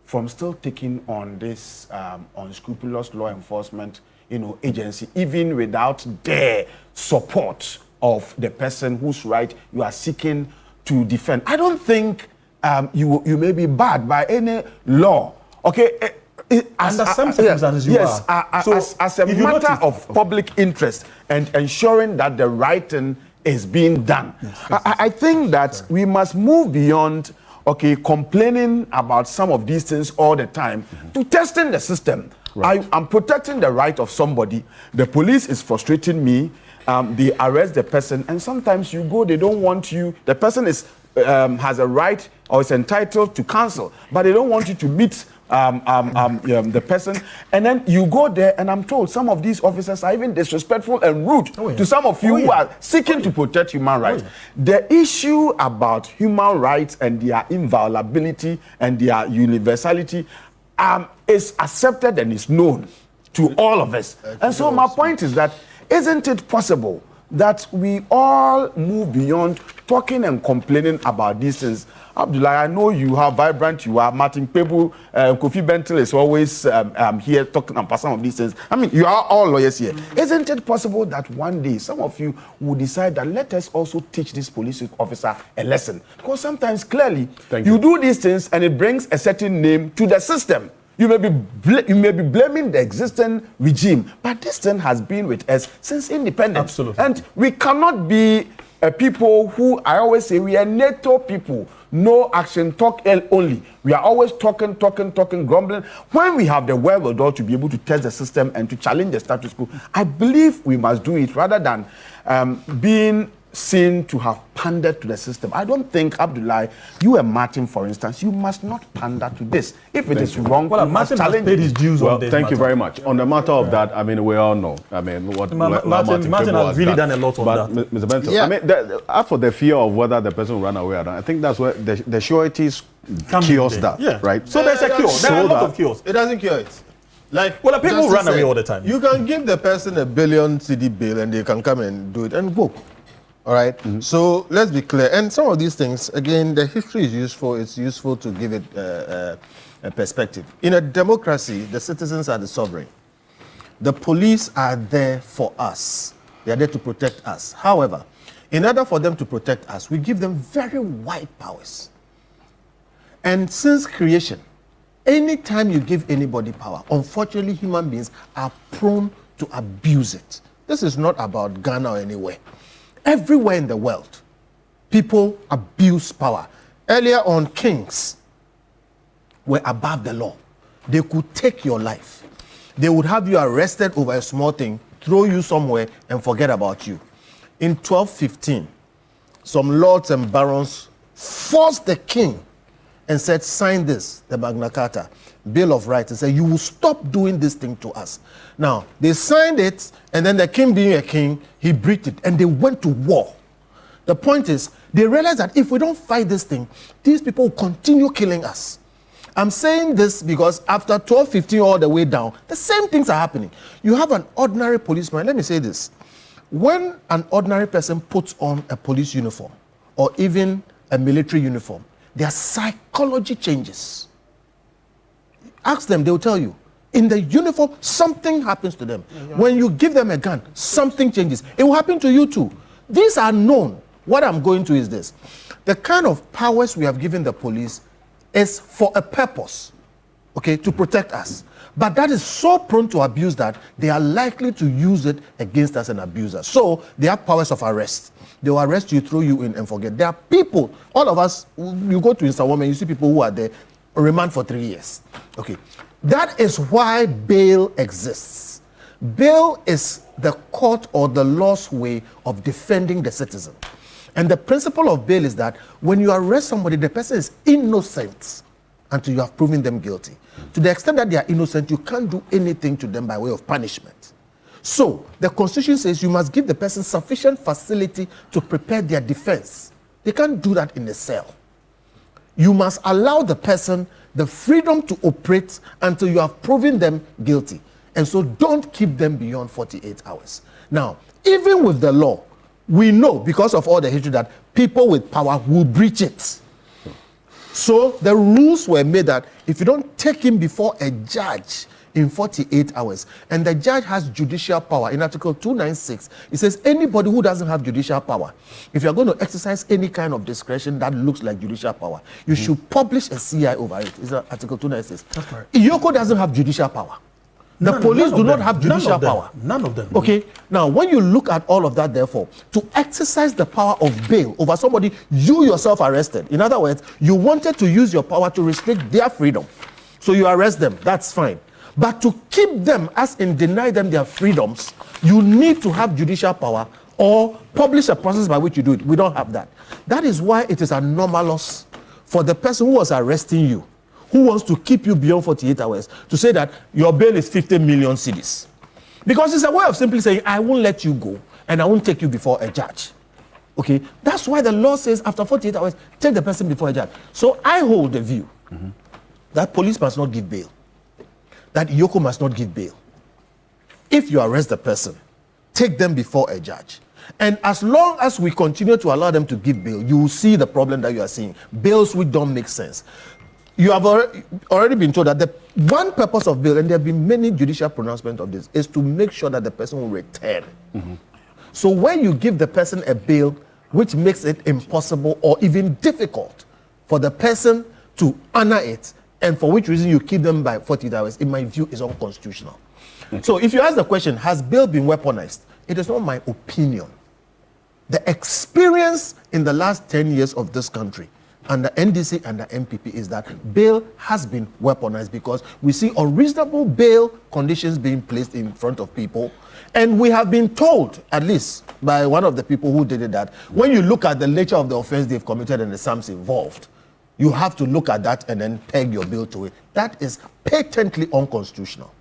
from still taking on this unscrupulous law enforcement, agency, even without the support of the person whose right you are seeking to defend? I don't think you may be bad by any law. Okay. Under some circumstances, you are. So as a matter of public interest and ensuring that the right thing is being done. I think that we must move beyond, complaining about some of these things all the time to testing the system. Right. I'm protecting the right of somebody. The police is frustrating me. They arrest the person, and sometimes you go, they don't want you. The person has a right or is entitled to counsel, but they don't want you to meet the person, and then you go there, and I'm told some of these officers are even disrespectful and rude to some of you who are seeking to protect human rights. The issue about human rights and their inviolability and their universality is accepted and is known to all of us. And so my point is that, isn't it possible that we all move beyond talking and complaining about these things? Abdullah, I know you are vibrant, you are Martin Pebu, Kofi Bentil is always here talking about some of these things. I mean, you are all lawyers here. Isn't it possible that one day some of you will decide that let us also teach this police officer a lesson? Because sometimes clearly you do these things and it brings a certain name to the system. You may be blaming the existing regime, but this thing has been with us since independence. Absolutely. And we cannot be people who, I always say, we are NATO people. No action, talk only. We are always talking, grumbling. When we have the wherewithal to be able to test the system and to challenge the status quo, I believe we must do it rather than being seen to have pandered to the system. I don't think, Abdullah, you and Martin, for instance, you must not pander to this. If it is wrong, well, Martin has paid his dues on this. Thank you very much. On the matter of that, I mean, we all know. I mean, what Martin has really done a lot on that. Mr. Bentil, I mean, after the fear of whether the person will run away or not, I think that's where the sureties cures that, right? So there's a cure. There are a lot of cures. It doesn't cure it. Like, Well, the people Justice run away said, all the time. You can give the person a billion CD bill and they can come and do it and go. All right? So let's be clear. And some of these things, again, the history is useful. It's useful to give it a perspective. In a democracy, the citizens are the sovereign. The police are there for us. They are there to protect us. However, in order for them to protect us, we give them very wide powers. And since creation, anytime you give anybody power, unfortunately, human beings are prone to abuse it. This is not about Ghana or anywhere. Everywhere in the world, people abuse power. Earlier on, kings were above the law. They could take your life. They would have you arrested over a small thing, throw you somewhere, and forget about you. In 1215, some lords and barons forced the king and said, sign this, the Magna Carta, Bill of Rights, and said, you will stop doing this thing to us. Now, they signed it, and then the king being a king, he breached it, and they went to war. The point is, they realized that if we don't fight this thing, these people will continue killing us. I'm saying this because after 1215 all the way down, the same things are happening. You have an ordinary policeman. Let me say this. When an ordinary person puts on a police uniform or even a military uniform, their psychology changes. Ask them, they'll tell you. In the uniform, something happens to them. When you give them a gun, something changes. It will happen to you too. These are known. What I'm going to is this. The kind of powers we have given the police is for a purpose, okay, to protect us. But that is so prone to abuse that they are likely to use it against us and abuse us. So they have powers of arrest. They will arrest you, throw you in, and forget. There are people, all of us, you go to Instagram and you see people who are there, remand for 3 years. Okay. That is why bail exists. Bail is the court or the law's way of defending the citizen. And the principle of bail is that when you arrest somebody, the person is innocent until you have proven them guilty. To the extent that they are innocent, you can't do anything to them by way of punishment. So the Constitution says you must give the person sufficient facility to prepare their defense. They can't do that in a cell. You must allow the person the freedom to operate until you have proven them guilty. And so don't keep them beyond 48 hours. Now, even with the law, we know because of all the history that people with power will breach it. So the rules were made that if you don't take him before a judge in 48 hours, and the judge has judicial power, in Article 296, it says anybody who doesn't have judicial power, if you're going to exercise any kind of discretion that looks like judicial power, you should publish a CI over it. Is that Article 296? That's correct. Iyoko doesn't have judicial power. The police do not have judicial power. None of them. Okay. Now, when you look at all of that, therefore, to exercise the power of bail over somebody you yourself arrested, in other words, you wanted to use your power to restrict their freedom. So you arrest them. That's fine. But to keep them, as in deny them their freedoms, you need to have judicial power or publish a process by which you do it. We don't have that. That is why it is anomalous for the person who was arresting you, who wants to keep you beyond 48 hours, to say that your bail is 50 million cedis. Because it's a way of simply saying, I won't let you go and I won't take you before a judge. Okay? That's why the law says after 48 hours, take the person before a judge. So I hold the view that police must not give bail, that Iyoko must not give bail. If you arrest the person, take them before a judge. And as long as we continue to allow them to give bail, you will see the problem that you are seeing. Bails which don't make sense. You have already been told that the one purpose of bail, and there have been many judicial pronouncements of this, is to make sure that the person will return. So when you give the person a bail which makes it impossible or even difficult for the person to honor it, and for which reason you keep them by 48 hours, in my view, is unconstitutional. So if you ask the question, has bail been weaponized? It is not my opinion. The experience in the last 10 years of this country under NDC and the MPP is that bail has been weaponized because we see unreasonable bail conditions being placed in front of people. And we have been told, at least by one of the people who did it, that when you look at the nature of the offense they've committed and the sums involved, you have to look at that and then peg your bail to it. That is patently unconstitutional.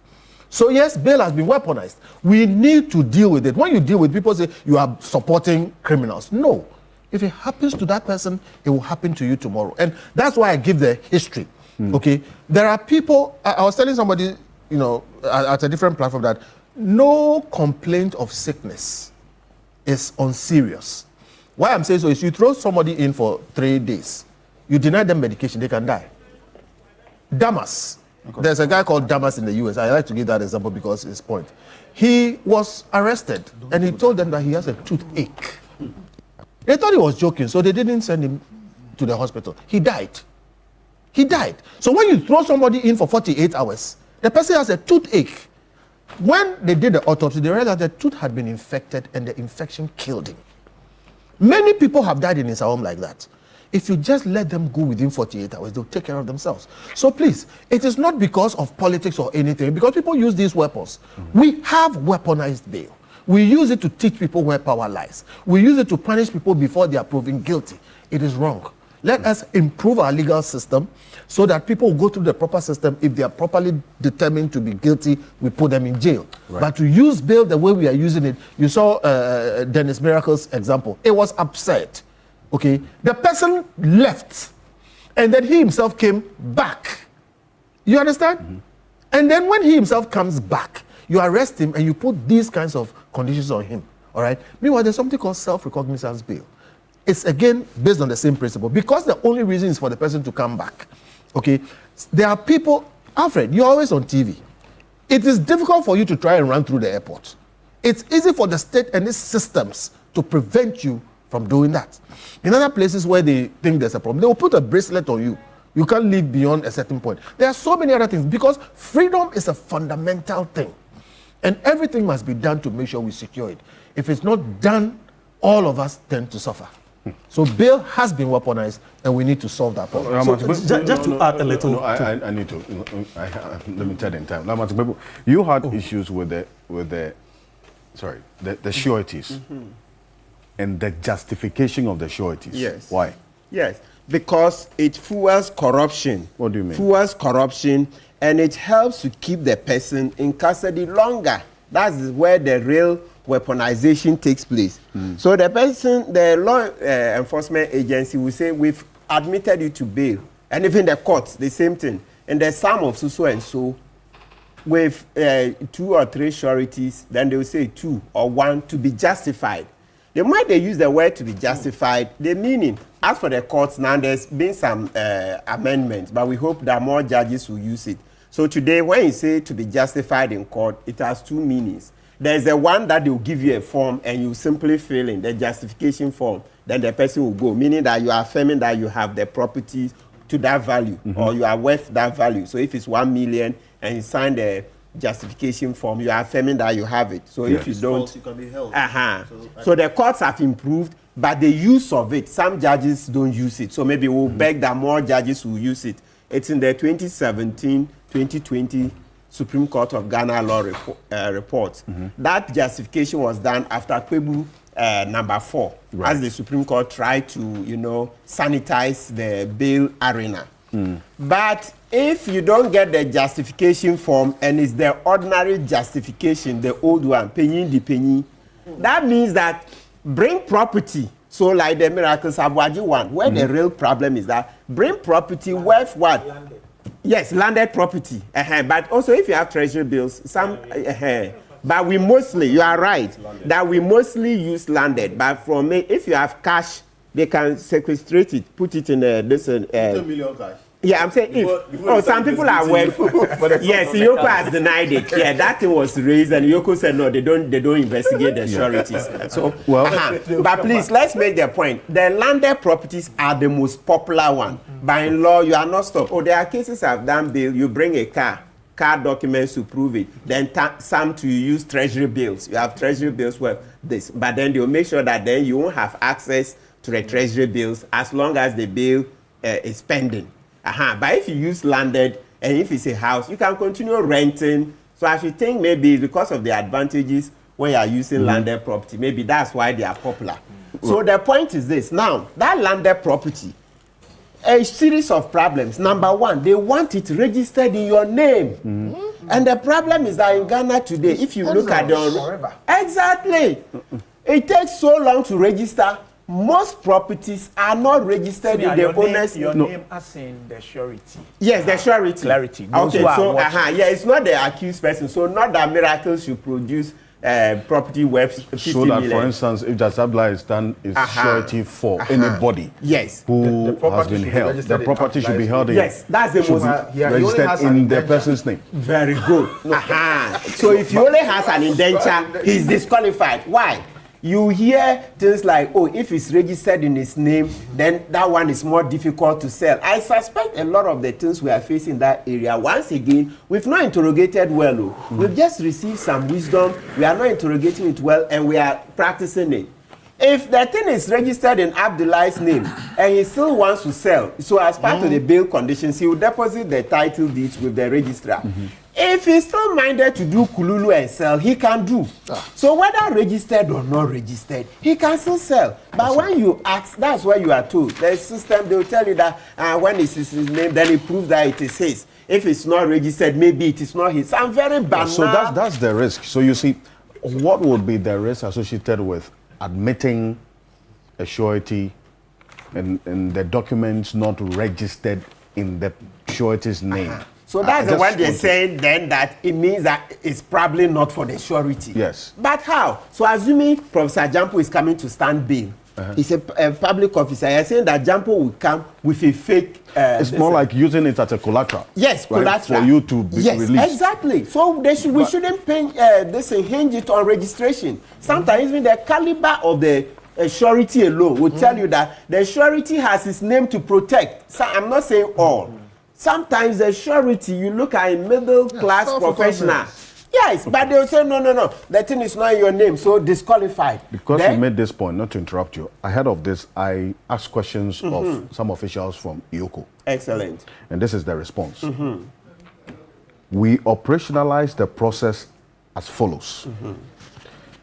So yes, bail has been weaponized. We need to deal with it. When you deal with people say you are supporting criminals. No. If it happens to that person, it will happen to you tomorrow. And that's why I give the history. Okay? There are people, I was telling somebody, at a different platform that no complaint of sickness is unserious. Why I'm saying so is you throw somebody in for 3 days, you deny them medication, they can die. Damas. Okay. There's a guy called Damas in the US. I like to give that example because it's point. He was arrested and he told them that he has a toothache. They thought he was joking, so they didn't send him to the hospital. He died. He died. So when you throw somebody in for 48 hours, the person has a toothache. When they did the autopsy, they realized that the tooth had been infected and the infection killed him. Many people have died in his home like that. If you just let them go within 48 hours, they'll take care of themselves. So please, it is not because of politics or anything, because people use these weapons. We have weaponized bail. We use it to teach people where power lies. We use it to punish people before they are proven guilty. It is wrong. Let us improve our legal system so that people will go through the proper system. If they are properly determined to be guilty, we put them in jail. Right. But to use bail the way we are using it, you saw Dennis Miracle's example. It was absurd. Okay, the person left, and then he himself came back. You understand? Mm-hmm. And then when he himself comes back, you arrest him and you put these kinds of conditions on him. All right. Meanwhile, there's something called self-recognizance bail. It's again based on the same principle because the only reason is for the person to come back. Okay, there are people. Alfred, you're always on TV. It is difficult for you to try and run through the airport. It's easy for the state and its systems to prevent you from doing that. In other places where they think there's a problem, they will put a bracelet on you. You can't live beyond a certain point. There are so many other things because freedom is a fundamental thing. And everything must be done to make sure we secure it. If it's not done, all of us tend to suffer. So bail has been weaponized and we need to solve that problem. Just to add a little. I need to, limited in time. You had issues with the sureties. Mm-hmm. And the justification of the sureties. Yes. Why? Yes, because it fuels corruption. What do you mean? Fuels corruption, and it helps to keep the person in custody longer. That's where the real weaponization takes place. So the person, the law enforcement agency will say, we've admitted you to bail. And even the courts, the same thing. And the sum of so and so, with 2 or 3 sureties, then they will say 2 or 1 to be justified. The more they use the word to be justified, the meaning. As for the courts, now there's been some amendments, but we hope that more judges will use it. So today, when you say to be justified in court, it has 2 meanings. There's the one that they will give you a form and you simply fill in the justification form. Then the person will go, meaning that you are affirming that you have the property to that value, or you are worth that value. So if it's 1 million and you sign the justification form, you are affirming that you have it. So if you don't, you can be held. So the courts have improved, but the use of it, some judges don't use it. So maybe we'll beg that more judges will use it. It's in the 2017-2020 Supreme Court of Ghana law report. That justification was done after Kwebu number 4, as the Supreme Court tried to, sanitize the bail arena. But if you don't get the justification form and it's the ordinary justification, the old one, penny, that means that bring property. So like the Miracles Abuaji one, where the real problem is that bring property worth what? Landed. Yes, landed property. But also if you have treasury bills, but we mostly, you are right, that we mostly use landed. But from if you have cash, they can sequestrate it, put it in a 2 million cash. Yeah, I'm saying some people are aware. Yes, Yoko has denied it. Yeah, that thing was raised, and Yoko said no, they don't investigate the sureties. So, but please let's make the point. The landed properties are the most popular one. By law, you are not stopped. There are cases I've done bail. You bring a car documents to prove it. Then some to use treasury bills. You have treasury bills worth this, but then they'll make sure that then you won't have access to the treasury bills as long as the bill is pending. But if you use landed and if it's a house, you can continue renting. So I should think maybe because of the advantages when you are using landed property, maybe that's why they are popular. So the point is this. Now, that landed property, a series of problems. Number one, they want it registered in your name. And the problem is that in Ghana today, if you look at the... Exactly. It takes so long to register. most properties are not registered in the owner's Your name as in the surety. Yes, the surety. Clarity. Those Okay, who are so watching. yeah, it's not the accused person. So not that Miracle should produce property worth 50 So that, million. for instance, if Jasabla is done is surety for anybody Yes. who The property has been should be held, registered the in property should be held in. Yes, that's the most he only registered has an in the indenture. person's name. very good. So if he only has an indenture, he's disqualified. Why? You hear things like, oh, if it's registered in his name, then that one is more difficult to sell. I suspect a lot of the things we are facing in that area, once again, we've not interrogated well. We've just received some wisdom. We are not interrogating it well, and we are practicing it. If the thing is registered in Abdullah's name and he still wants to sell, so as part of the bail conditions, he will deposit the title deeds with the registrar. If he's still minded to do kululu and sell, he can do. So whether registered or not registered, he can still sell. But when you ask, that's what you are told. The system, they will tell you that when it's his name, then he proves that it is his. If it's not registered, maybe it is not his. I'm very banal. So that's the risk. So you see, what would be the risk associated with admitting a surety and the documents not registered in the surety's name? So that's the just one they're want to- saying then, that it means that it's probably not for the surety. Yes. But how? So assuming Professor Jampo is coming to stand bail, he's a public officer. You're saying that Jampo will come with a fake. It's more like using it as a collateral. Yes, right, collateral. for you to be yes, released. exactly. So we shouldn't hinge it on registration. Sometimes even the caliber of the surety alone will tell you that the surety has its name to protect. So I'm not saying all. Sometimes the surety, you look at a middle class professional. Yes, but they'll say, no, the thing is not in your name, so disqualified. Because Then- you made this point, not to interrupt you, ahead of this, I asked questions of some officials from IOCO. Excellent. And this is the response. We operationalize the process as follows.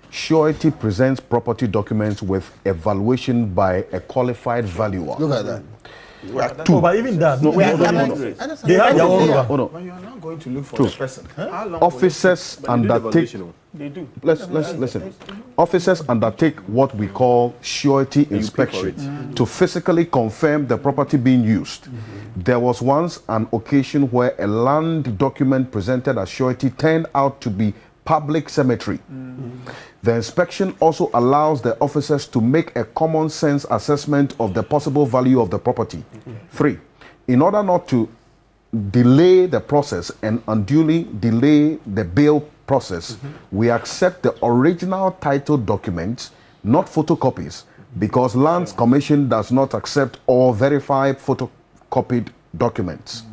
Surety presents property documents with evaluation by a qualified valuer. Look at that. Oh, but even that, We are coming they to it. have their own. Hold on. But you are not going to look for the person. How long Officers undertake. They do. Let's listen. Officers undertake what we call surety inspection to physically confirm the property being used. There was once an occasion where a land document presented as surety turned out to be public cemetery. The inspection also allows the officers to make a common sense assessment of the possible value of the property. 3. In order not to delay the process and unduly delay the bail process, we accept the original title documents, not photocopies, because Lands Commission does not accept or verify photocopied documents.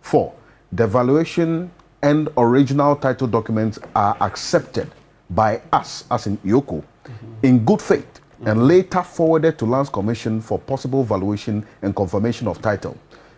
4. The valuation and original title documents are accepted by us, as in IOCO, in good faith, and later forwarded to Lands Commission for possible valuation and confirmation of title.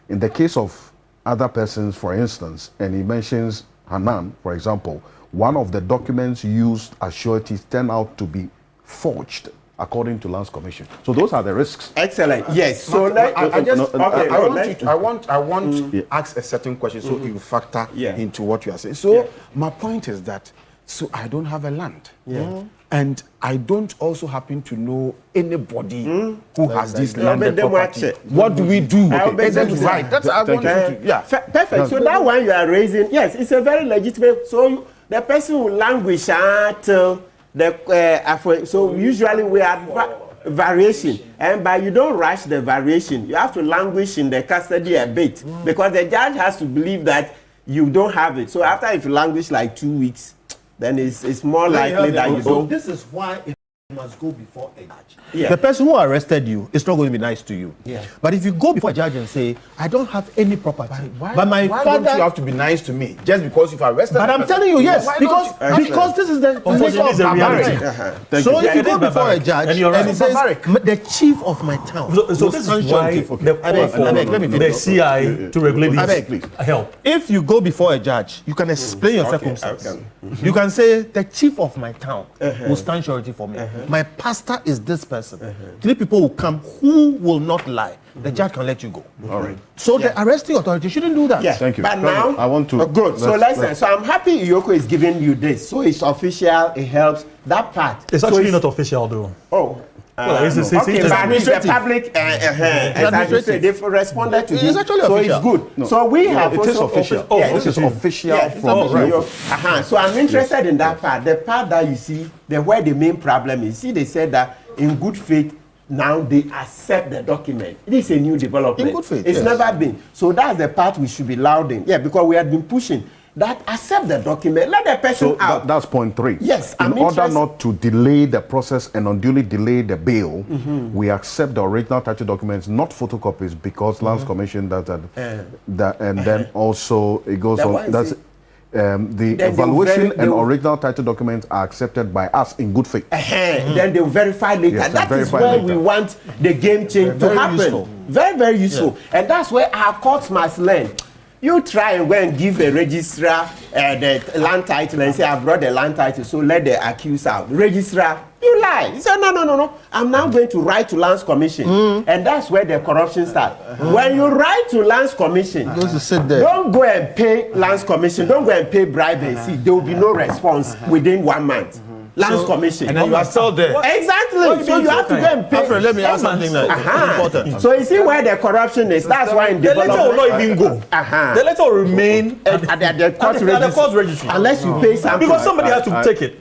In the case of other persons, for instance, and he mentions Hanan, for example, one of the documents used as sureties turned out to be forged according to Lands Commission. So those are the risks. Excellent. Yes. So I just okay, I want let's- you to, I want to ask a certain question so you factor Yeah. into what you are saying. So Yeah. my point is that I don't have a land. And I don't also happen to know anybody who has this landed them property. watch it. What do we do? I'll bet Is it them right? That's I want you to. Yeah. Perfect. So that one you are raising, yes, it's a very legitimate. So the person will languish till the so usually we have variation, but you don't rush the variation. You have to languish in the custody a bit because the judge has to believe that you don't have it. So after if you languish like 2 weeks, then it's more likely that you So don't. this is why it must go before a judge. Yeah. The person who arrested you is not going to be nice to you. Yeah. But if you go before a judge and say, I don't have any property, but my why father. don't you have to be nice to me just because you've arrested? But the I'm person? telling you, yes, Why because don't you? because this is the nature of it's a reality. barbaric. So if you It go is before a barbaric. judge And you're and right. he says, Barbaric. the chief of my town. So will this is sanction why you." the I beg, call I beg, let me for finish. the CI to regulate I this beg. help. If you go before a judge, you can explain your circumstances. You can say, the chief of my town will stand surety for me. My pastor is this person. 3 people will come who will not lie. The judge can let you go. All right. So the arresting authority shouldn't do that. Yeah. Thank you. But now, I want to- good. So so I'm happy Iyoko is giving you this. So it's official. It helps that part. It's So actually not official though. Oh. Well, it's Okay, but it's the administrative. public. administrative. They've responded to It's this, actually so official. it's good. No. So we No, have it is also official. Yes. This is official Yes, from it's the official. So I'm interested in that part. The part that you see, where the main problem is. See, they said that in good faith. Now they accept the document. This is a new development. In good faith, it's yes. never been. So that's the part we should be lauding. Yeah, because we have been pushing that accept the document. Let the person So out. that's point 3. Yes, In I'm order interested- not to delay the process and unduly delay the bail, we accept the original title documents, not photocopies, because Lands Commission does that. And then also it goes Then why on. is That's it- the they will evaluation they and will- original title documents are accepted by us in good faith. Then they'll verify later. Yes, That they'll is verify where later. we want the game change to Very happen. useful. Very, very useful. And that's where our courts must learn. You try and go and give a registrar the land title and say, I've brought the land title, so let the accused out. Registrar, you lie. You say, no. I'm now going to write to Lands Commission. And that's where the corruption starts. When you write to Lands Commission, Those who sit there. don't go and pay Lands Commission. Don't go and pay bribe and see. There will be no response within 1 month. Lands Commission. And then you are still there. Exactly. So you have to go and pay. Alfred, let me ask something that is important. So you see where the corruption is. That's why in The letter will development. not even go. Uh-huh. The letter will remain At the court at the registry. court registry. Unless you pay something. Because somebody has to take it.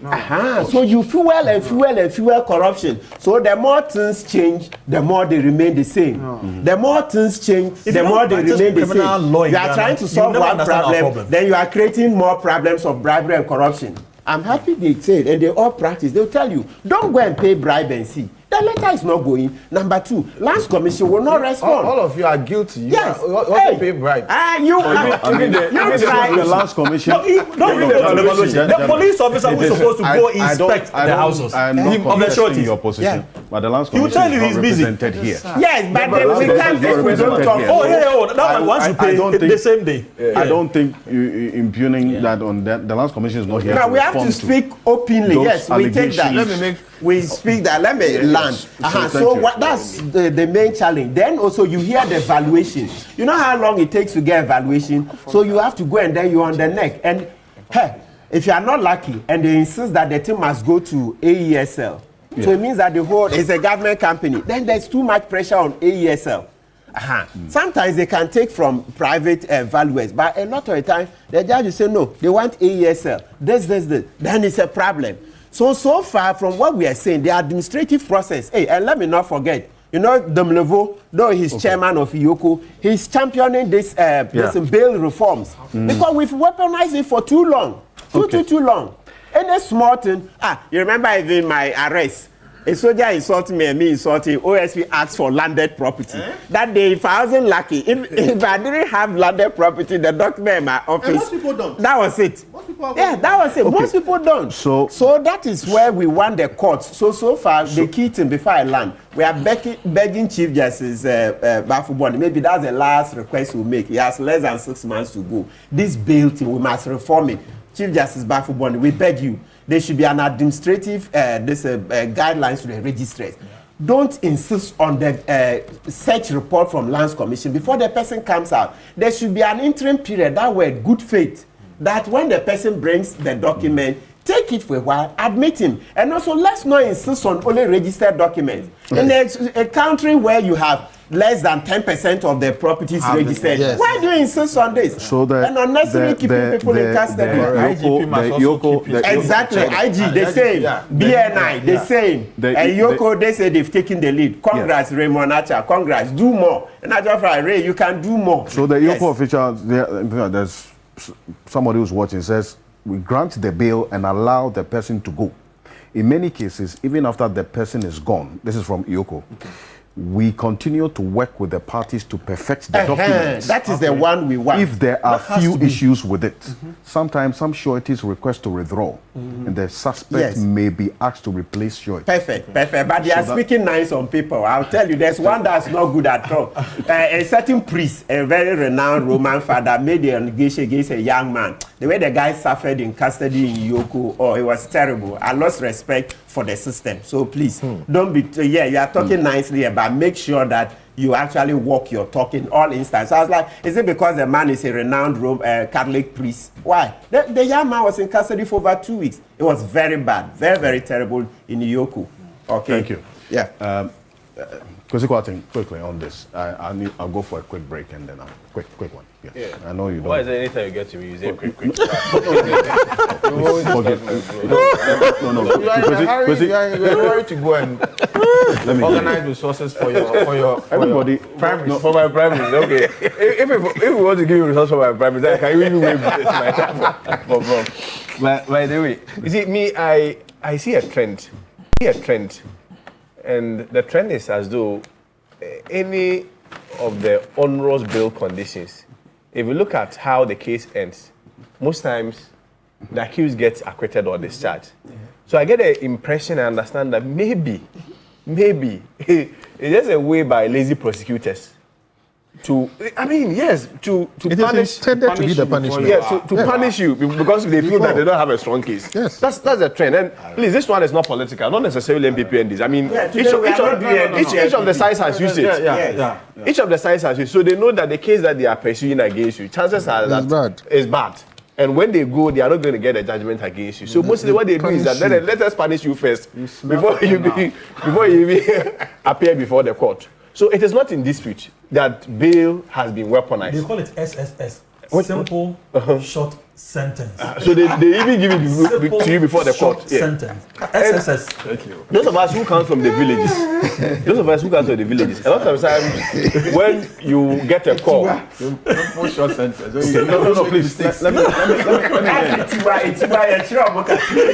So you fuel and fuel and fuel corruption. So the more things change, the more they remain the same. The more things change, If the you more don't they practice remain the criminal law same. in You are Ghana, trying to you solve never one understand our problem, problem. then you are creating more problems of bribery and corruption. I'm happy they said, and they all practice. They'll tell you, don't go and pay bribe and see. The letter is not going. Number 2, Lands Commission will not respond. All of you are guilty. Yes. What pay bribe? You The try. Lands Commission. Don't even go to the evaluation. The police officer who is supposed to go inspect the houses I'm not of the contesting sureties. your position, Yeah. but the Lands He will Commission tell you is not he's busy. represented here. Yes, but but we Lands can't Commission is we don't represented talk. here. Oh, yeah. That one, once you I pay, don't the think- same day. I don't think you impugning that on that. The Lands Commission is not here. Now to we have to respond speak openly. those Yes, we take that. allegations. We speak that. Let me land. So So thank you. that's the main challenge. Then also you hear the evaluation. You know how long it takes to get evaluation. So you have to go and then you're on the neck. And hey, if you are not lucky, and they insist that the thing must go to AESL, so it means that the whole is a government company. Then there's too much pressure on AESL. Sometimes they can take from private valuers, but a lot of the time the judge will say no, they want AESL. This. Then it's a problem. So far from what we are saying, the administrative process. Hey, and let me not forget. You know, Demlevo, though he's chairman of IOCO, he's championing this bail reforms because we've weaponized it for too long, too long. Any small thing. You remember even my arrest. A soldier insulting me and me insulting. OSP asked for landed property. That day, if I wasn't lucky, if I didn't have landed property, the document in my office. And most people don't. That was it. Most people have Yeah, that was it. Most people don't. So that is where we want the courts. So far, the key thing before I land, we are begging Chief Justice Bafubon. Maybe that's the last request we'll make. He has less than 6 months to go. This bail thing, we must reform it. Chief Justice Bafubon, we beg you. There should be an administrative guidelines to the registrars. Don't insist on the search report from Lands Commission before the person comes out. There should be an interim period that way, good faith, that when the person brings the document, take it for a while, admit him. And also, let's not insist on only registered documents. In a country where you have less than 10% of the properties registered, yes. why do you insist on this? So and unnecessarily keeping people in custody. Exactly, IG, the same. BNI, the same. And Yoko, they say they've taken the lead. Congrats, Raymond Acha. Congrats, do more. And I just Ray, you can do more. So the Yoko officials, there's somebody who's watching says, we grant the bail and allow the person to go. In many cases, even after the person is gone, this is from Yoko, we continue to work with the parties to perfect the documents. That is the one we want. If there are few issues with it, sometimes some sureties request to withdraw, and the suspect may be asked to replace surety. Perfect. But they are speaking nice on people. I'll tell you, there's one that's not good at all. A certain priest, a very renowned Roman father, made an allegation against a young man. The way the guy suffered in custody in Yoko, it was terrible. I lost respect for the system. So please, don't be, you are talking nicely about, make sure that you actually walk your talk in all instances. So I was like, is it because the man is a renowned Catholic priest? Why? The young man was in custody for over 2 weeks. It was very bad, very, very terrible in Yoko. Okay. Thank you. Yeah. Kwesi Kwarteng, quickly on this. I'll go for a quick break and then quick one. Yeah. I know you don't. Why is there anytime you get to me, you say quick? No. You are in a hurry. You are in a hurry to go and organize resources for your Everybody. Primaries. For my primaries, okay. If we want to give you results for my primaries, then can you even wait my time for But by the way, you see, me, I see a trend. And the trend is as though any of the onerous bail conditions, if you look at how the case ends, most times the accused gets acquitted or discharged. So I get the impression and understand that maybe it's just a way by lazy prosecutors to It is intended to be the punishment. to punish you because they feel that they don't have a strong case. Yes. That's the trend. And please, this one is not political, not necessarily MPP and this. I mean, each of the sides has used it. Each of the sides has used it. So they know that the case that they are pursuing against you, chances are that is bad. And when they go, they are not going to get a judgment against you. So mostly what they do is that let us punish you first before you even appear before the court. So it is not in dispute that bail has been weaponized. They call it SSS. Simple, short sentence. So they even give it to you before the court. Sentence. SSS. Those of us who come from the villages, a lot of times when you get a call, short sentence. no, please, let me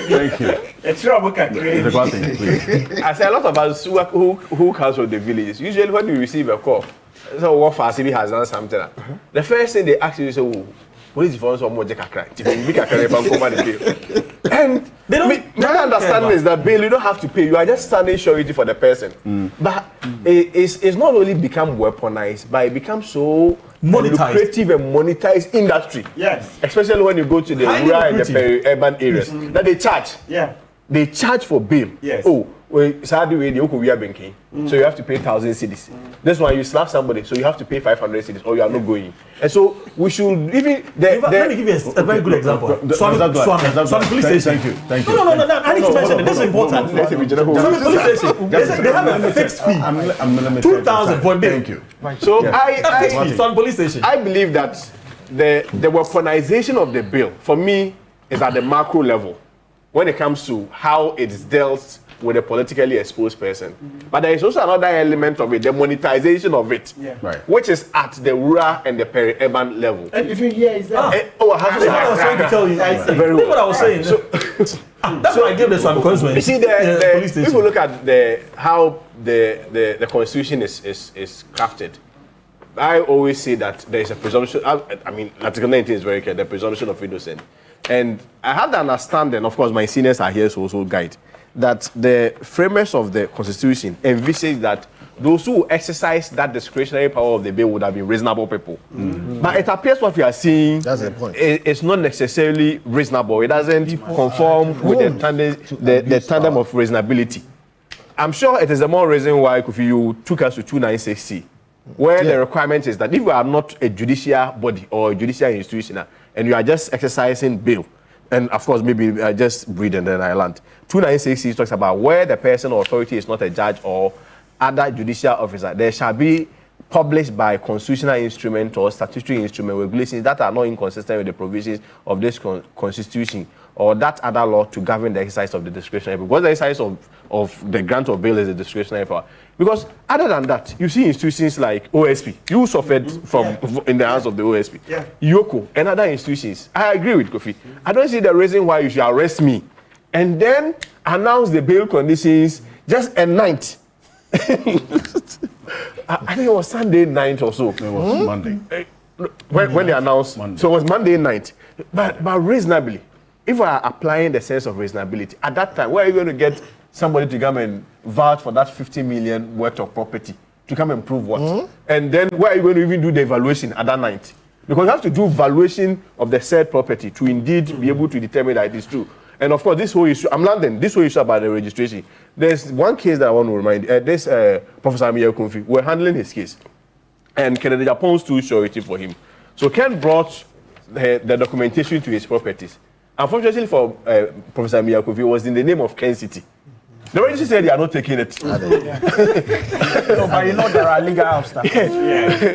Thank you. The Kwarteng, please. I say a lot of us who comes from the villages, usually when you receive a call, so what Fasibi has done something. The first thing they ask you is, oh, what is the phone so much cry? And they don't. My understanding is that bail, you don't have to pay. You are just standing surety for the person. But it's not only become weaponized, but it becomes so lucrative and monetized industry. Yes. Especially when you go to the rural and the peri-urban areas. That they charge. Yeah. They charge for bail. Yes. Oh, sadly, we are banking. So you have to pay 1,000 cedis. This one, you slap somebody, so you have to pay 500 cedis, or you are not going. And so we should even. Let me give you a very good example. Swami police station. Thank you. No. I need to mention it. This is important. Swami police station. They have a fixed fee. 2,000 for bail. Thank you. So A fixed fee. Swami police station. I believe that the weaponization of the bill, for me, is at the macro level when it comes to how it's dealt with a politically exposed person. But there is also another element of it, the monetization of it, which is at the rural and the peri-urban level. And if you hear is that? I have to say, I was trying to tell you. very well. That's what I was saying. That's why I gave this one because when you see, if you look at how the constitution is crafted, I always say that there is a presumption. I mean, Article 19 is very clear, the presumption of innocence. And I have the understanding, of course, my seniors are here to also guide, that the framers of the Constitution envisage that those who exercise that discretionary power of the bill would have been reasonable people. But it appears what we are seeing is not necessarily reasonable. It doesn't conform with the tandem of reasonability. I'm sure it is the more reason why you took us to 296C, where the requirement is that if you are not a judicial body or a judicial institution and you are just exercising bail, and of course maybe just breathe and then I land. 296C talks about where the person or authority is not a judge or other judicial officer, there shall be published by constitutional instrument or statutory instrument regulations that are not inconsistent with the provisions of this constitution or that other law to govern the exercise of the discretionary power. Because the exercise of the grant of bail is a discretionary power. Because other than that, you see institutions like OSP. You suffered in the hands of the OSP. Yeah. Yoko and other institutions. I agree with Kofi. I don't see the reason why you should arrest me and then announce the bail conditions just a night. I think it was Sunday night or so. It was Monday. When they announced. Monday. So it was Monday night. But reasonably, if we are applying the sense of reasonability, at that time, where are you going to get somebody to come and vouch for that 50 million worth of property to come and prove what? And then where are you going to even do the evaluation at that night? Because you have to do valuation of the said property to indeed be able to determine that it is true. And of course, this whole issue, this whole issue about the registration. There's one case that I want to remind. Professor Amir Kunfi, we're handling his case. And Kennedy Japon's too surety for him. So Ken brought the documentation to his properties. Unfortunately for Professor Amir Kunfi, it was in the name of Ken City. The registry said they are not taking it. No, but you know there are legal obstacles.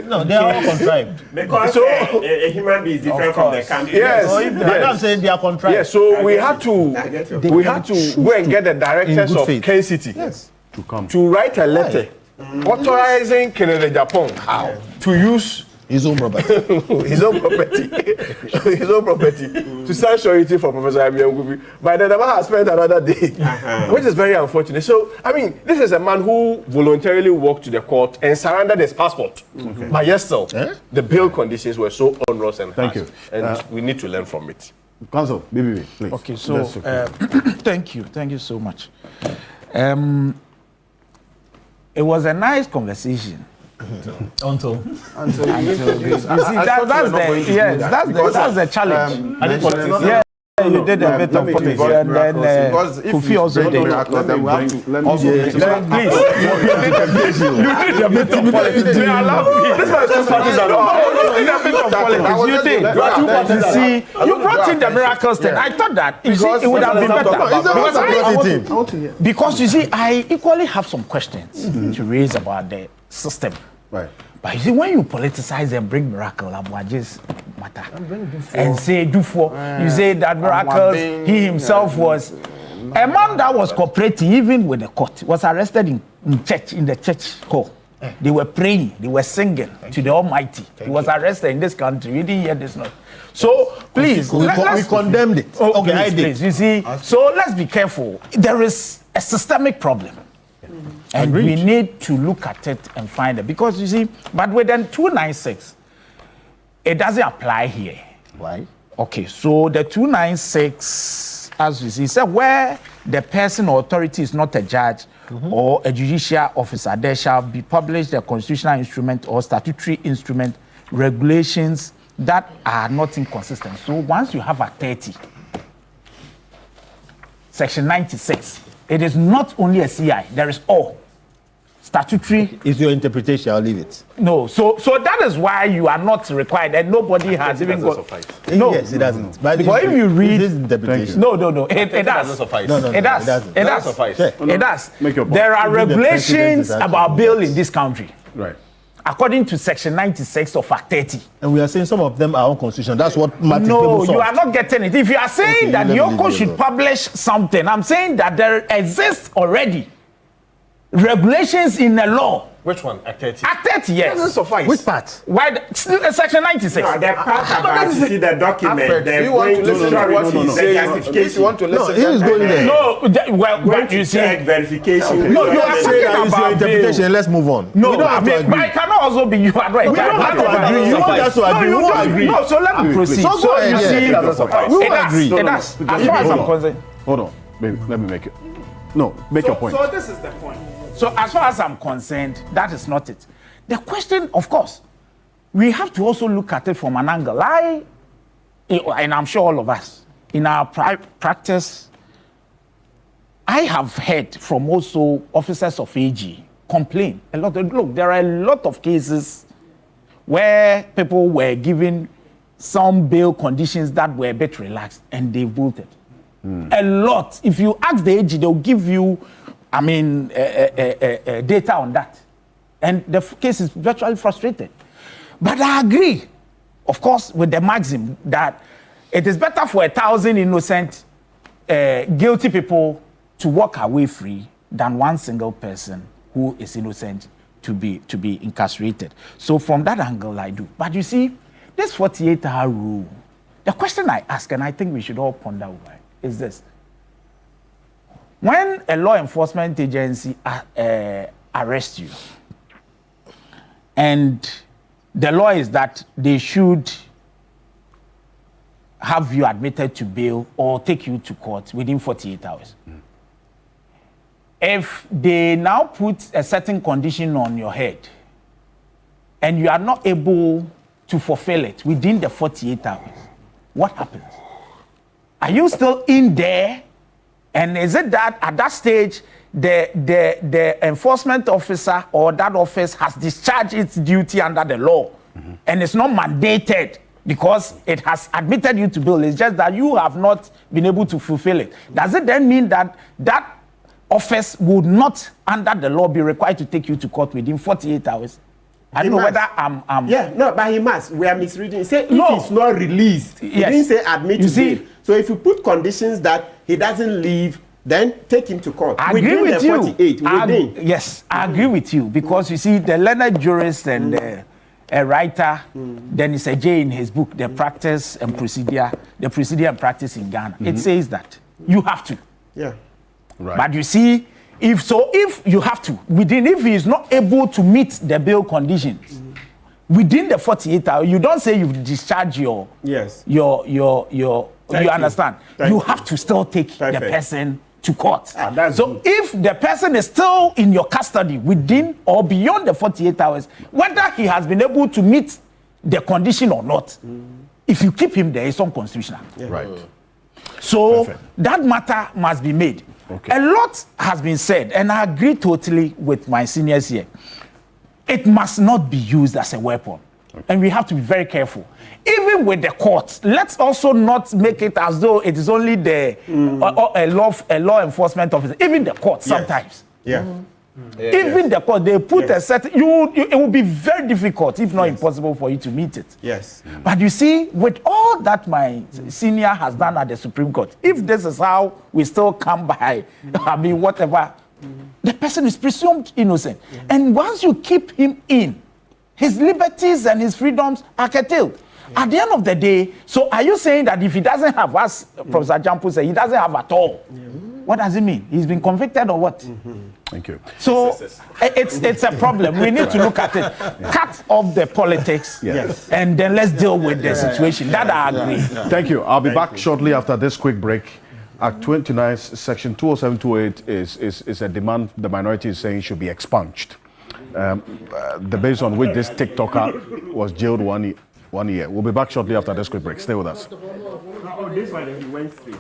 No, they are all contrived. Because a human being is different from the country. Yes. So if I'm saying they are contrived. Yes, so we had to go and get the directors good of faith. Ken City to write a letter authorizing Kennedy Japan to use His own property. his own property to sign surety for Professor Abiyangubi. But the man has spent another day, which is very unfortunate. So, I mean, this is a man who voluntarily walked to the court and surrendered his passport. But yes, still, the bail conditions were so onerous and harsh. you. And we need to learn from it. Council, BBB, please. Okay, so thank you so much. It was a nice conversation. Until You see, that's the challenge. Yeah, you did a bit of politics, and then Kofi also did. You did a bit of politics. They allow me. This was just you did. You see, you brought in the miracles thing. I thought that you see, it would have been better. Because you see, I equally have some questions to raise about the system. Right. But you see, when you politicize and bring miracle, Abuaje's matter, and say Dufo, you say that miracles, he himself was a man that was cooperating even with the court, was arrested in the church hall. They were praying, they were singing to the Almighty. He was arrested in this country. We didn't hear this noise. So please, we condemned it. Okay, I did. You see, so let's be careful. There is a systemic problem. And we need to look at it and find it. Because you see, but within 296, it doesn't apply here. Why? Okay, so the 296, as you see, said where the person or authority is not a judge or a judicial officer, there shall be published a constitutional instrument or statutory instrument, regulations that are not inconsistent. So once you have a 30, section 96, it is not only a CI, there is all. Statutory. Is your interpretation, I'll leave it. No, so that is why you are not required, and nobody has even got. No, yes, it doesn't. But if you read this interpretation, no, it does. It does. It does. It does. Make your point. There are Even the regulations president is about bail in this country, Right. according to section 96 of Act 30. and we are saying some of them are unconstitutional. That's what Martin No, Pebo you saw. are not getting it. If you are saying that let me leave Yoko it should alone. publish something, I'm saying that there exists already regulations in the law. Which one? Act 30. Act 30, yes. Doesn't suffice. Which part? Why? Section 96. No, the part about you see the document, Alfred, the you want to going listen to what he the says? justification. You want to listen? No, he is going there. No, well, Going you to see. check verification. No, you are Say talking that is your about interpretation. bail. Let's move on. No, we don't have to but agree. it cannot also be you are right. We don't have to agree. You want us to agree. No, We you won't don't agree. No, so let me proceed. So go So ahead, you yeah. see, It doesn't suffice. We it will does. agree. It does. As far as Hold I'm on. concerned. Hold on. Baby, let me make it. No, make your point. So this is the point. So as far as I'm concerned, that is not it. The question, of course, we have to also look at it from an angle. And I'm sure all of us, in our practice, I have heard from also officers of AG complain a lot. Look, there are a lot of cases where people were given some bail conditions that were a bit relaxed and they voted. A lot. If you ask the AG, they'll give you, data on that. And the case is virtually frustrated. But I agree, of course, with the maxim that it is better for 1,000 innocent, guilty people to walk away free than one single person who is innocent to be incarcerated. So from that angle, I do. But you see, this 48-hour rule, the question I ask, and I think we should all ponder over, is this. When a law enforcement agency arrests you, and the law is that they should have you admitted to bail or take you to court within 48 hours. If they now put a certain condition on your head and you are not able to fulfill it within the 48 hours, what happens? Are you still in there? And is it that at that stage, the enforcement officer or that office has discharged its duty under the law and it's not mandated because it has admitted you to bail? It's just that you have not been able to fulfill it. Does it then mean that that office would not, under the law, be required to take you to court within 48 hours. I don't know must. whether I'm Yeah, no, but he must. We are misreading. He said if No. he's not released, he Yes. didn't say admit You to see- bail. So if you put conditions that he doesn't leave, then take him to court. I agree within with the you. 48, within. Yes, I agree with you because you see, the learned jurist and a writer, Dennis Ejay in his book, The Practice and Procedure, the Procedure and Practice in Ghana, it says that you have to. Yeah. Right. But you see, if you have to, if he is not able to meet the bail conditions within the 48 hours, you don't say you've discharged your Yes. you Thank you. understand. Thank you you. have to still take Perfect. the person to court. Ah, that's So good. if the person is still in your custody within or beyond the 48 hours, whether he has been able to meet the condition or not, if you keep him there, it's unconstitutional. Right. So Perfect. that matter must be made. Okay. A lot has been said, and I agree totally with my seniors here. It must not be used as a weapon. And we have to be very careful. Even with the courts, let's also not make it as though it is only the a law enforcement officer. Even the court sometimes. Yeah. Even the court, they put Yes. a certain. It will be very difficult, if not impossible, for you to meet it. Yes. But you see, with all that my senior has done at the Supreme Court, if this is how we still come by, I mean, whatever, the person is presumed innocent. And once you keep him in, his liberties and his freedoms are curtailed. At the end of the day, so are you saying that if he doesn't have, as Professor Jampu said, he doesn't have at all? What does it mean? He's been convicted or what? Thank you. So it's a problem. We need to look at it. Cut off the politics, Yes. and then let's deal with the situation. That I agree. Thank you. I'll be back shortly after this quick break. Act 29, Section 20728 is a demand the minority is saying should be expunged. The base on which this TikToker was jailed 1 year. We'll be back shortly after this quick break. Stay with us. Oh, this one, he went straight.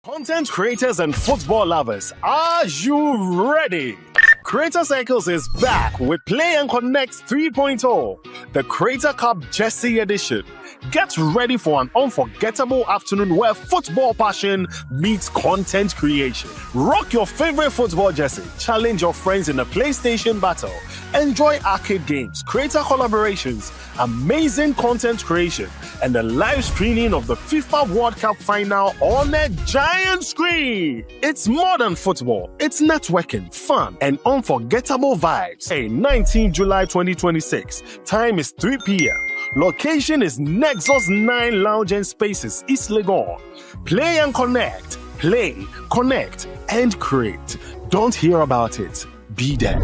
Content creators and football lovers, are you ready? Creator Circles is back with Play and Connect 3.0, the Creator Cup Jersey Edition. Get ready for an unforgettable afternoon where football passion meets content creation. Rock your favorite football jersey, challenge your friends in a PlayStation battle, enjoy arcade games, creator collaborations, amazing content creation, and the live streaming of the FIFA World Cup final on a giant screen. It's more than football. It's networking, fun, and unforgettable vibes. Hey, 19 July 2026. Time is 3 p.m. Location is Nexus 9 Lounge and Spaces, East Legon. Play and connect. Play, connect, and create. Don't hear about it. Be there.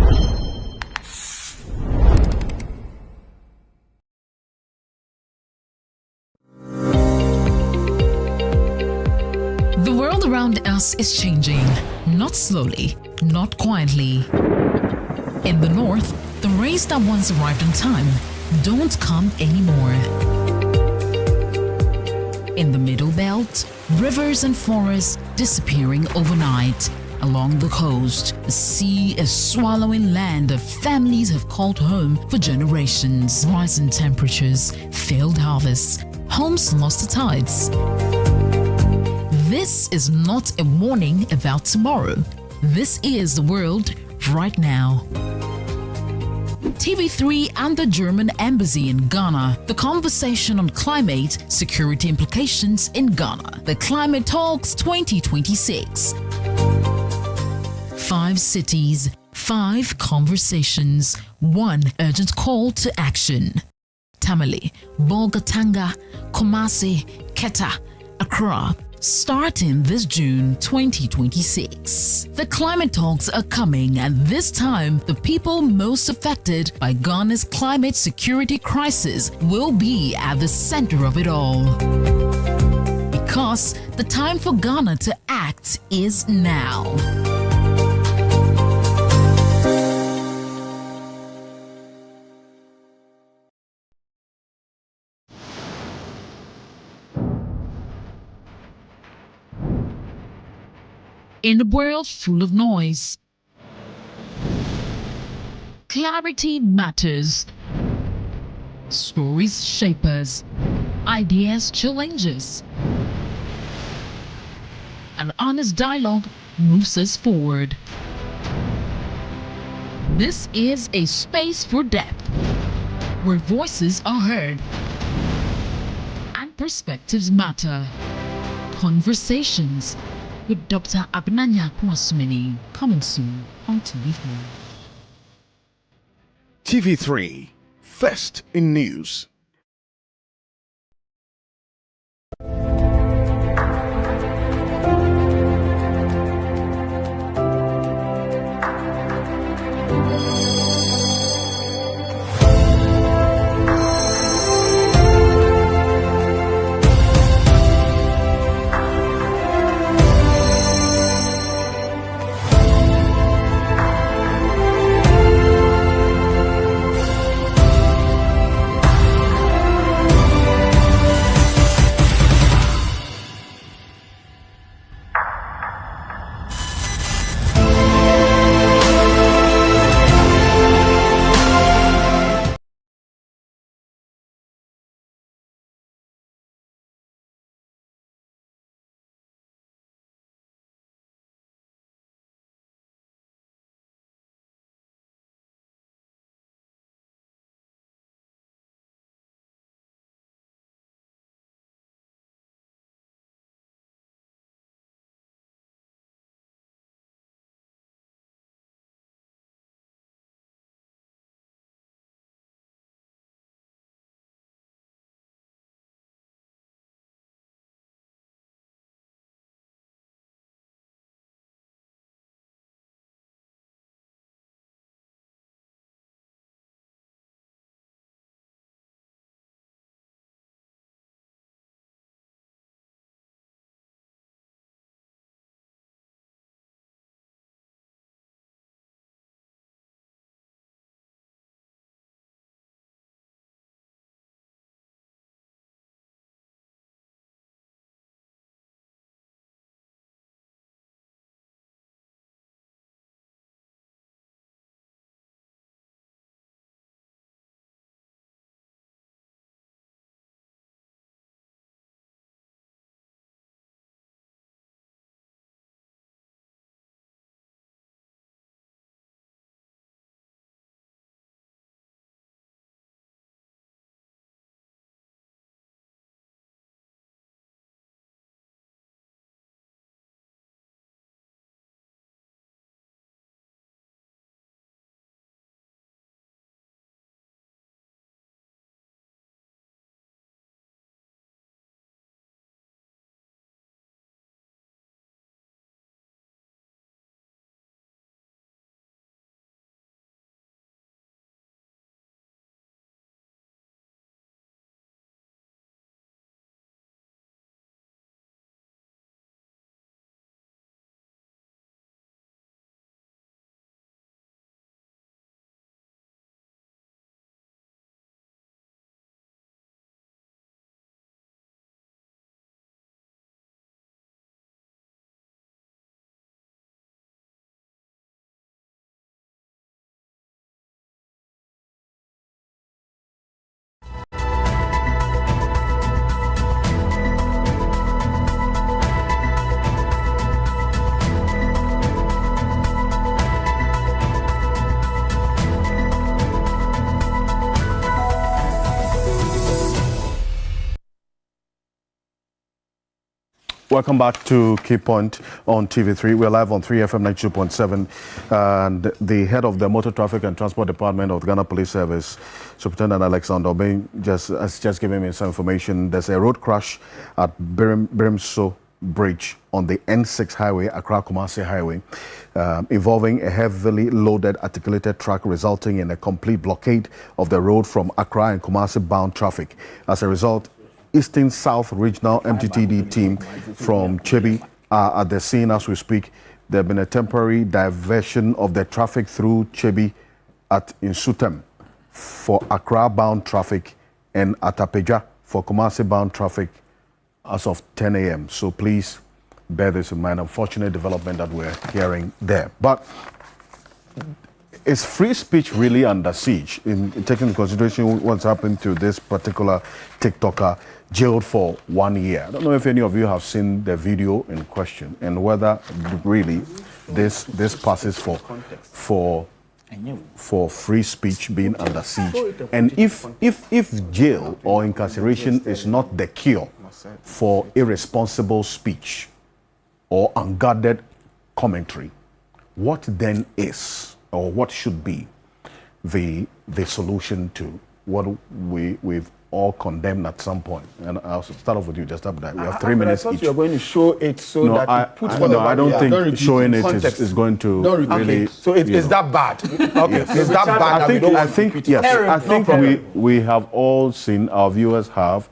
The world around us is changing, not slowly, not quietly. In the north, the rains that once arrived on time don't come anymore. In the middle belt, rivers and forests disappearing overnight. Along the coast, the sea is swallowing land that families have called home for generations. Rising temperatures, failed harvests, homes lost to tides. This is not a warning about tomorrow. This is the world right now. TV3 and the German Embassy in Ghana, the conversation on climate security implications in Ghana, the Climate Talks 2026. 5 cities, 5 conversations, 1 urgent call to action. Tamale, Bolgatanga, Kumasi, Keta, Accra, starting this June 2026. The climate talks are coming, and this time, the people most affected by Ghana's climate security crisis will be at the center of it all. Because the time for Ghana to act is now. In a world full of noise, clarity matters. Stories shape us, ideas challenge us. An honest dialogue moves us forward. This is a space for depth, where voices are heard and perspectives matter. Conversations with Dr. Abnanya Kwasmini, coming soon on TV3. TV3, first in news. Welcome back to Key Point on TV3. We're live on 3FM 92.7. And the head of the Motor Traffic and Transport Department of the Ghana Police Service, Superintendent Alexander Obeng, has just given me some information. There's a road crash at Birimso Bridge on the N6 highway, Accra-Kumasi highway, involving a heavily loaded articulated truck, resulting in a complete blockade of the road from Accra and Kumasi bound traffic. As a result, Eastern South Regional MTTD team from Chebi are at the scene as we speak. There has been a temporary diversion of the traffic through Chebi at Insutem for Accra-bound traffic and at Apeja for Kumasi-bound traffic as of 10 a.m. So please bear this in mind. Unfortunate development that we're hearing there. But is free speech really under siege in taking into consideration what's happened to this particular TikToker jailed for 1 year? I don't know if any of you have seen the video in question and whether really this passes for free speech being under siege. And if jail or incarceration is not the cure for irresponsible speech or unguarded commentary, what then is, or what should be the solution to what we've all condemned at some point? And I'll start off with you, just after that. We have 3 minutes each. You're going to show it so that you put no, I don't think showing it is going to really. So is that bad? Okay, is that bad? I think yes. I think we have all seen. Our viewers have.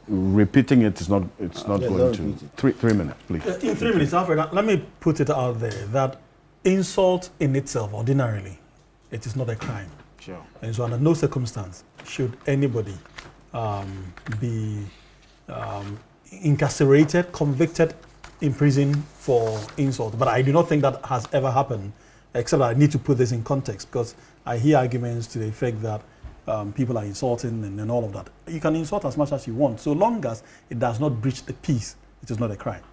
Repeating it is not. It's not going to. 3 minutes, please. In 3 minutes, Alfred, let me put it out there that insult in itself, ordinarily, it is not a crime. Sure. And so under no circumstance should anybody be incarcerated, convicted, imprisoned for insult. But I do not think that has ever happened, except I need to put this in context, because I hear arguments to the effect that people are insulting and all of that. You can insult as much as you want, so long as it does not breach the peace, it is not a crime.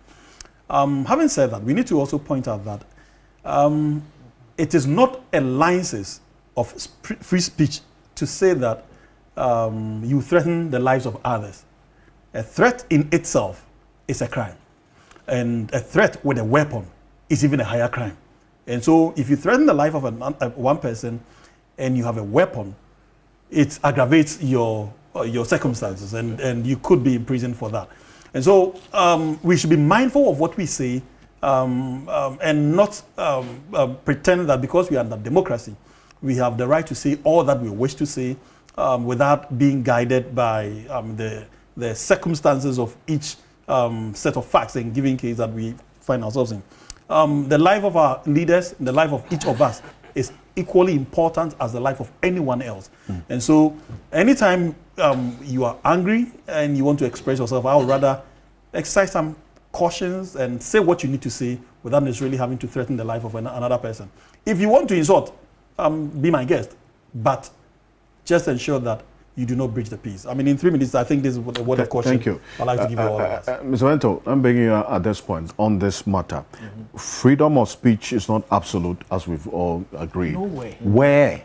Having said that, we need to also point out that it is not a license of free speech to say that you threaten the lives of others. A threat in itself is a crime. And a threat with a weapon is even a higher crime. And so if you threaten the life of one person and you have a weapon, it aggravates your circumstances, and you could be imprisoned for that. And so we should be mindful of what we say and not pretend that because we are under democracy, we have the right to say all that we wish to say without being guided by the circumstances of each set of facts and given case that we find ourselves in. The life of our leaders, the life of each of us is equally important as the life of anyone else. And so anytime you are angry and you want to express yourself, I would rather exercise some cautions and say what you need to say without necessarily having to threaten the life of another person. If you want to insult, be my guest, but just ensure that you do not breach the peace. I mean, in 3 minutes, I think this is a word of caution. Thank you. I'd like to give you all of that. Mr. Wento, I'm begging you at this point on this matter. Freedom of speech is not absolute, as we've all agreed. No way. Where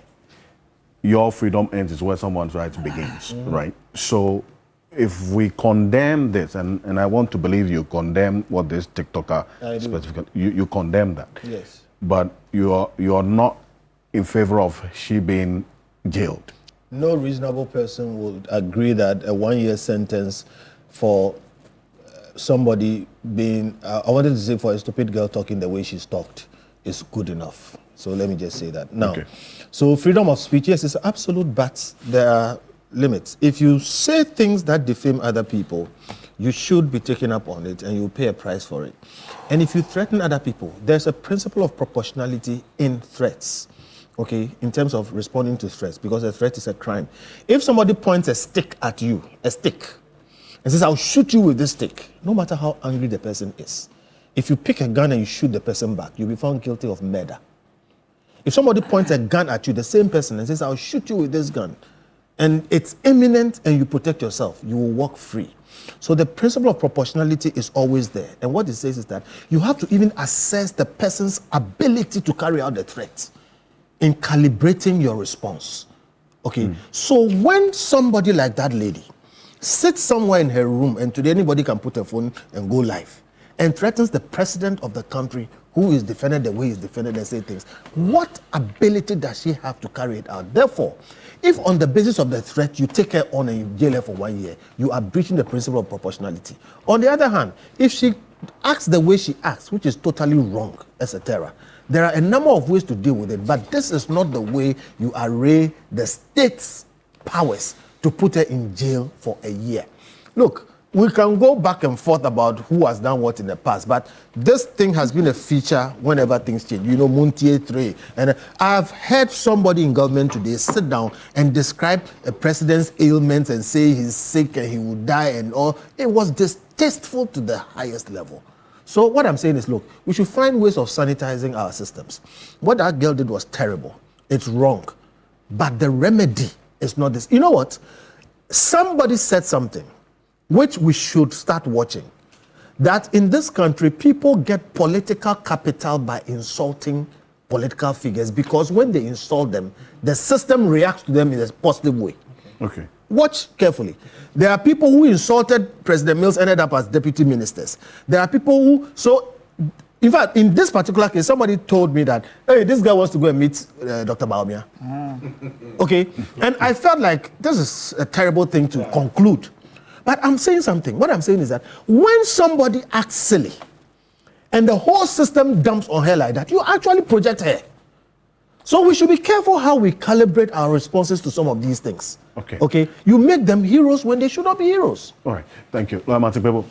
your freedom ends is where someone's right begins, right? So if we condemn this, and I want to believe you condemn what this TikToker specifically, you condemn that. Yes. But you are not in favor of she being jailed. No reasonable person would agree that a 1 year sentence for somebody being, I wanted to say for a stupid girl talking the way she's talked is good enough. So let me just say that. Now, so freedom of speech, yes, it's absolute, but there are limits. If you say things that defame other people, you should be taken up on it and you pay a price for it. And if you threaten other people, there's a principle of proportionality in threats. Okay, in terms of responding to threats, because a threat is a crime. If somebody points a stick at you, and says, I'll shoot you with this stick, no matter how angry the person is, if you pick a gun and you shoot the person back, you'll be found guilty of murder. If somebody points a gun at you, the same person, and says, I'll shoot you with this gun, and it's imminent and you protect yourself, you will walk free. So the principle of proportionality is always there. And what it says is that you have to even assess the person's ability to carry out the threat in calibrating your response. Okay, so when somebody like that lady sits somewhere in her room, and today anybody can put a phone and go live, and threatens the president of the country who is defended the way he's defended and say things, what ability does she have to carry it out? Therefore, if on the basis of the threat you take her on and you jail her for 1 year, you are breaching the principle of proportionality. On the other hand, if she acts the way she acts, which is totally wrong, etc., there are a number of ways to deal with it, but this is not the way you array the state's powers to put her in jail for a year. Look, we can go back and forth about who has done what in the past, but this thing has been a feature whenever things change. You know, Muntie 3. And I've heard somebody in government today sit down and describe a president's ailments and say he's sick and he will die and all. It was distasteful to the highest level. So what I'm saying is, look, we should find ways of sanitizing our systems. What that girl did was terrible. It's wrong. But the remedy is not this. You know what? Somebody said something which we should start watching, that in this country, people get political capital by insulting political figures, because when they insult them, the system reacts to them in a positive way. Okay. Watch carefully. There are people who insulted President Mills, ended up as deputy ministers. There are people who, so, in fact, in this particular case, somebody told me that, hey, this guy wants to go and meet Dr. Baumia. Okay? And I felt like this is a terrible thing to conclude. But I'm saying something. What I'm saying is that when somebody acts silly and the whole system dumps on her like that, you actually project her. So we should be careful how we calibrate our responses to some of these things. Okay. Okay? You make them heroes when they should not be heroes. All right. Thank you. Martin Bebo.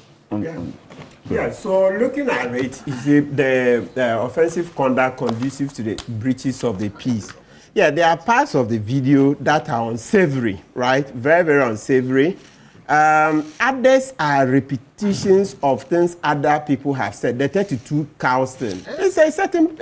Yeah, so looking at it, is the offensive conduct conducive to the breaches of the peace? Yeah, there are parts of the video that are unsavory, right? Very, very unsavory. Others are repetitions of things other people have said. The 32 cows thing. It's a certain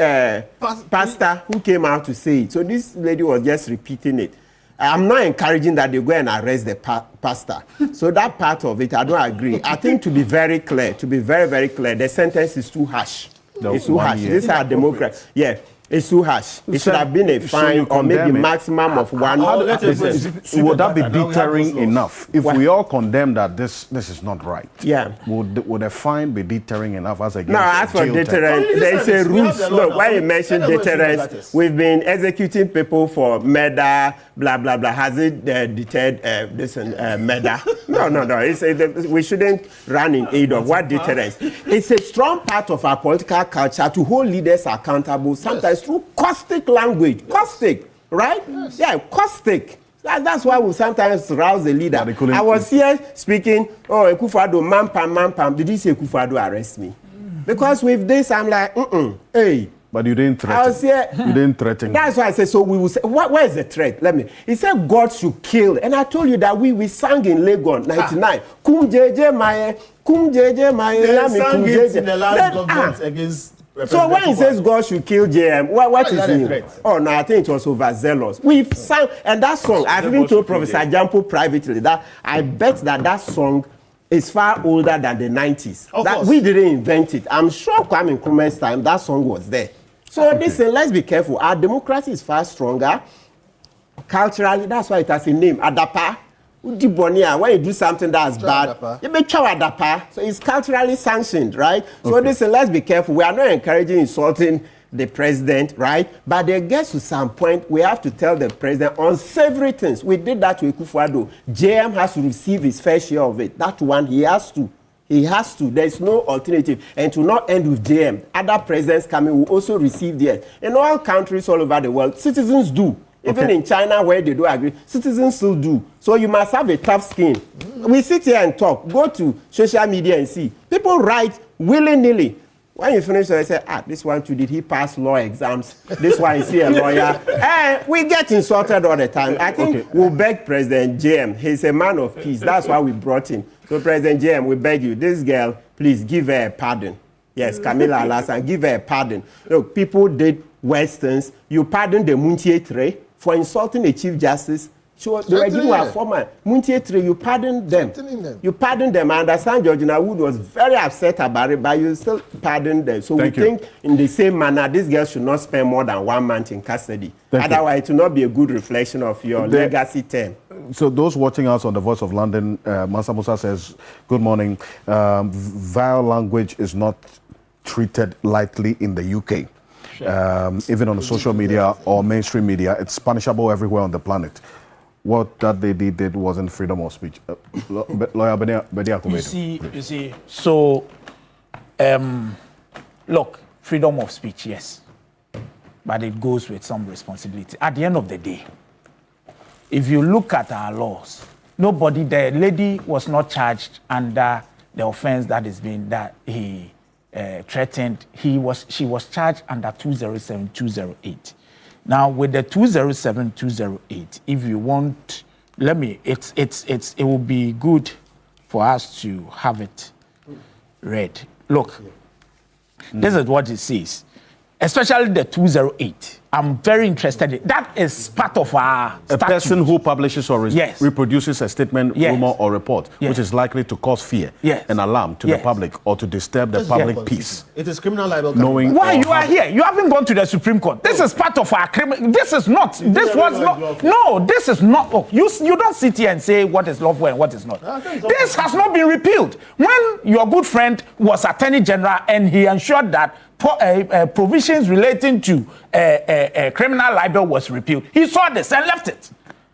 pastor who came out to say it. So this lady was just repeating it. I'm not encouraging that they go and arrest the pastor. So that part of it, I don't agree. I think to be very clear, to be very, very clear, the sentence is too harsh. It's too harsh. These are Democrats. Yeah. It's too harsh. It should have been a fine or maybe maximum of 1. Would that be deterring enough? If we all condemn that this is not right, yeah, would a fine be deterring enough as against? No, as for deterrence, there is a rules. Look, when you mention deterrence, we've been executing people for murder, blah blah blah. Has it deterred murder? No. We shouldn't run in aid of what deterrence. It's a strong part of our political culture to hold leaders accountable. Sometimes through caustic language. Caustic, right? Yes. Yeah, caustic. That's why we sometimes rouse the leader. I was here speaking, Akufo-Addo, man pam. Did he say Akufo-Addo arrest me? Because with this, I'm like, hey. But you didn't threaten. I was here. You didn't threaten. That's why I said, so we will say, where is the threat? He said God should kill. And I told you that we sang in Legon, 99. Kum jeje maye, They sang it in the last government against... So when he says God should kill JM, what is it? Oh no, I think it was overzealous. We've sang, and that song, I've even told Professor Jampo privately that I bet that song is far older than the 90s. That we didn't invent it. I'm sure Kwame Nkrumah's time, that song was there. So listen, let's be careful. Our democracy is far stronger. Culturally, that's why it has a name, Adapa. When you do something that's bad, you be Adapa. So it's culturally sanctioned, right? So listen, let's be careful. We are not encouraging insulting the president, right? But there gets to some point, we have to tell the president unsavory things. We did that to Akufo-Addo. JM has to receive his fair share of it. That one, he has to. He has to. There is no alternative. And to not end with JM, other presidents coming will also receive theirs. In all countries all over the world, citizens do. Even in China, where they do agree, citizens still do. So you must have a tough skin. We sit here and talk. Go to social media and see. People write willy-nilly. When you finish, I say, this one too, did he pass law exams? This one is he a lawyer? We get insulted all the time. I think we'll beg President JM. He's a man of peace. That's why we brought him. So President JM, we beg you, this girl, please give her a pardon. Yes, Camilla Alassane, give her a pardon. Look, people did Westerns. You pardoned the Muntie 3 for insulting a Chief Justice. So they were giving a former Muntie 3, you pardoned them. You pardoned them. I understand Georgina Wood was very upset about it, but you still pardoned them. So we think in the same manner, this girl should not spend more than 1 month in custody. Otherwise, it will not be a good reflection of your legacy term. So those watching us on the Voice of London, Mansa Musa says, good morning. Vile language is not treated lightly in the UK. Even on the social media or mainstream media, it's punishable everywhere on the planet. What that they did wasn't freedom of speech. Lawyer Bedia Kumeto. You see, so, look, freedom of speech, yes. But it goes with some responsibility. At the end of the day, if you look at our laws, the lady was not charged under the offense that he threatened. She was charged under 207-208. Now with the 207-208, if you want, it will be good for us to have it read. Look, this is what it says. Especially the 208. I'm very interested in that. Is part of our statute. A person who publishes or reproduces a statement, rumor, or report which is likely to cause fear and alarm to the public or to disturb the public peace. It is criminal libel. Knowing why you are here? You haven't gone to the Supreme Court. This is part of our criminal. This is not. This was not. No, this is not. Oh, you don't sit here and say what is lawful and what is not. This has not been repealed. When your good friend was Attorney General and he ensured that provisions relating to criminal libel was repealed, he saw this and left it.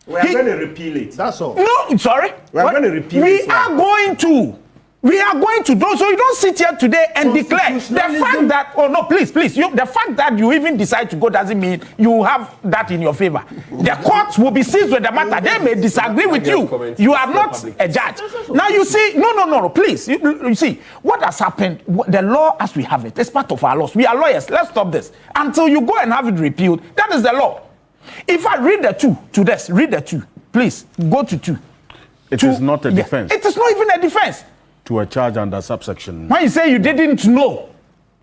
We are going to repeal it. That's all. No, sorry. We are going to repeal it. We are going to. We are going to do so. You don't sit here today and declare the fact that. Oh no, please. The fact that you even decide to go doesn't mean you have that in your favor. The courts will be seized with the matter. They may disagree with you. You are not a judge. Now you see. No. Please. You see what has happened. The law as we have it is part of our laws. We are lawyers. Let's stop this until you go and have it repealed. That is the law. If I read the two to this, read the two. Please go to two. It is not a defense. It is not even a defense. To a charge under subsection. When you say you didn't know,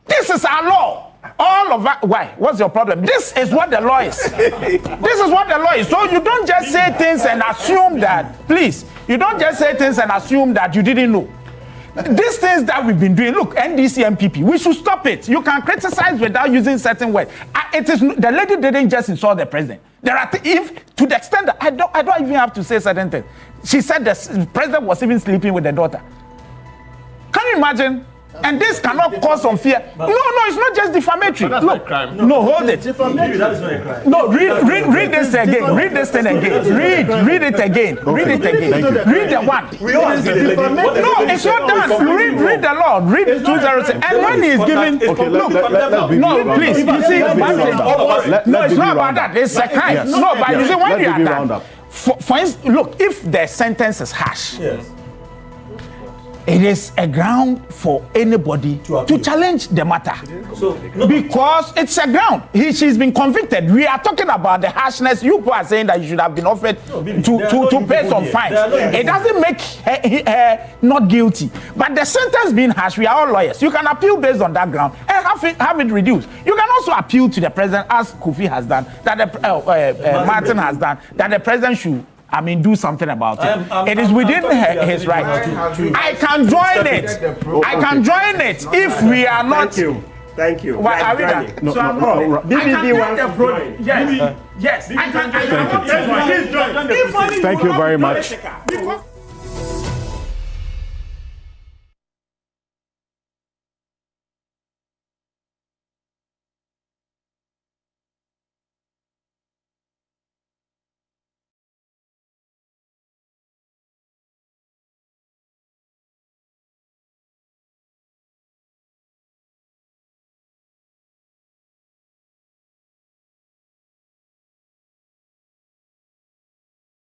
this is our law. All of that. Why? What's your problem? This is what the law is. This is what the law is. So you don't just say things and assume that, please, you don't just say things and assume that you didn't know. These things that we've been doing, look, NDC and PP, we should stop it. You can criticize without using certain words. The lady didn't just insult the president. There are if to the extent that I don't even have to say certain things. She said the president was even sleeping with the daughter. Can you imagine? And this cannot cause some fear. No, it's not just defamatory. Look, no, hold it. Maybe that is not a crime. No, read this again. Read this thing again. Read it again. Read it again. Read the one. No, it's not done. Read the law. Read 207. And when he is giving, no, please. You see, no, it's not about that. It's a crime. No, but you see, when you are done, for instance, look, if the sentence is harsh. It is a ground for anybody to challenge the matter. Because it's a ground. She's been convicted. We are talking about the harshness. You are saying that you should have been offered to pay some fines. It doesn't make her not guilty. But the sentence being harsh, we are all lawyers. You can appeal based on that ground and have it reduced. You can also appeal to the president, as Kofi has done, that Martin has done, that the president should do something about it. It is within his right. I can join it if we are not. Thank you. Well, are we done? No, BBB wants to join. Yes. I can. Thank you very much.